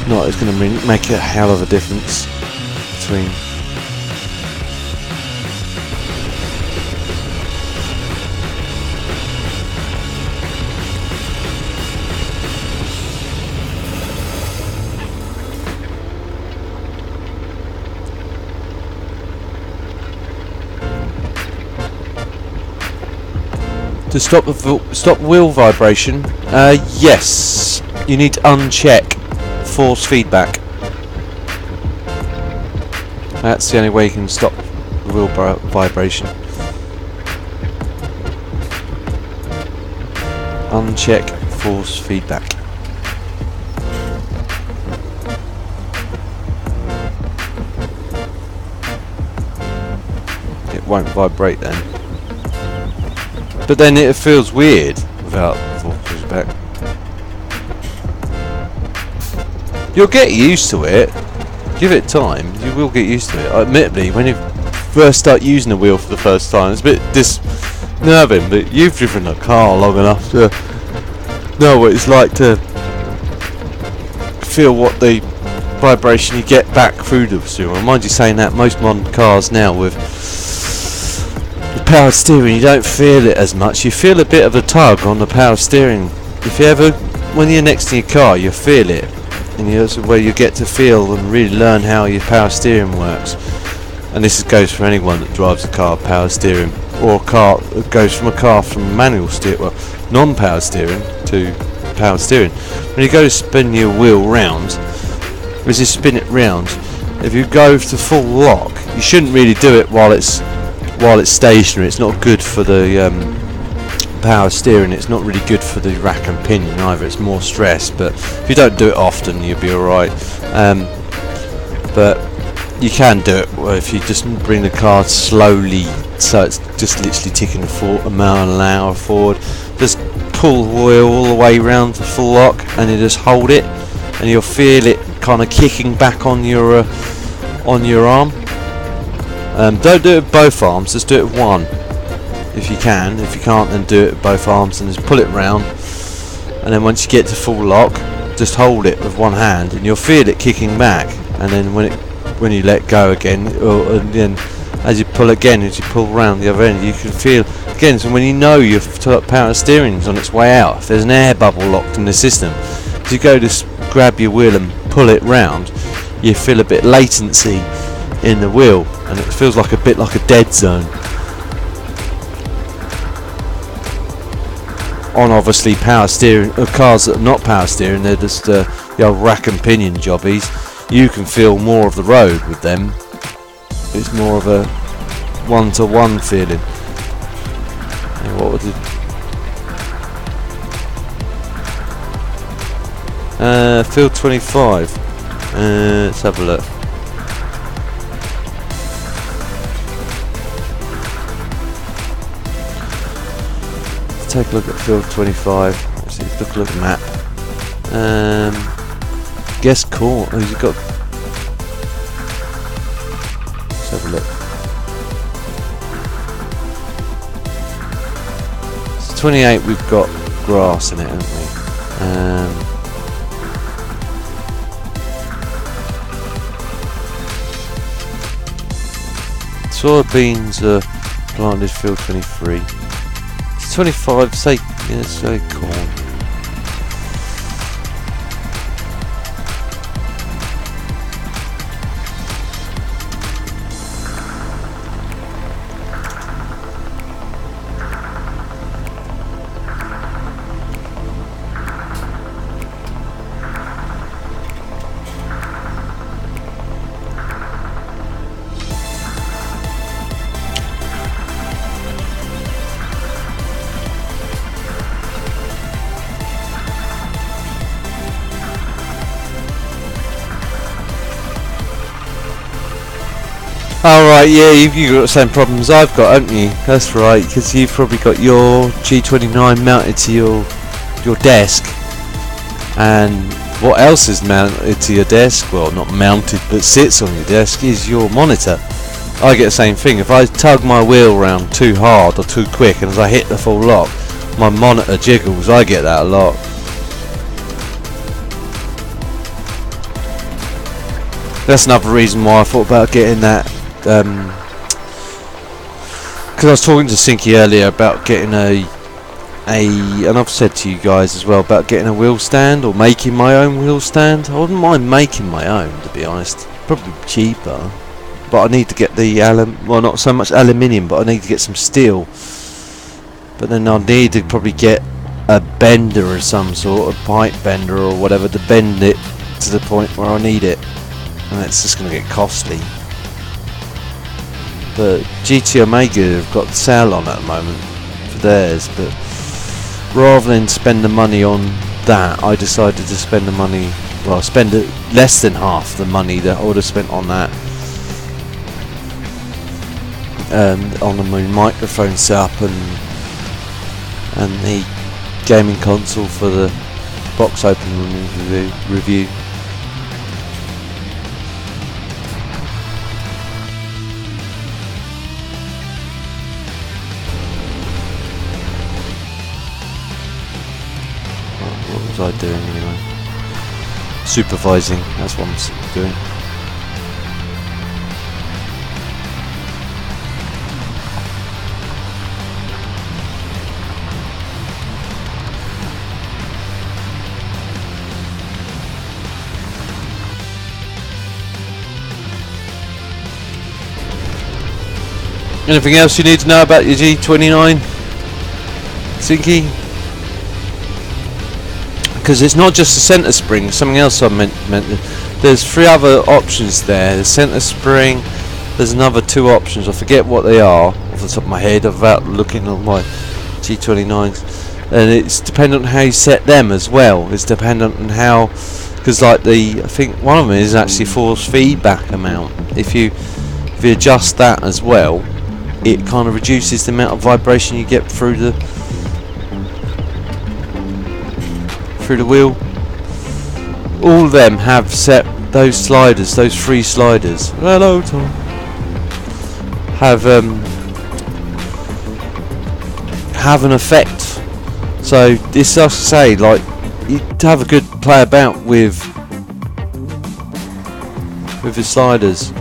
S1: No, it's going to make a hell of a difference between. To stop wheel vibration, yes, you need to uncheck force feedback. That's the only way you can stop the wheel vibration. Uncheck force feedback. It won't vibrate then. But then it feels weird without force feedback. You'll get used to it. Give it time. You will get used to it. Admittedly, when you first start using the wheel for the first time, it's a bit disnerving. But you've driven a car long enough to know what it's like to feel what the vibration you get back through the steering. Mind you saying that most modern cars now with the power steering, you don't feel it as much. You feel a bit of a tug on the power steering. If you ever, when you're next to your car, you feel it. And that's where you get to feel and really learn how your power steering works. And this goes for anyone that drives a car power steering, or a car goes from manual steer, well, non-power steering to power steering. When you go to spin your wheel round, as you spin it round, if you go to full lock, you shouldn't really do it while it's stationary. It's not good for the power steering. It's not really good for the rack and pinion either. It's more stress, but if you don't do it often, you'll be alright. But you can do it if you just bring the car slowly, so it's just literally ticking a mile an hour forward. Just pull the wheel all the way round to full lock, and you just hold it, and you'll feel it kind of kicking back on your arm. Don't do it with both arms. Just do it with one. If you can. If you can't, then do it with both arms and just pull it round, and then once you get to full lock, just hold it with one hand and you'll feel it kicking back, and then when you let go again, then as you pull round the other end, you can feel again. So when you know your power steering's on its way out, if there's an air bubble locked in the system, as you go to grab your wheel and pull it round, you feel a bit latency in the wheel, and it feels like a bit like a dead zone. On obviously power steering, cars that are not power steering, they're just the old rack and pinion jobbies. You can feel more of the road with them. It's more of a one-to-one feeling. And what would it? Field 25. Let's have a look. Let's take a look at field 25. Let's see, look at the map. Guess court. Who's he got? Let's have a look. It's 28. We've got grass in it, haven't we? Soybeans are planted field 23. It's 25. Say, yeah, say corn. Alright, yeah, you've got the same problems I've got, haven't you? That's right, because you've probably got your G29 mounted to your desk. And what else is mounted to your desk? Well, not mounted, but sits on your desk is your monitor. I get the same thing. If I tug my wheel around too hard or too quick, and as I hit the full lock, my monitor jiggles. I get that a lot. That's another reason why I thought about getting that. Because I was talking to Sinky earlier about getting and I've said to you guys as well about getting a wheel stand or making my own wheel stand. I wouldn't mind making my own, to be honest. Probably cheaper, but I need to get the well, not so much aluminium, but I need to get some steel. But then I'll need to probably get a bender of some sort, a pipe bender or whatever, to bend it to the point where I need it, and it's just going to get costly. But GT Omega have got the sale on at the moment for theirs, but rather than spend the money on that, I decided to spend the money, well, spend it less than half the money that I would have spent on that, on the microphone setup and the gaming console for the box opening review. What was I doing anyway? Supervising, that's what I'm doing. Anything else you need to know about your G29, Sinky? Because it's not just the centre spring, something else I meant. There's 3 other options there. The centre spring, there's another 2 options. I forget what they are off the top of my head without looking on my G29s. And it's dependent on how you set them as well. It's dependent on how, because like I think one of them is actually force feedback amount. If you adjust that as well, it kind of reduces the amount of vibration you get through the wheel. All of them have set those sliders, those 3 sliders. Hello, Tom. Have an effect. So this, I say, like, you have a good play about with the sliders.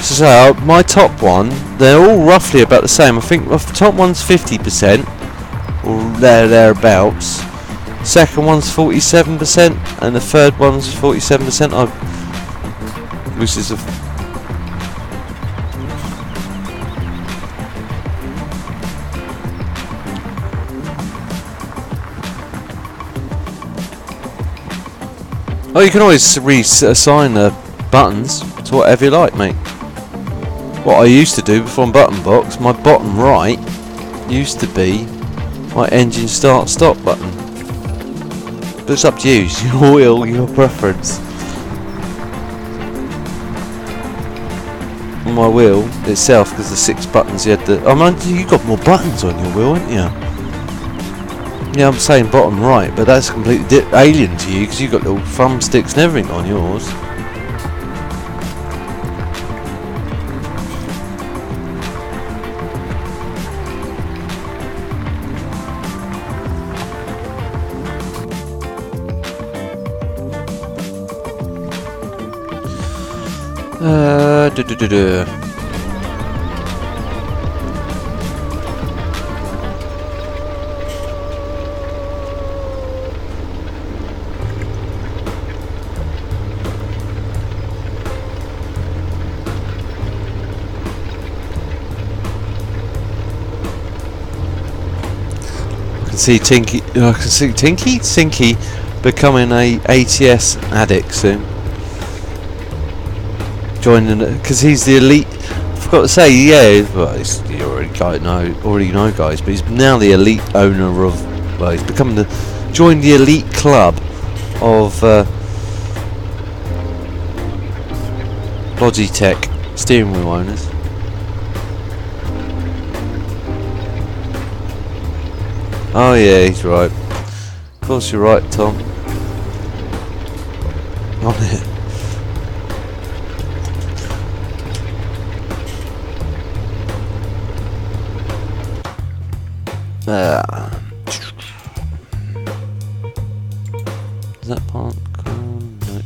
S1: So my top one, they're all roughly about the same. I think the top one's 50%, or thereabouts. Second one's 47%, and the third one's 47%. Which is a oh, you can always reassign the buttons to whatever you like, mate. What I used to do before button box, my bottom right used to be my engine start stop button. But it's up to you, it's your will, your preference. On my wheel itself, because the 6 buttons you had the... I mean, you got more buttons on your wheel, haven't you? Yeah, I'm saying bottom right, but that's completely alien to you, because you've got little thumbsticks and everything on yours. Tinky becoming a ATS addict soon. Joining it because he's the elite. I forgot to say, yeah. Well, you already know, guys. But he's now the elite owner of. Well, he's become joined the elite club of Logitech steering wheel owners. Oh yeah, he's right. Of course you're right, Tom. On it. Does that part come? Nope.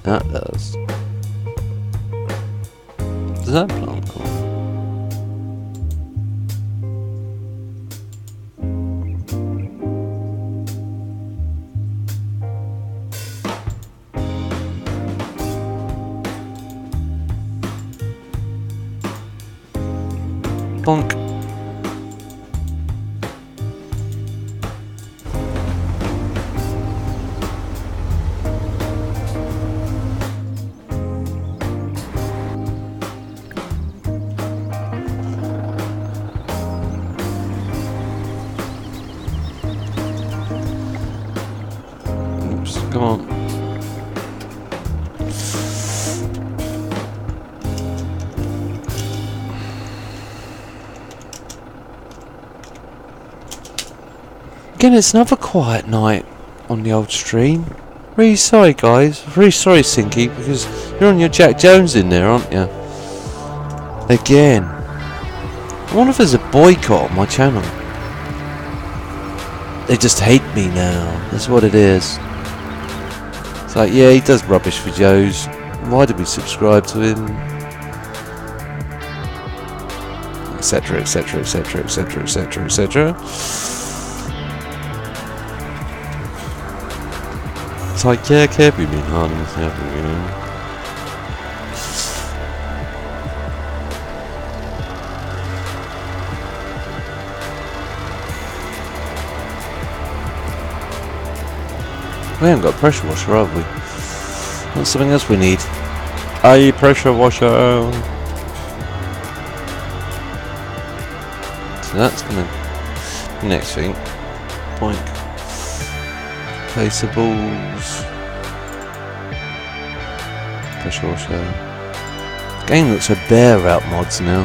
S1: That does. Does that plant come? Bonk. Oops, come on. Again, it's another quiet night on the old stream. Really sorry, guys. Really sorry, Sinky, because you're on your Jack Jones in there, aren't you? Again. I wonder if there's a boycott on my channel. They just hate me now. That's what it is. It's like, yeah, he does rubbish videos. Why did we subscribe to him? Etc, etc, etc, etc, etc, etc. It's like, yeah, can't be being hard on this happening, you know. We haven't got a pressure washer, have we? That's something else we need. A pressure washer. So that's gonna next thing. Boink. Placeables. Pressure washer. Game looks so bare without mods now.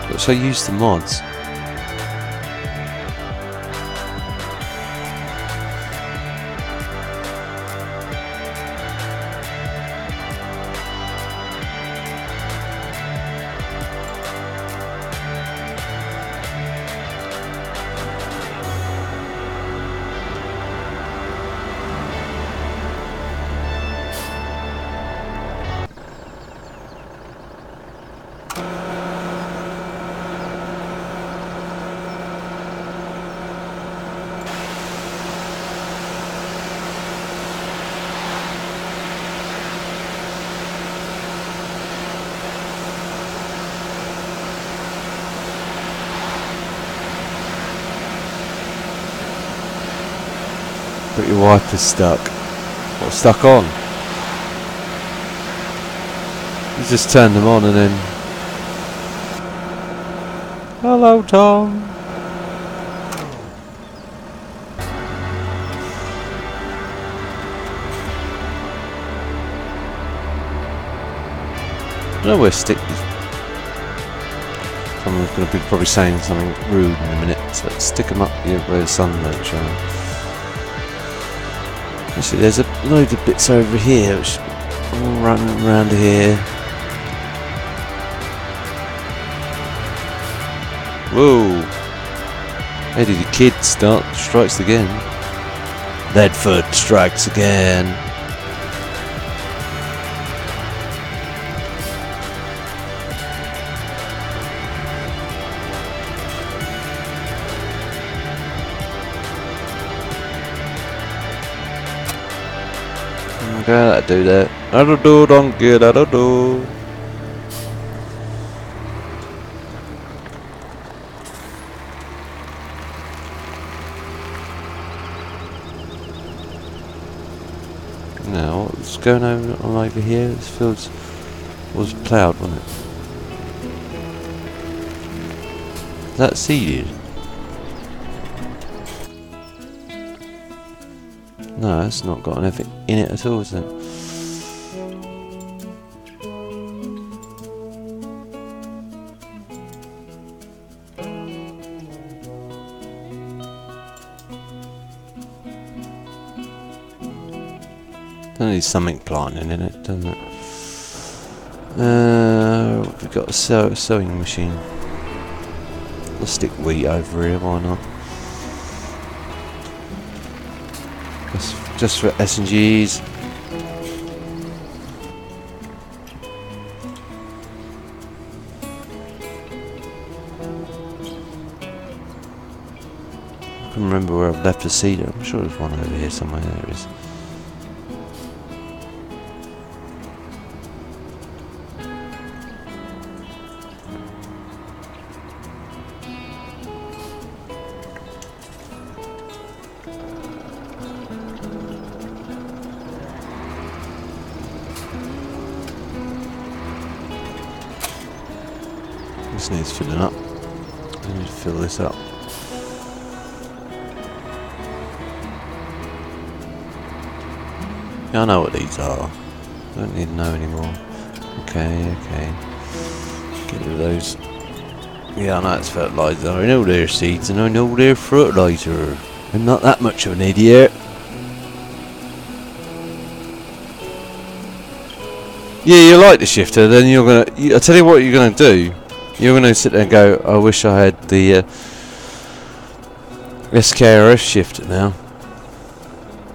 S1: Got so used to mods. But your wiper's stuck. What, stuck on? You just turn them on and then... Hello, Tom. I don't know where stick is. Someone's going to be probably saying something rude in a minute, so let's stick them up here where the sun don't shine. Actually, there's a load of bits over here which all running around here. Whoa! How did the kid start? Strikes again. Ledford strikes again. Okay, that'll do that. That'll do, donkey, that'll do. Now, what's going on over here? This field was ploughed, wasn't it? Is that seeded? No, it's not got anything in it at all, is it? There needs something planting in it, doesn't it? We've got a sewing machine. Let's stick wheat over here, why not? Just for S&Gs. I can remember where I've left the seeder. I'm sure there's one over here somewhere. There it is. This needs filling up. I need to fill this up. Yeah, I know what these are. I don't need to know anymore. Okay. Get rid of those. Yeah, I know it's fertiliser. I know they're seeds and I know they're fertiliser. I'm not that much of an idiot. Yeah, you like the shifter, then you're gonna... I'll tell you what you're gonna do. You're going to sit there and go, I wish I had the SKRF shifter now.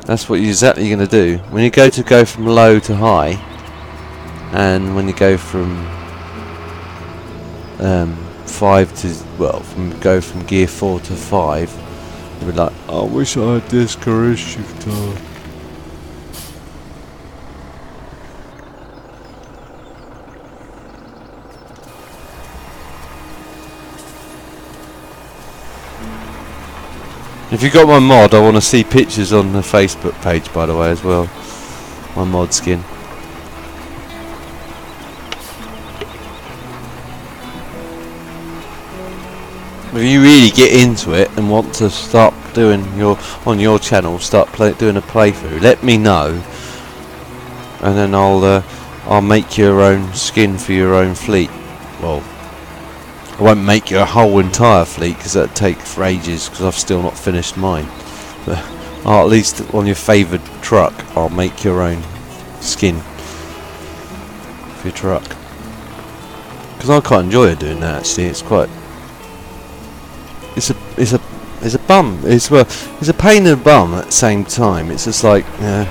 S1: That's what you're exactly going to do. When you go from low to high, and when you go from 5 to, well, go from gear 4 to 5, you'll be like, I wish I had this SKRF shifter. If you got my mod, I want to see pictures on the Facebook page, by the way, as well. My mod skin. If you really get into it and want to start doing on your channel, start doing a playthrough, let me know, and then I'll make your own skin for your own fleet. Well, I won't make you a whole entire fleet because that'd take for ages because I've still not finished mine. But at least on your favoured truck, I'll make your own skin for your truck. Because I quite enjoy doing that actually. It's quite. It's a bum. It's a pain in the bum at the same time. It's just like but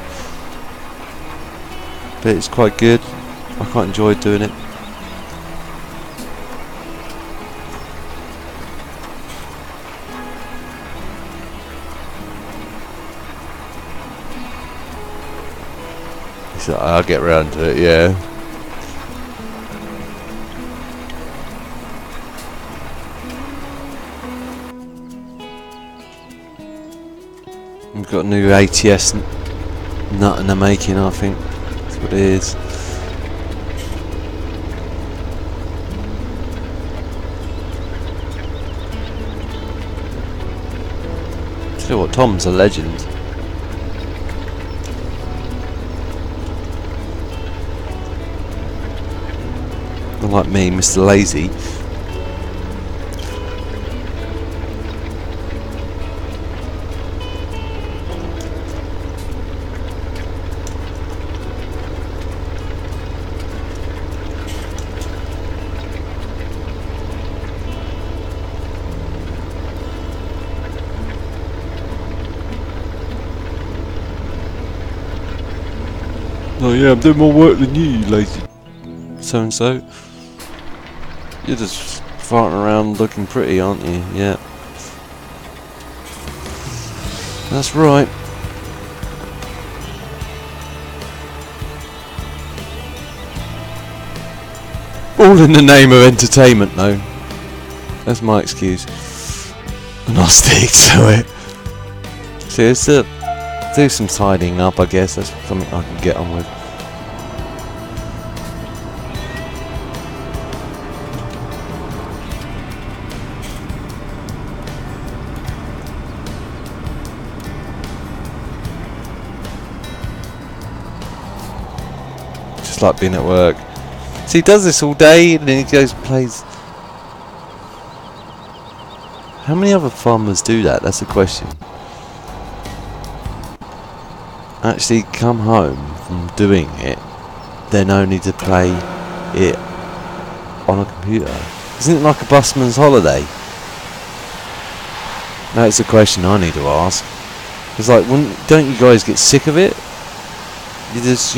S1: it's quite good. I quite enjoy doing it. I'll get round to it, yeah. We've got a new ATS nut in the making, I think. That's what it is. Tell you what, Tom's a legend. Unlike me, Mr. Lazy. Oh yeah, I'm doing more work than you lazy so-and-so. You're just farting around looking pretty, aren't you? Yeah. That's right. All in the name of entertainment, though. That's my excuse. And I'll stick to it. See, it's do some tidying up, I guess. That's something I can get on with. Just like being at work. See, he does this all day and then he goes and plays. How many other farmers do that? That's the question. Actually come home from doing it, then only to play it on a computer. Isn't it like a busman's holiday? That's a question I need to ask. It's like, don't you guys get sick of it? You just,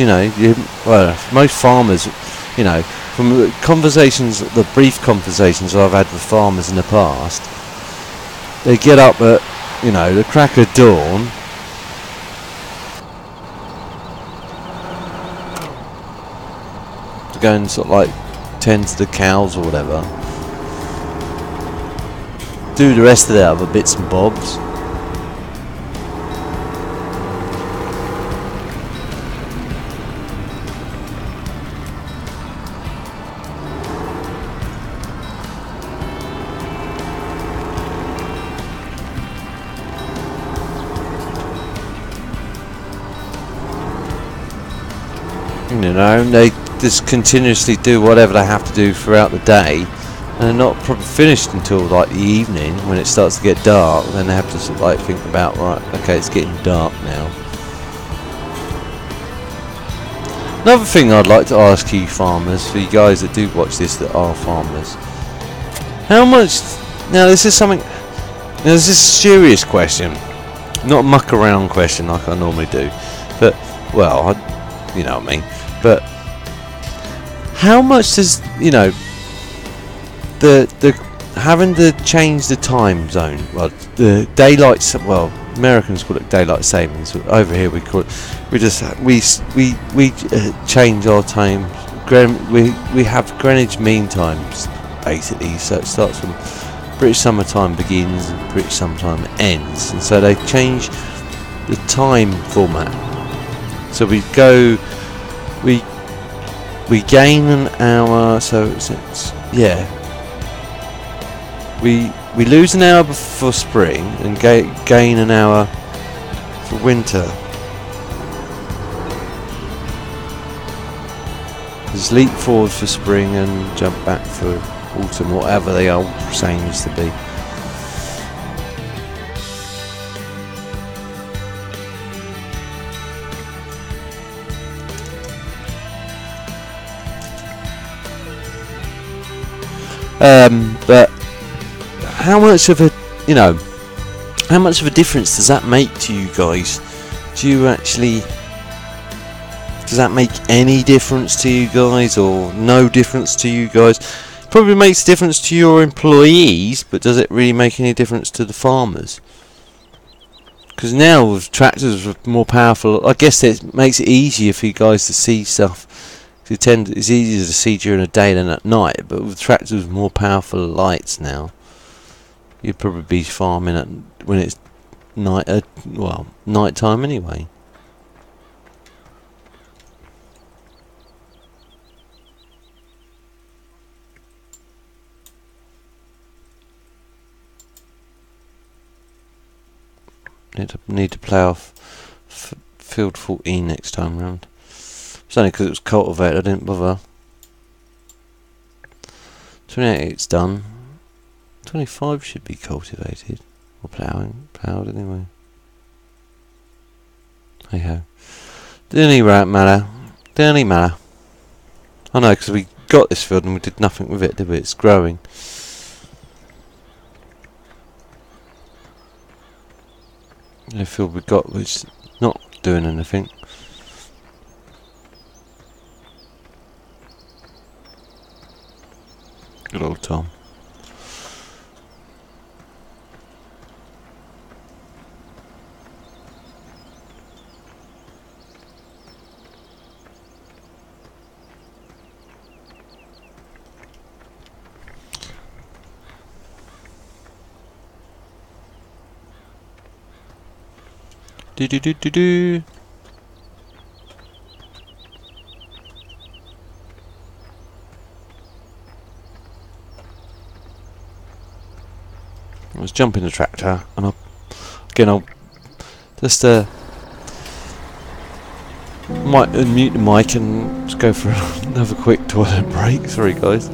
S1: well, most farmers, from the conversations, the brief conversations I've had with farmers in the past, they get up at, the crack of dawn, to go and sort of like tend to the cows or whatever, do the rest of the other bits and bobs. They just continuously do whatever they have to do throughout the day, and they're not probably finished until like the evening when it starts to get dark. Then they have to sort of like think about, right, okay, it's getting dark now. Another thing I'd like to ask you farmers, for you guys that do watch this that are farmers, how much, now this is a serious question, not a muck around question like I normally do, but, well, you know what I mean. But how much does the having to change the time zone, well, the daylight, well, Americans call it daylight savings. Over here we call it, we change our time. We have Greenwich Mean Times basically. So it starts from British summertime begins and British summertime ends, and so they change the time format. So we go. We gain an hour, so it's yeah. We lose an hour for spring and gain an hour for winter. Just leap forward for spring and jump back for autumn, whatever the old saying used to be. But how much of a difference does that make to you guys? Does that make any difference to you guys, or no difference to you guys? Probably makes a difference to your employees, but does it really make any difference to the farmers? Because now with tractors with more powerful, I guess it makes it easier for you guys to see stuff. It's easier to see during the day than at night, but with tractors with more powerful lights now, you'd probably be farming at when it's night time anyway. Need to play off field 14 next time round. It's only because it was cultivated, I didn't bother. 28's done. 25 should be cultivated. Or plowed anyway. Hey ho. Doesn't matter. I know, because we got this field and we did nothing with it, did we? It's growing. The field we got was not doing anything. Good old Tom. Do. I was jumping the tractor, and I'll just might unmute the mic and just go for another quick toilet break. Sorry, guys.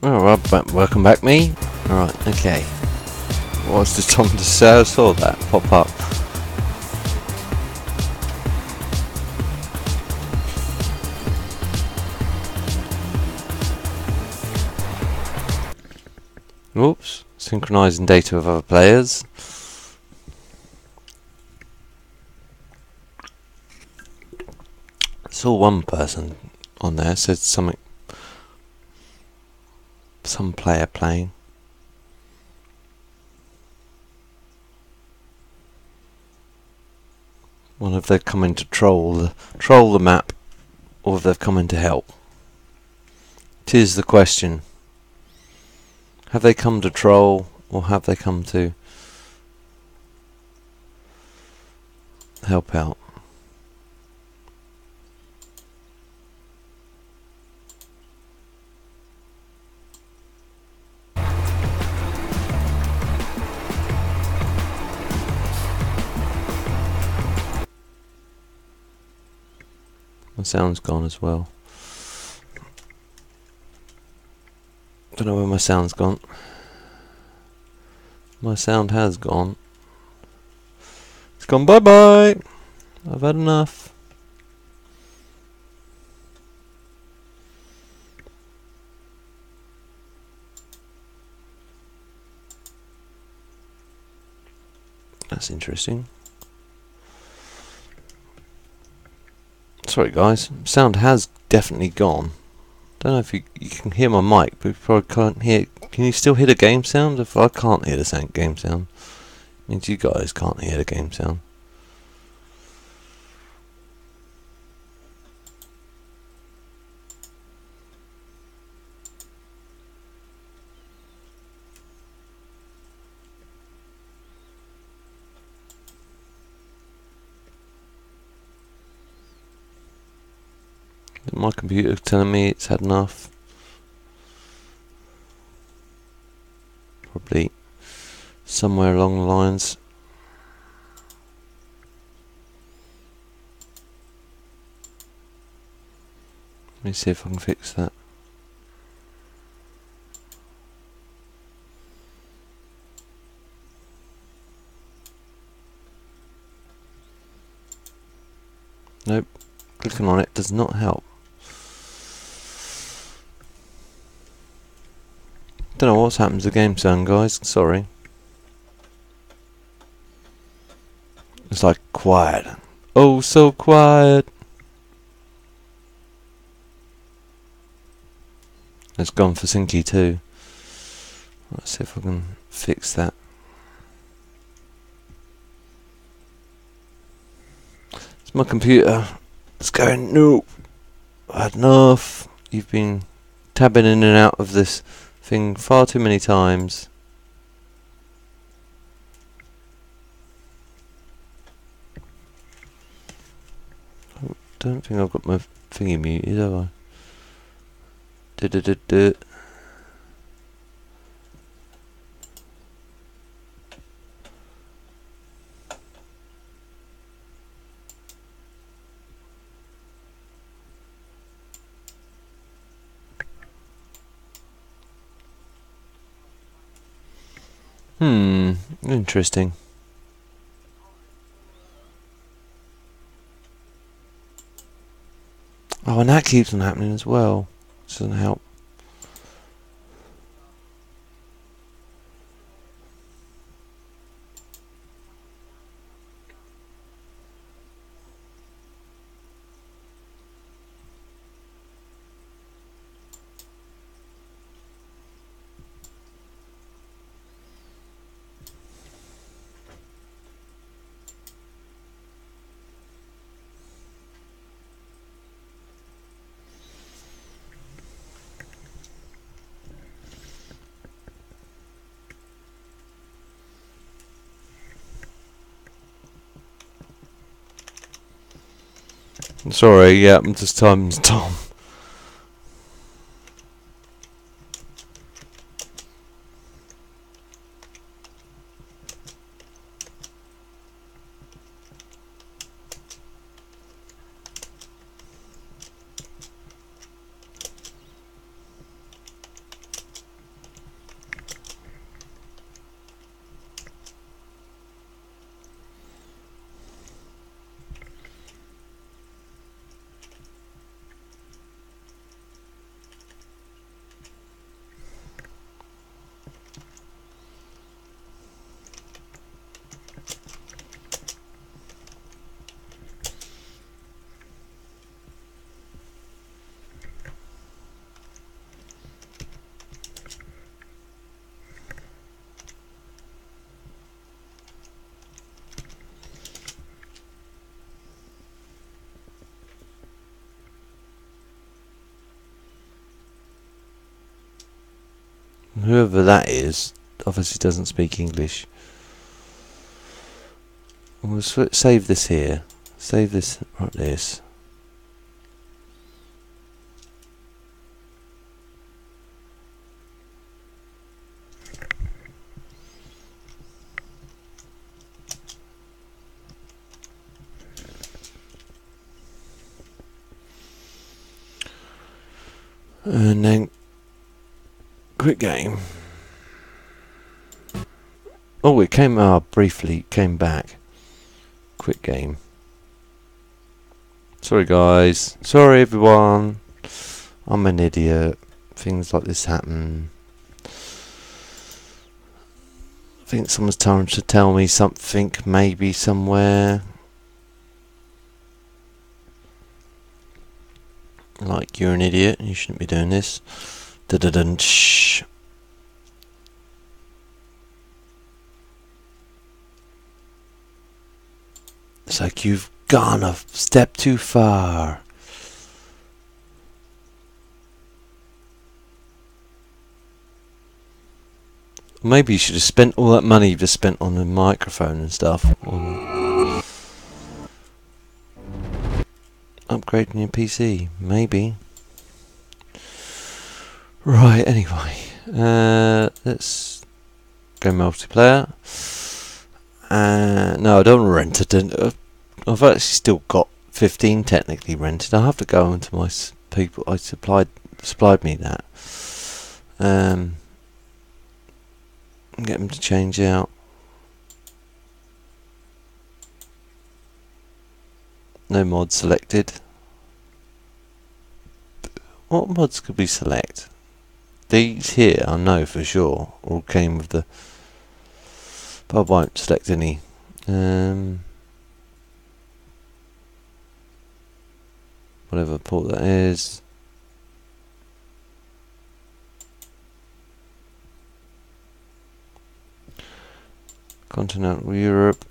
S1: Alright, welcome back, me. Alright, okay. What's the time to say? I saw that pop up. Oops, synchronizing data with other players. I saw one person on there said something, some player playing. Wonder if they've come in to troll the map, or if they've come in to help. 'Tis the question. Have they come to troll, or have they come to help out? My sound's gone as well. Don't know where my sound's gone. My sound has gone. It's gone bye bye. I've had enough. That's interesting. Sorry guys, sound has definitely gone. Don't know if you can hear my mic, but you probably can't hear. Can you still hear the game sound? If I can't hear the game sound, it means you guys can't hear the game sound. My computer's telling me it's had enough. Probably somewhere along the lines. Let me see if I can fix that. Nope, clicking on it does not help. Don't know what's happened to the game sound, guys. Sorry. It's like quiet. Oh, so quiet. It's gone for Syncy too. Let's see if I can fix that. It's my computer. It's going, nope. I had enough. You've been tabbing in and out of this thing far too many times. I don't think I've got my thingy muted, have I? Interesting. Oh, and that keeps on happening as well. This doesn't help. Sorry, yeah, I'm just Tom. Whoever that is obviously doesn't speak English. We'll save this here. Save this like this. And then quick game. Oh, it came briefly came back. Quick game. Sorry guys. Sorry everyone. I'm an idiot. Things like this happen. I think someone's trying to tell me something maybe somewhere. Like, you're an idiot, you shouldn't be doing this. Da-da-dun-shh. It's like you've gone a step too far. Maybe you should have spent all that money you've just spent on the microphone and stuff. Upgrading your PC, maybe. Right, anyway. Let's go multiplayer. No, I don't rent it. I've actually still got 15 technically rented. I'll have to go into my people. I supplied me that. And get them to change out. No mods selected. What mods could we select? These here, I know for sure, all came with the. But I won't select any. Whatever port that is. Continental Europe.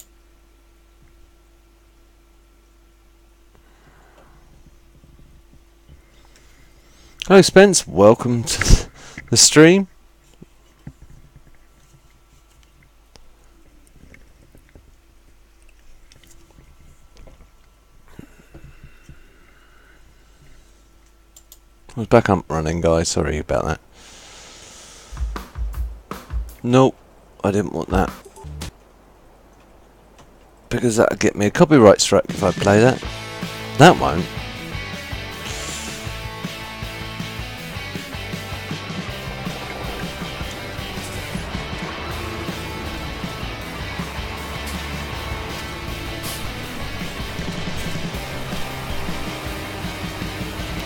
S1: Hello Spence, welcome to the stream. I was back up running, guys, sorry about that. Nope, I didn't want that. Because that'll get me a copyright strike if I play that. That won't.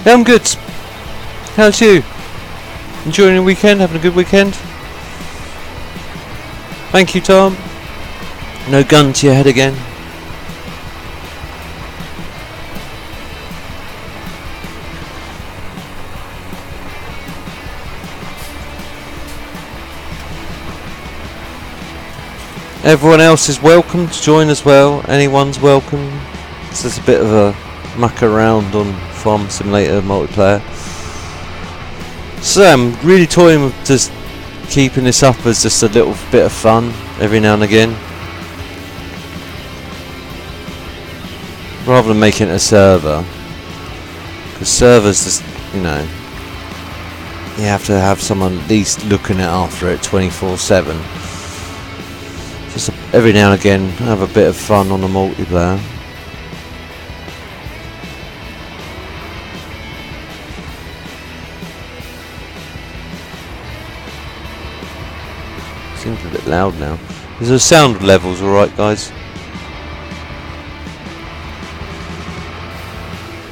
S1: Yeah, I'm good. How's you? Enjoying your weekend? Having a good weekend? Thank you, Tom. No gun to your head again. Everyone else is welcome to join as well. Anyone's welcome. This is a bit of a muck around on Farm Simulator multiplayer. So I'm really toying with just keeping this up as just a little bit of fun every now and again, rather than making it a server, because servers just, you know, you have to have someone at least looking after it 24/7. Just every now and again have a bit of fun on the multiplayer. Seems a bit loud now. Is the sound levels alright, guys?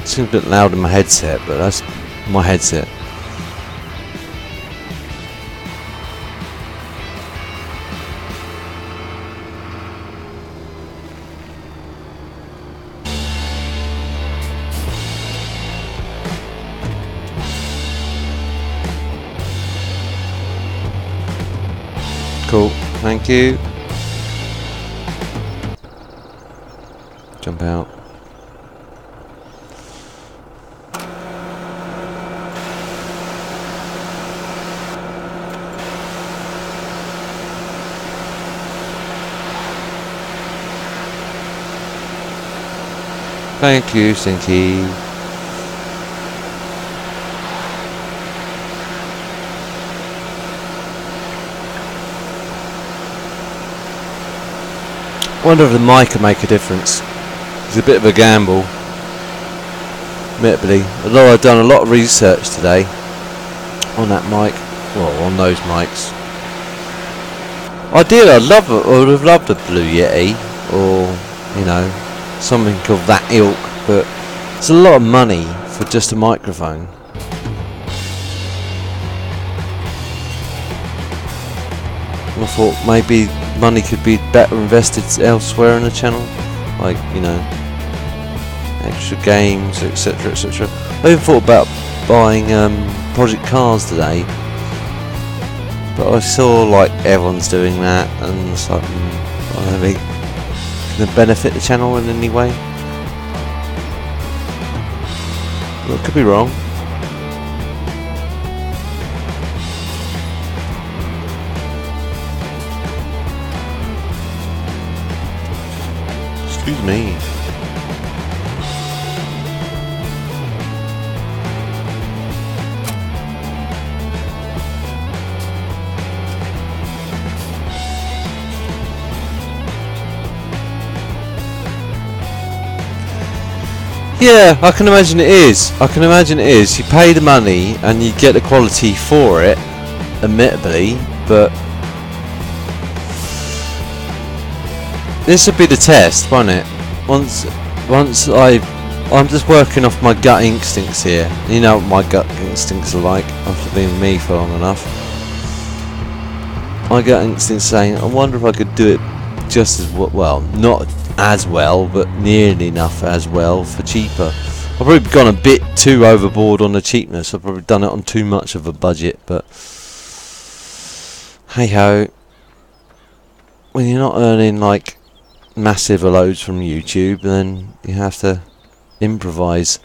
S1: Seems a bit loud in my headset, but that's my headset. Cool, thank you. Jump out. Thank you, Stinky. Wonder if the mic will make a difference. It's a bit of a gamble, admittedly. Although I've done a lot of research today on that mic, well, on those mics. Ideally, I would have loved a Blue Yeti, or you know, something of that ilk. But it's a lot of money for just a microphone. I thought maybe money could be better invested elsewhere in the channel, like, you know, extra games, etc, etc. I even thought about buying Project Cars today, but I saw like everyone's doing that, and it's like, I don't think can it benefit the channel in any way? Well, I could be wrong. Excuse me. Yeah, I can imagine it is. I can imagine it is. You pay the money and you get the quality for it, admittedly, but this would be the test, won't it? Once I'm just working off my gut instincts here. You know what my gut instincts are like after being me for long enough. My gut instincts saying, I wonder if I could do it just as well, not as well, but nearly enough as well for cheaper. I've probably gone a bit too overboard on the cheapness. I've probably done it on too much of a budget, but hey ho. When you're not earning like massive loads from YouTube, then you have to improvise.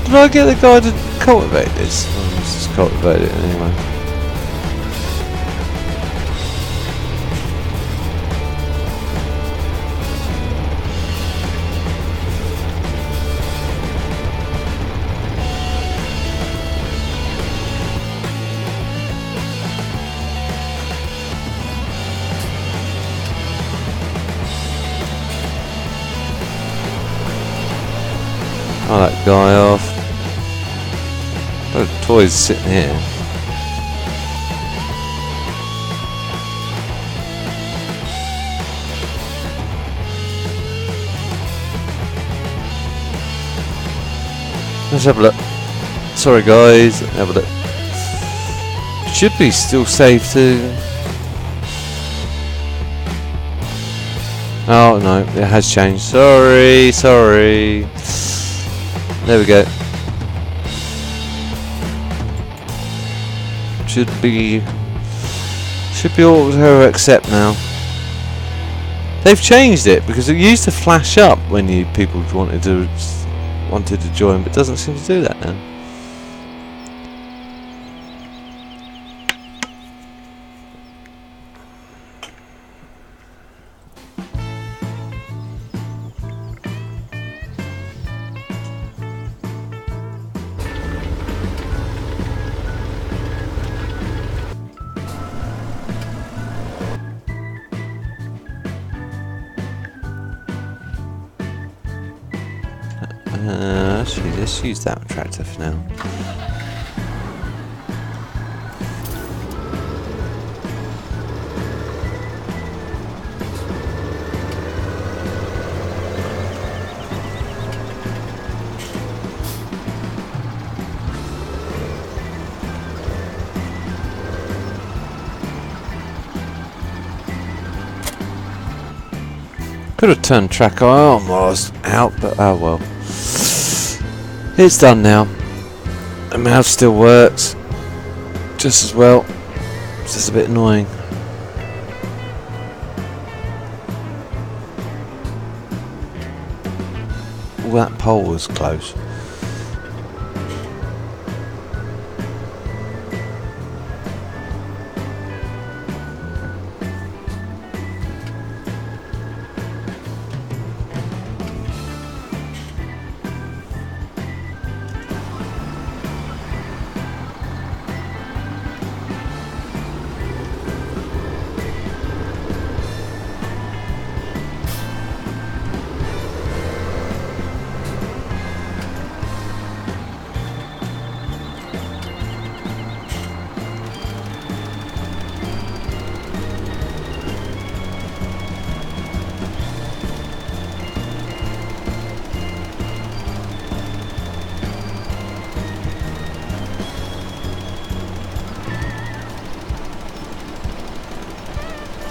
S1: Did I get the guy to cultivate this? Oh, let's just cultivate it anyway. Oh, that guy off. Oh, toys sitting here. Let's have a look. Sorry guys, have a look. Should be still safe to... Oh no, it has changed. Sorry. There we go. Should be auto accept now. They've changed it because it used to flash up when people wanted to join, but it doesn't seem to do that now. Actually, let's use that tractor for now. Could have turned track arm while I was out, but oh well. It's done now. The mouse still works just as well. It's just a bit annoying. Well, that pole was close.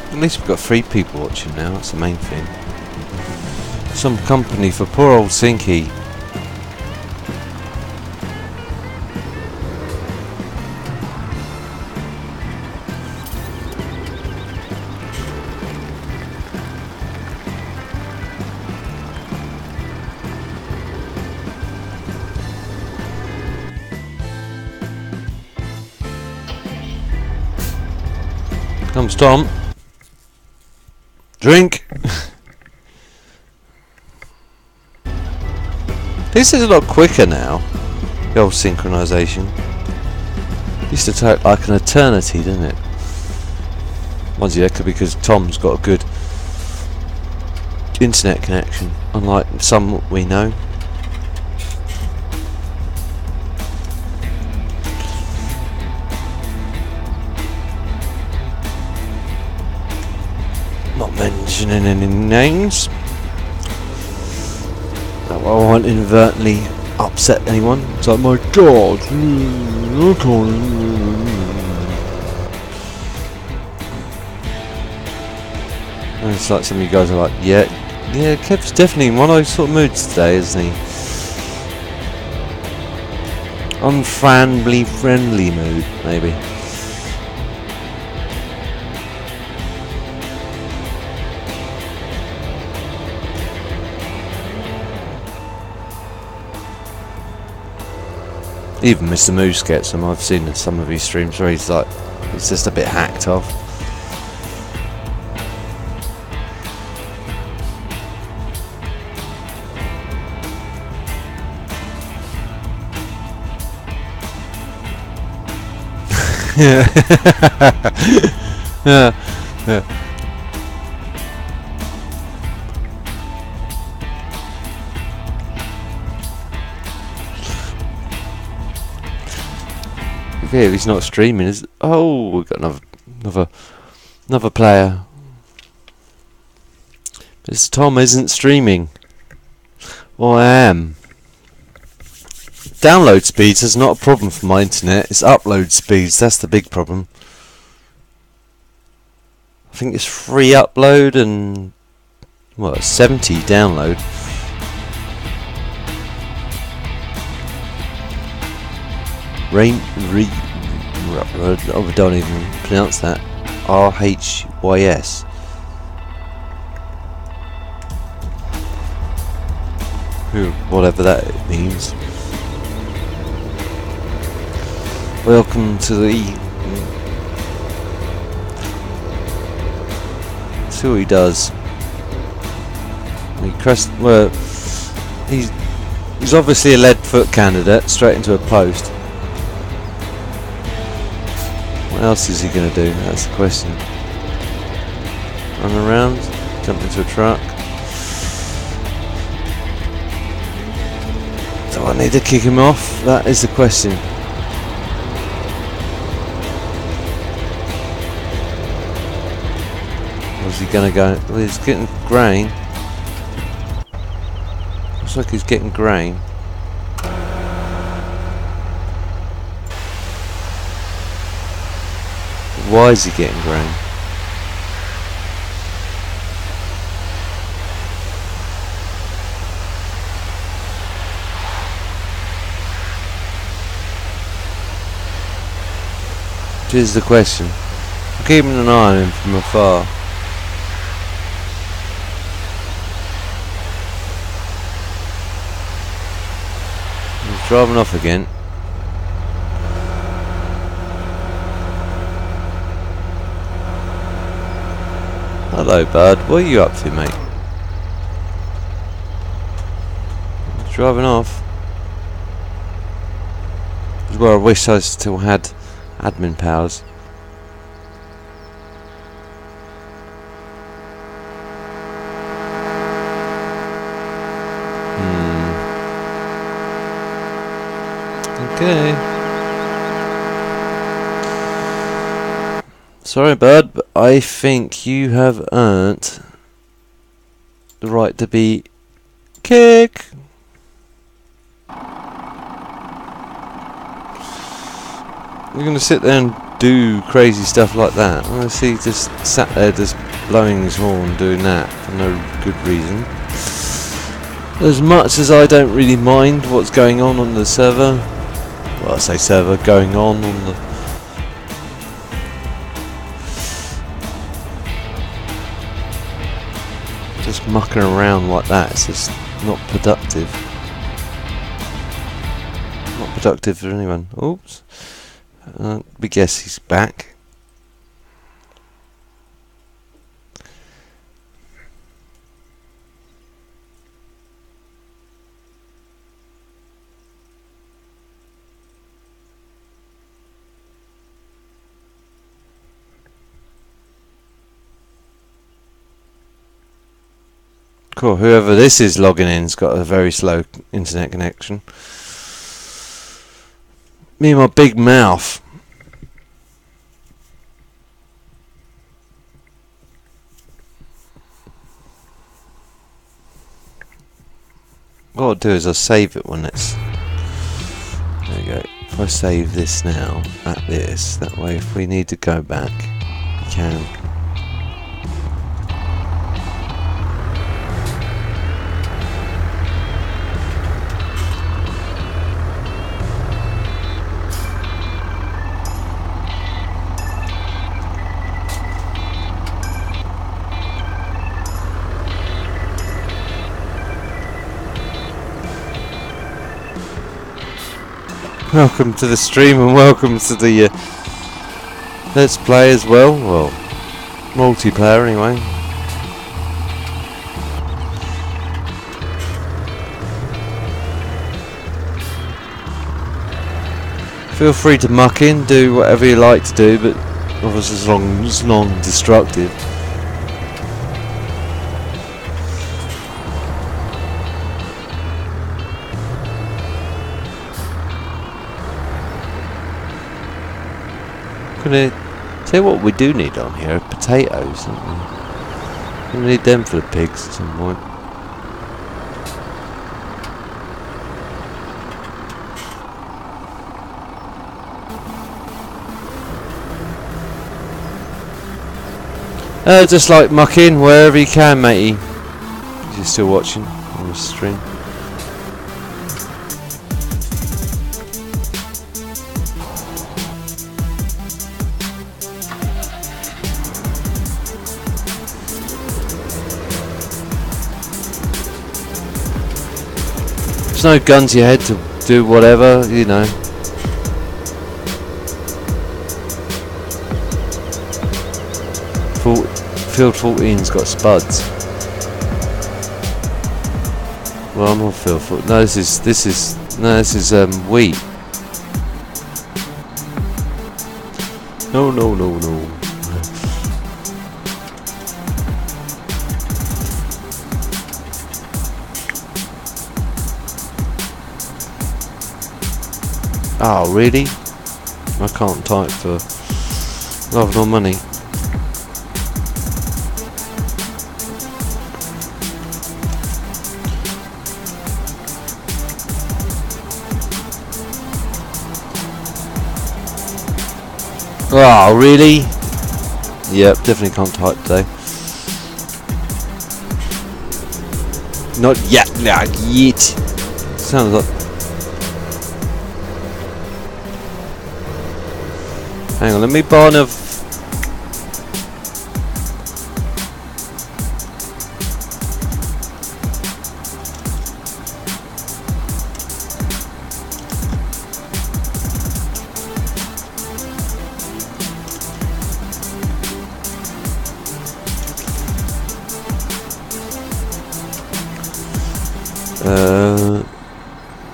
S1: At least we've got 3 people watching now, that's the main thing. Some company for poor old Sinky. Comes Tom. Drink! This is a lot quicker now, the old synchronisation. Used to take like an eternity, didn't it? Mind you, that could be because Tom's got a good internet connection, unlike some we know. Not mentioning any names. I won't inadvertently upset anyone. It's like, my God. And it's like some of you guys are like, yeah, Kev's definitely in one of those sort of moods today, isn't he? Unfriendly, friendly mood, maybe. Even Mr. Moose gets them. I've seen some of his streams where he's like, it's just a bit hacked off. Yeah. Yeah. Yeah, he's not streaming. Is oh, we've got another player. This Tom isn't streaming. Well, I am. Download speeds is not a problem for my internet. It's upload speeds. That's the big problem. I think it's free upload and well, 70 download. I don't even pronounce that. RHYS. Whatever that means. Welcome to the. See what he does. Well, he's obviously a lead foot candidate. Straight into a post. What else is he going to do? That's the question. Run around, jump into a truck. Do I need to kick him off? That is the question. Where's he going to go? Well, he's getting grain. Looks like he's getting grain. Why is he getting grain? Here's the question. I'm keeping an eye on him from afar. He's driving off again. Hello, bud. What are you up to, mate? He's driving off. This is where I wish I still had admin powers. Okay. Sorry, bud, but I think you have earned the right to be kick. You're gonna sit there and do crazy stuff like that. I see he just sat there just blowing his horn doing that for no good reason. As much as I don't really mind what's going on the server, well, I say server, going on the... Just mucking around like that, it's just not productive. Not productive for anyone. Oops. We guess he's back. Cool, whoever this is logging in's got a very slow internet connection. Me and my big mouth. What I'll do is I'll save it when it's... There we go. If I save this now, at this, that way if we need to go back, we can. Welcome to the stream and welcome to the Let's Play as well. Well, multiplayer anyway. Feel free to muck in, do whatever you like to do, but obviously as long as it's non-destructive. Gonna tell you what we do need on here, potatoes, don't we? We need them for the pigs at some point. Just like muck in wherever you can, matey. If you're still watching on the stream. No guns to your head to do whatever, you know. Field 14's got spuds. Well, I'm on field 14. No, this is wheat. No. Oh, really? I can't type for love nor money. Oh, really? Yep, definitely can't type today. Not yet, not yet. Sounds like... Hang on, let me buy another.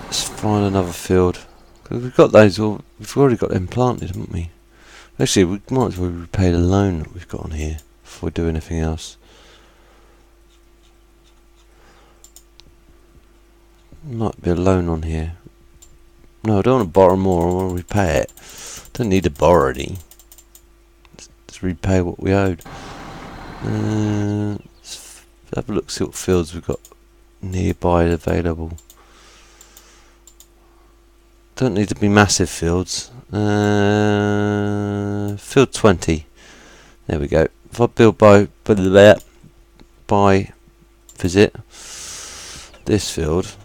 S1: Let's find another field. We've got those all. We've already got them planted, haven't we? Actually, we might as well repay the loan that we've got on here before we do anything else. Might be a loan on here. No, I don't want to borrow more. I want to repay it. Don't need to borrow any. Let's repay what we owed. Let's have a look, see what fields we've got nearby available. Don't need to be massive fields. Field 20. There we go. If I build by visit this field,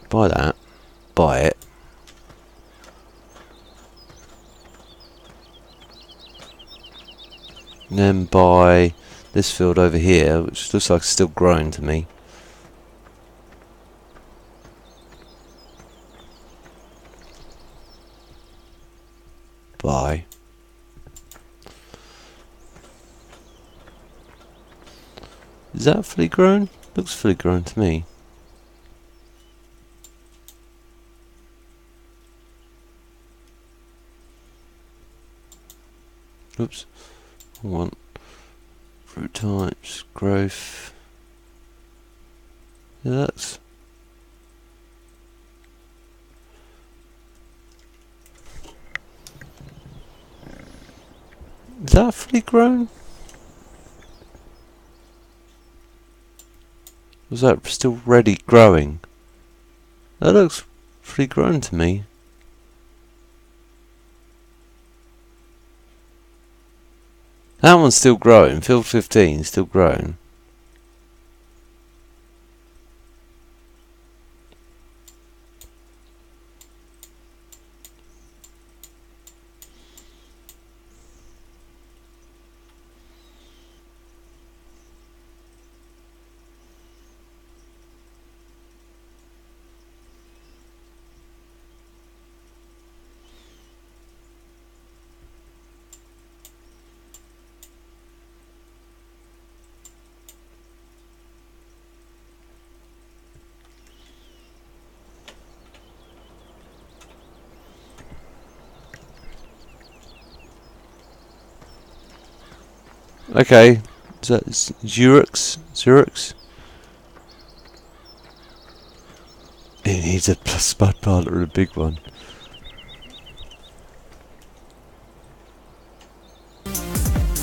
S1: buy that, buy it. And then buy this field over here, which looks like it's still growing to me. Buy. Is that fully grown? Looks fully grown to me. Oops. I want fruit types, growth. Yeah, that's. Is that fully grown? Was that still ready growing? That looks fully grown to me. That one's still growing. Field 15 still growing. Okay, is that Xerox? He needs a spud pilot or a big one.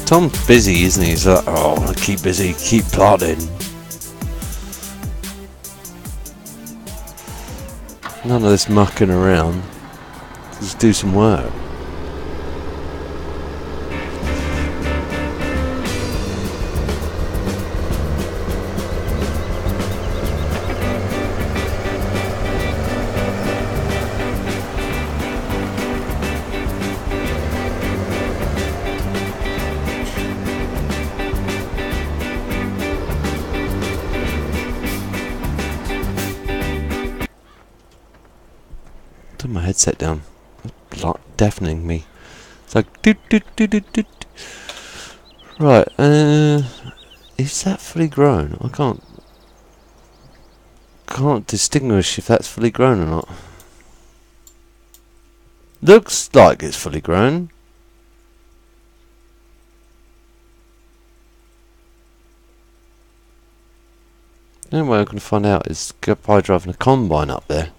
S1: Tom's busy, isn't he? He's like, oh, keep busy, keep planting. None of this mucking around. Just do some work. Turn my headset down. It's like deafening me. It's like doot doot doot doot doot. Right, is that fully grown? I can't distinguish if that's fully grown or not. Looks like it's fully grown. The only way I can find out is by driving a combine up there.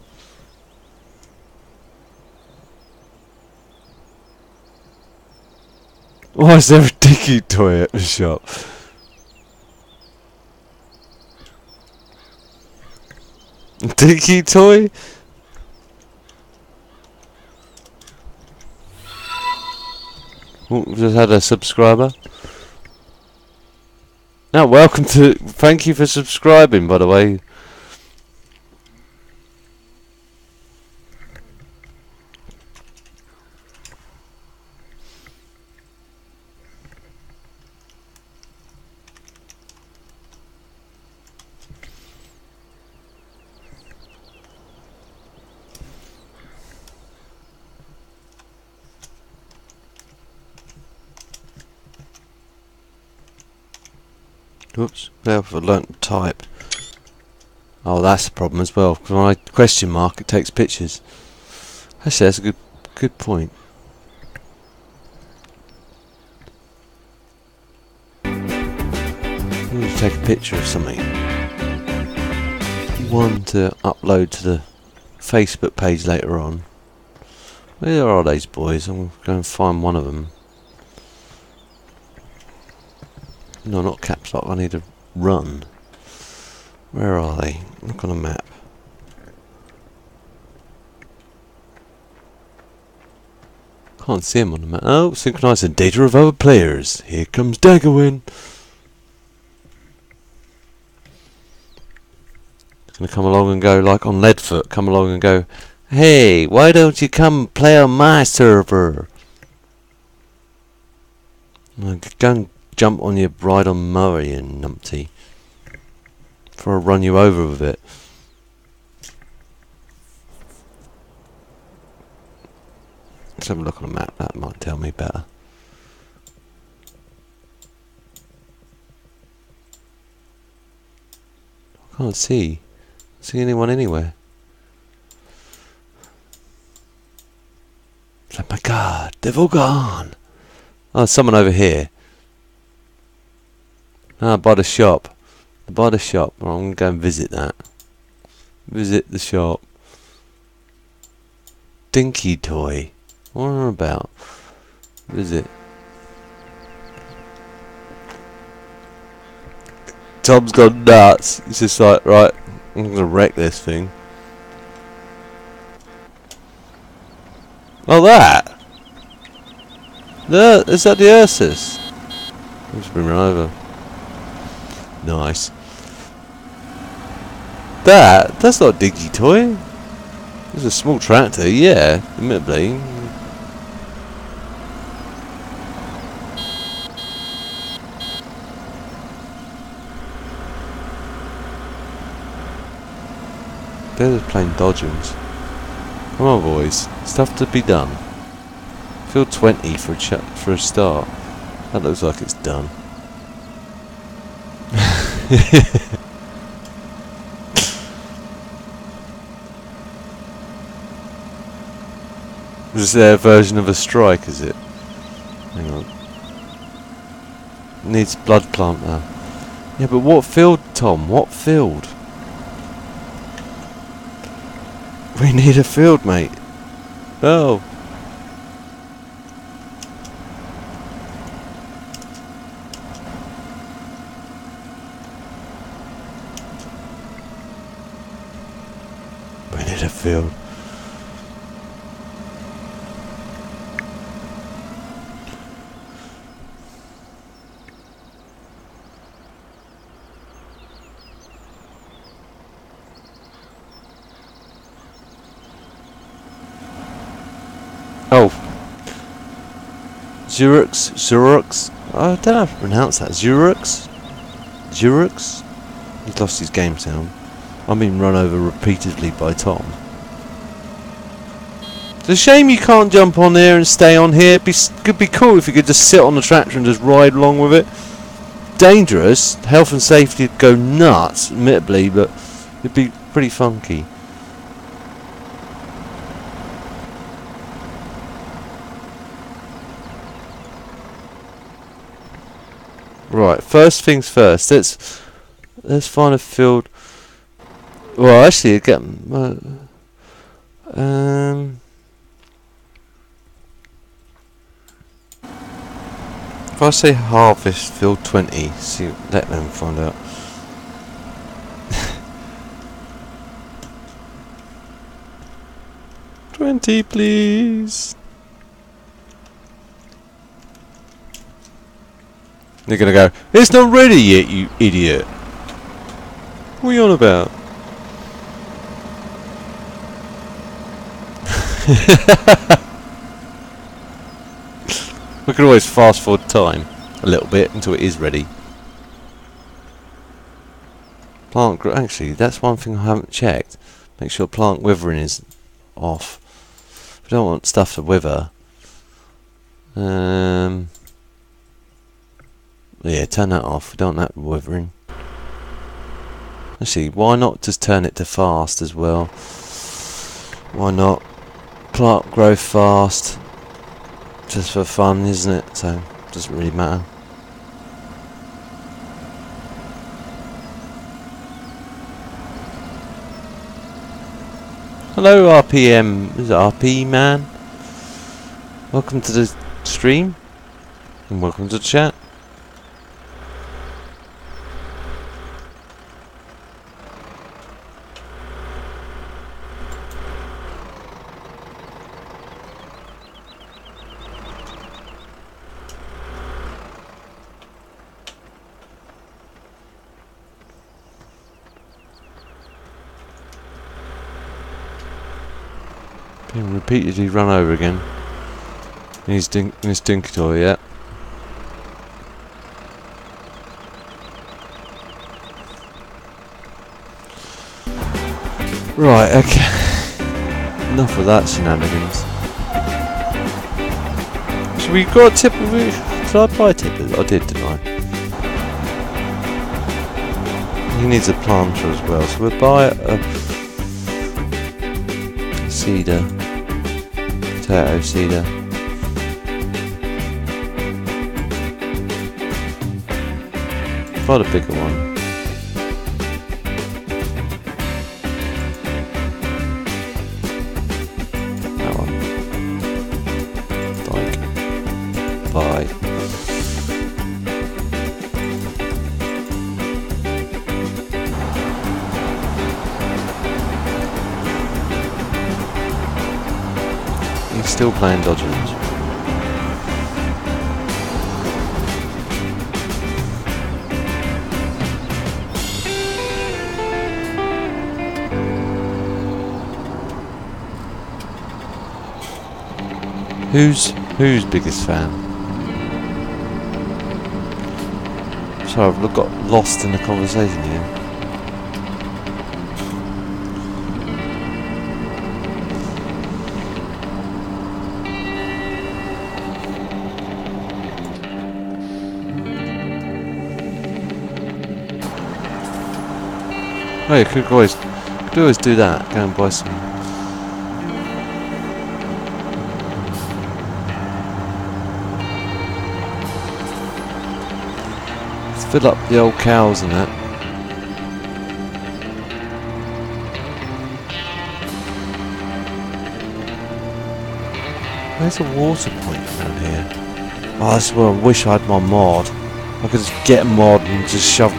S1: Why is there a dicky toy at the shop? Dicky toy? Oh, just had a subscriber. Now, welcome to. Thank you for subscribing, by the way. Oops, now I've learnt to type. Oh, that's the problem as well, because when I question mark, it takes pictures. Actually, that's a good point. I need to take a picture of something. One to upload to the Facebook page later on. Where are these boys? I'm going to go and find one of them. No, not caps lock. I need to run. Where are they? Look on a map. Can't see them on the map. Oh, synchronise the data of other players. Here comes Daggerwin. It's going to come along and go like on Leadfoot. Come along and go, hey, why don't you come play on my server? Go and jump on your bridal Murray and numpty. Before I run you over with it. Let's have a look on the map, that might tell me better. I can't see anyone anywhere. Oh my god, they've all gone! Oh, there's someone over here. Ah, by the shop. By the shop. Well, I'm going to go and visit that. Visit the shop. Dinky toy. What are about? Visit. Tom's gone nuts. He's just like, right, I'm going to wreck this thing. Oh, that! Is that the Ursus? Let's bring her over. Nice. That's not a dinky toy. It's a small tractor, yeah, admittedly. They're just plain dodgems. Come on, boys. Stuff to be done. Field 20 for a start. That looks like it's done. This is their version of a strike, is it? Hang on. Needs blood planter. Yeah, but what field, Tom? What field? We need a field, mate. Oh. We need a field. Oh. Zurux. I don't know how to pronounce that. Zurux? He's lost his game sound. I'm being run over repeatedly by Tom. It's a shame you can't jump on here and stay on here. Could be cool if you could just sit on the tractor and just ride along with it. Dangerous. Health and safety would go nuts, admittedly, but it'd be pretty funky. Right, first things first. Let's find a field. Well, actually, get if I say harvest field 20, see, let them find out. $20, please. They're gonna go, it's not ready yet, you idiot. What are you on about? We can always fast forward time a little bit until it is ready. Plant actually, that's one thing I haven't checked. Make sure plant withering is off. We don't want stuff to wither. Yeah, turn that off. We don't want that withering. Actually, why not just turn it to fast as well? Why not? Plant growth fast. Just for fun, isn't it? So, doesn't really matter. Hello RPM, is it RP man? Welcome to the stream. And welcome to the chat. Being repeatedly run over again. In his dinky toy, yeah. Right, okay. Enough of that shenanigans. So we got a tip of it. Did I buy a tip? I did, didn't I? He needs a planter as well, so we'll buy a cedar. Potato cedar. Quite a bigger one. That one. Like. Bye. He's still playing Dodgers. Who's biggest fan? Sorry, I've got lost in the conversation here. Oh yeah, could always do that. Go and buy some. Let's fill up the old cows and that. Where's a water point around here? Oh, that's where I wish I had my mod. I could just get a mod and just shove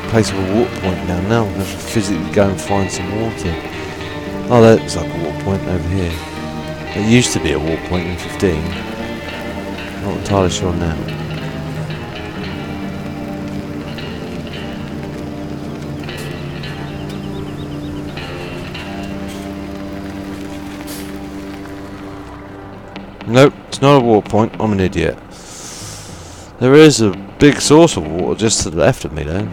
S1: place of a water point down. Now I'm going to have to physically go and find some water. Oh, that looks like a water point over here. There used to be a water point in 15. Not entirely sure now. Nope, it's not a water point. I'm an idiot. There is a big source of water just to the left of me though.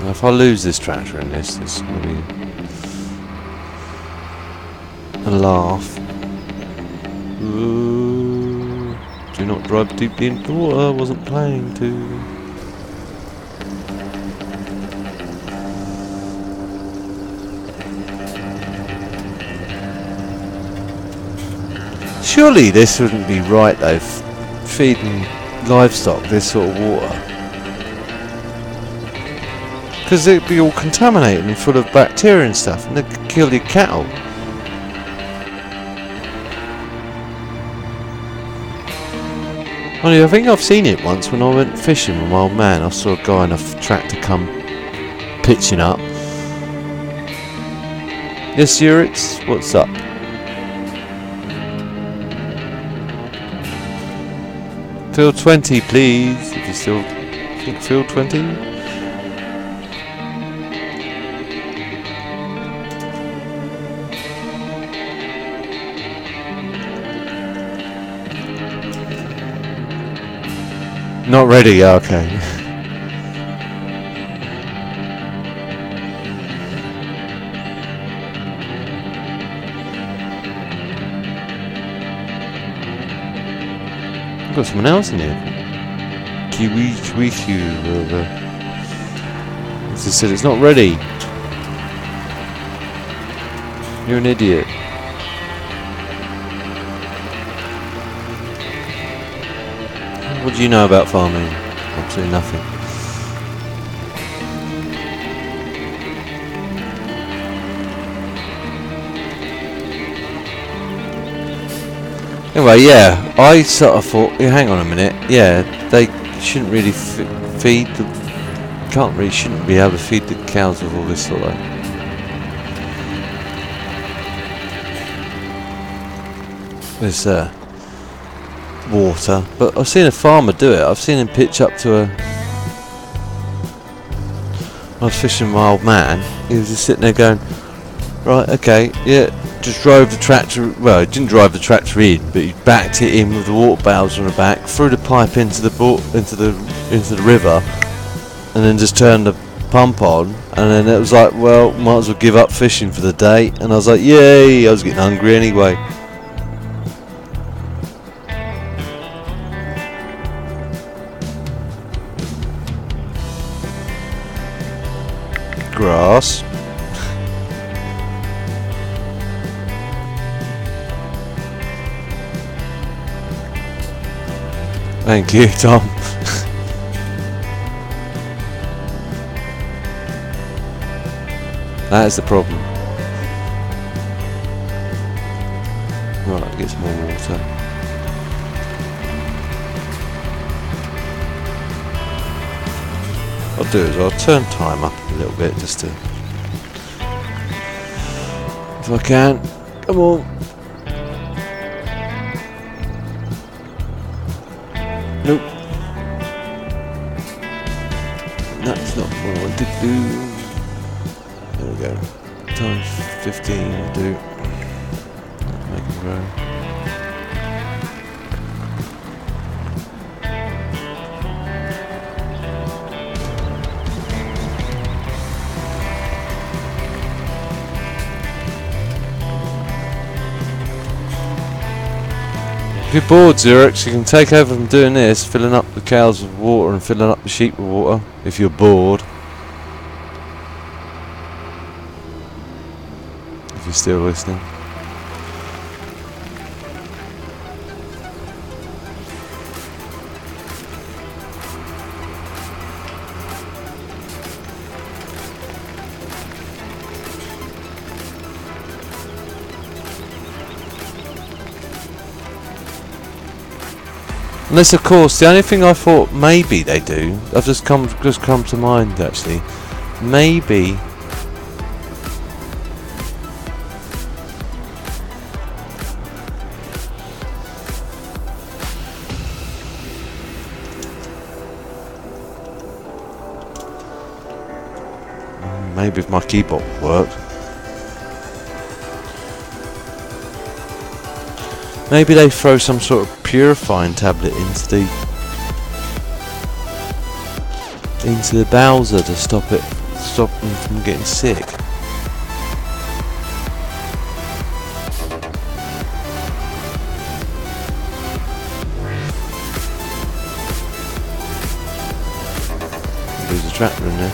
S1: Now if I lose this tractor in this is going to be a laugh. Ooh, do not drive deeply into the water. I wasn't planning to. Surely this wouldn't be right though, feeding livestock this sort of water. Because it'd be all contaminated and full of bacteria and stuff, and they'd kill your cattle. Only I think I've seen it once when I went fishing with my old man. I saw a guy in a tractor come pitching up. Yes, Urits, what's up? Field 20, please. If you still think field 20. Not ready, okay. got someone else in here. Kiwi, whatever. As I said, it's not ready. You're an idiot. What do you know about farming? Absolutely nothing. Anyway, yeah, I sort of thought, yeah, hang on a minute, yeah, they shouldn't really feed the, shouldn't be able to feed the cows with all this sort of, this water, but I've seen a farmer do it. I've seen him pitch up to a, I was fishing with my old man, he was just sitting there going, right, okay, yeah, just drove the tractor, well, he didn't drive the tractor in, but he backed it in with the water barrels on the back, threw the pipe into the river, and then just turned the pump on, and then it was like, well, might as well give up fishing for the day, and I was like, yay, I was getting hungry anyway. Grass. Thank you, Tom. That is the problem. Right, get some more water. What I'll do is I'll turn time up a little bit just to, if I can. Come on. Nope. That's not what I want to do. There we go. Times 15 will do. Make it grow. If you're bored, Xerox, you can take over from doing this, filling up the cows with water and filling up the sheep with water, if you're bored. If you're still listening. Unless, of course, the only thing I thought maybe they do, I've just come to mind actually, maybe if my keyboard worked. Maybe they throw some sort of purifying tablet into the Bowser to stop them from getting sick. There's a tractor in there.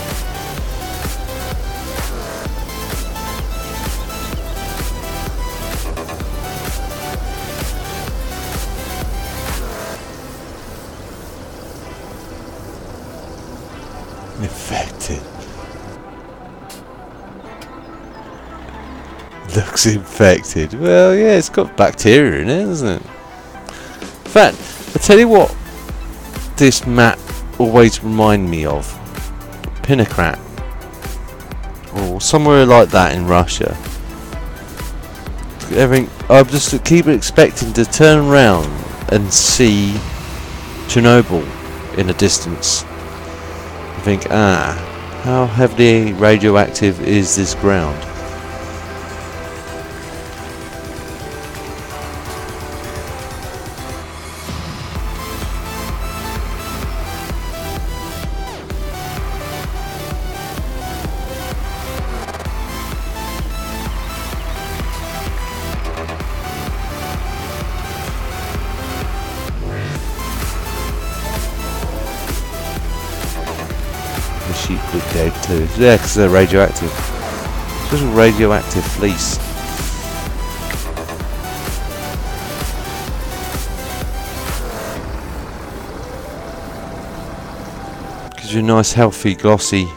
S1: Infected. Looks infected. Well, yeah, it's got bacteria in it, hasn't it? In fact, I tell you what, this map always reminds me of Pinnacrat, or somewhere like that in Russia. I just keep expecting to turn around and see Chernobyl in the distance. I think, how heavily radioactive is this ground? sheep would dead too. Yeah, because they're radioactive. Special radioactive fleece. Gives you a nice, healthy, glossy.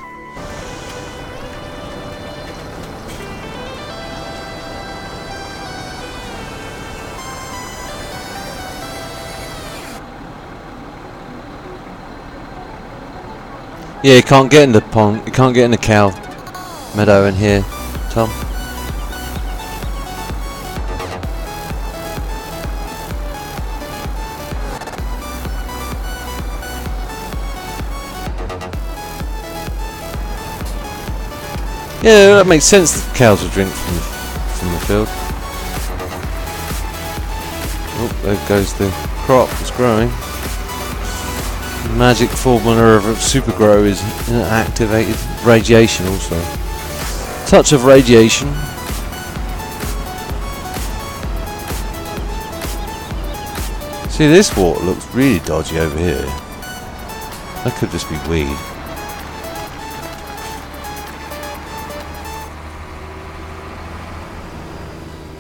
S1: Yeah, you can't get in the pond. You can't get in the cow meadow in here, Tom. Yeah, that makes sense. The cows will drink from the field. Oh, there goes the crop that's growing. The magic formula of super grow is activated radiation also. Touch of radiation. See, this water looks really dodgy over here. That could just be weed.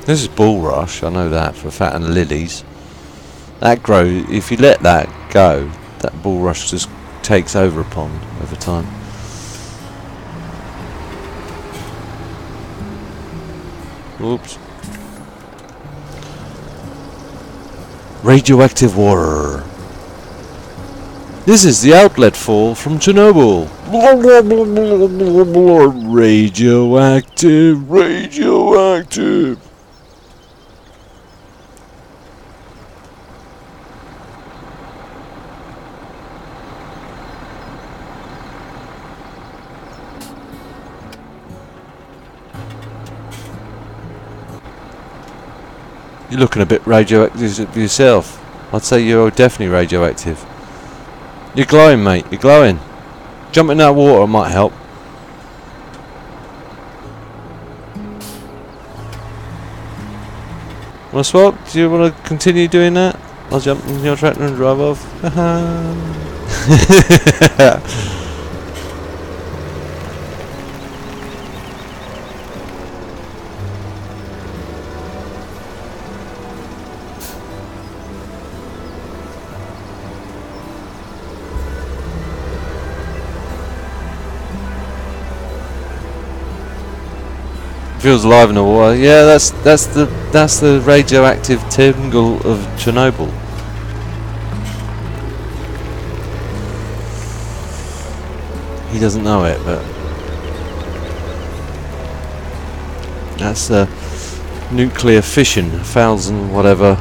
S1: This is bulrush, I know that for a fact, and lilies. That grows, if you let that go, that bulrush just takes over a pond over time. Oops. Radioactive water. This is the outlet fall from Chernobyl. Radioactive, radioactive. You're looking a bit radioactive yourself. I'd say you're definitely radioactive. You're glowing, mate. You're glowing. Jump in that water might help. Wanna swap? Do you want to continue doing that? I'll jump in your tractor and drive off. Feels alive in the water. Yeah, that's the radioactive tingle of Chernobyl. He doesn't know it, but that's nuclear fission, 1,000 whatever,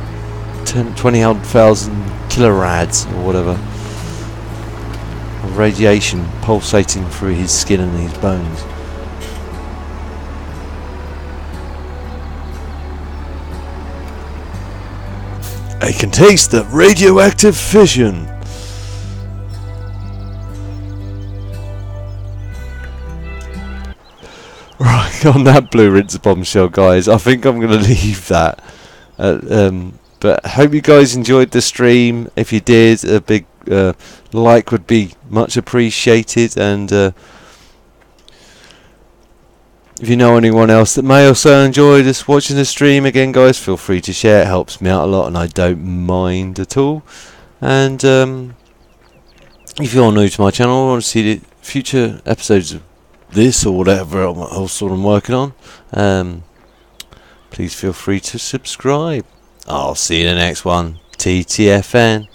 S1: 20,000 kilorads or whatever, of radiation pulsating through his skin and his bones. I can taste the radioactive fission. Right, on that blue rinse bombshell, guys, I think I'm going to leave that. But I hope you guys enjoyed the stream. If you did, a big like would be much appreciated. And if you know anyone else that may also enjoy this watching the stream, again guys, feel free to share. It helps me out a lot and I don't mind at all. And if you're new to my channel or want to see the future episodes of this or whatever else I'm working on, please feel free to subscribe. I'll see you in the next one. TTFN.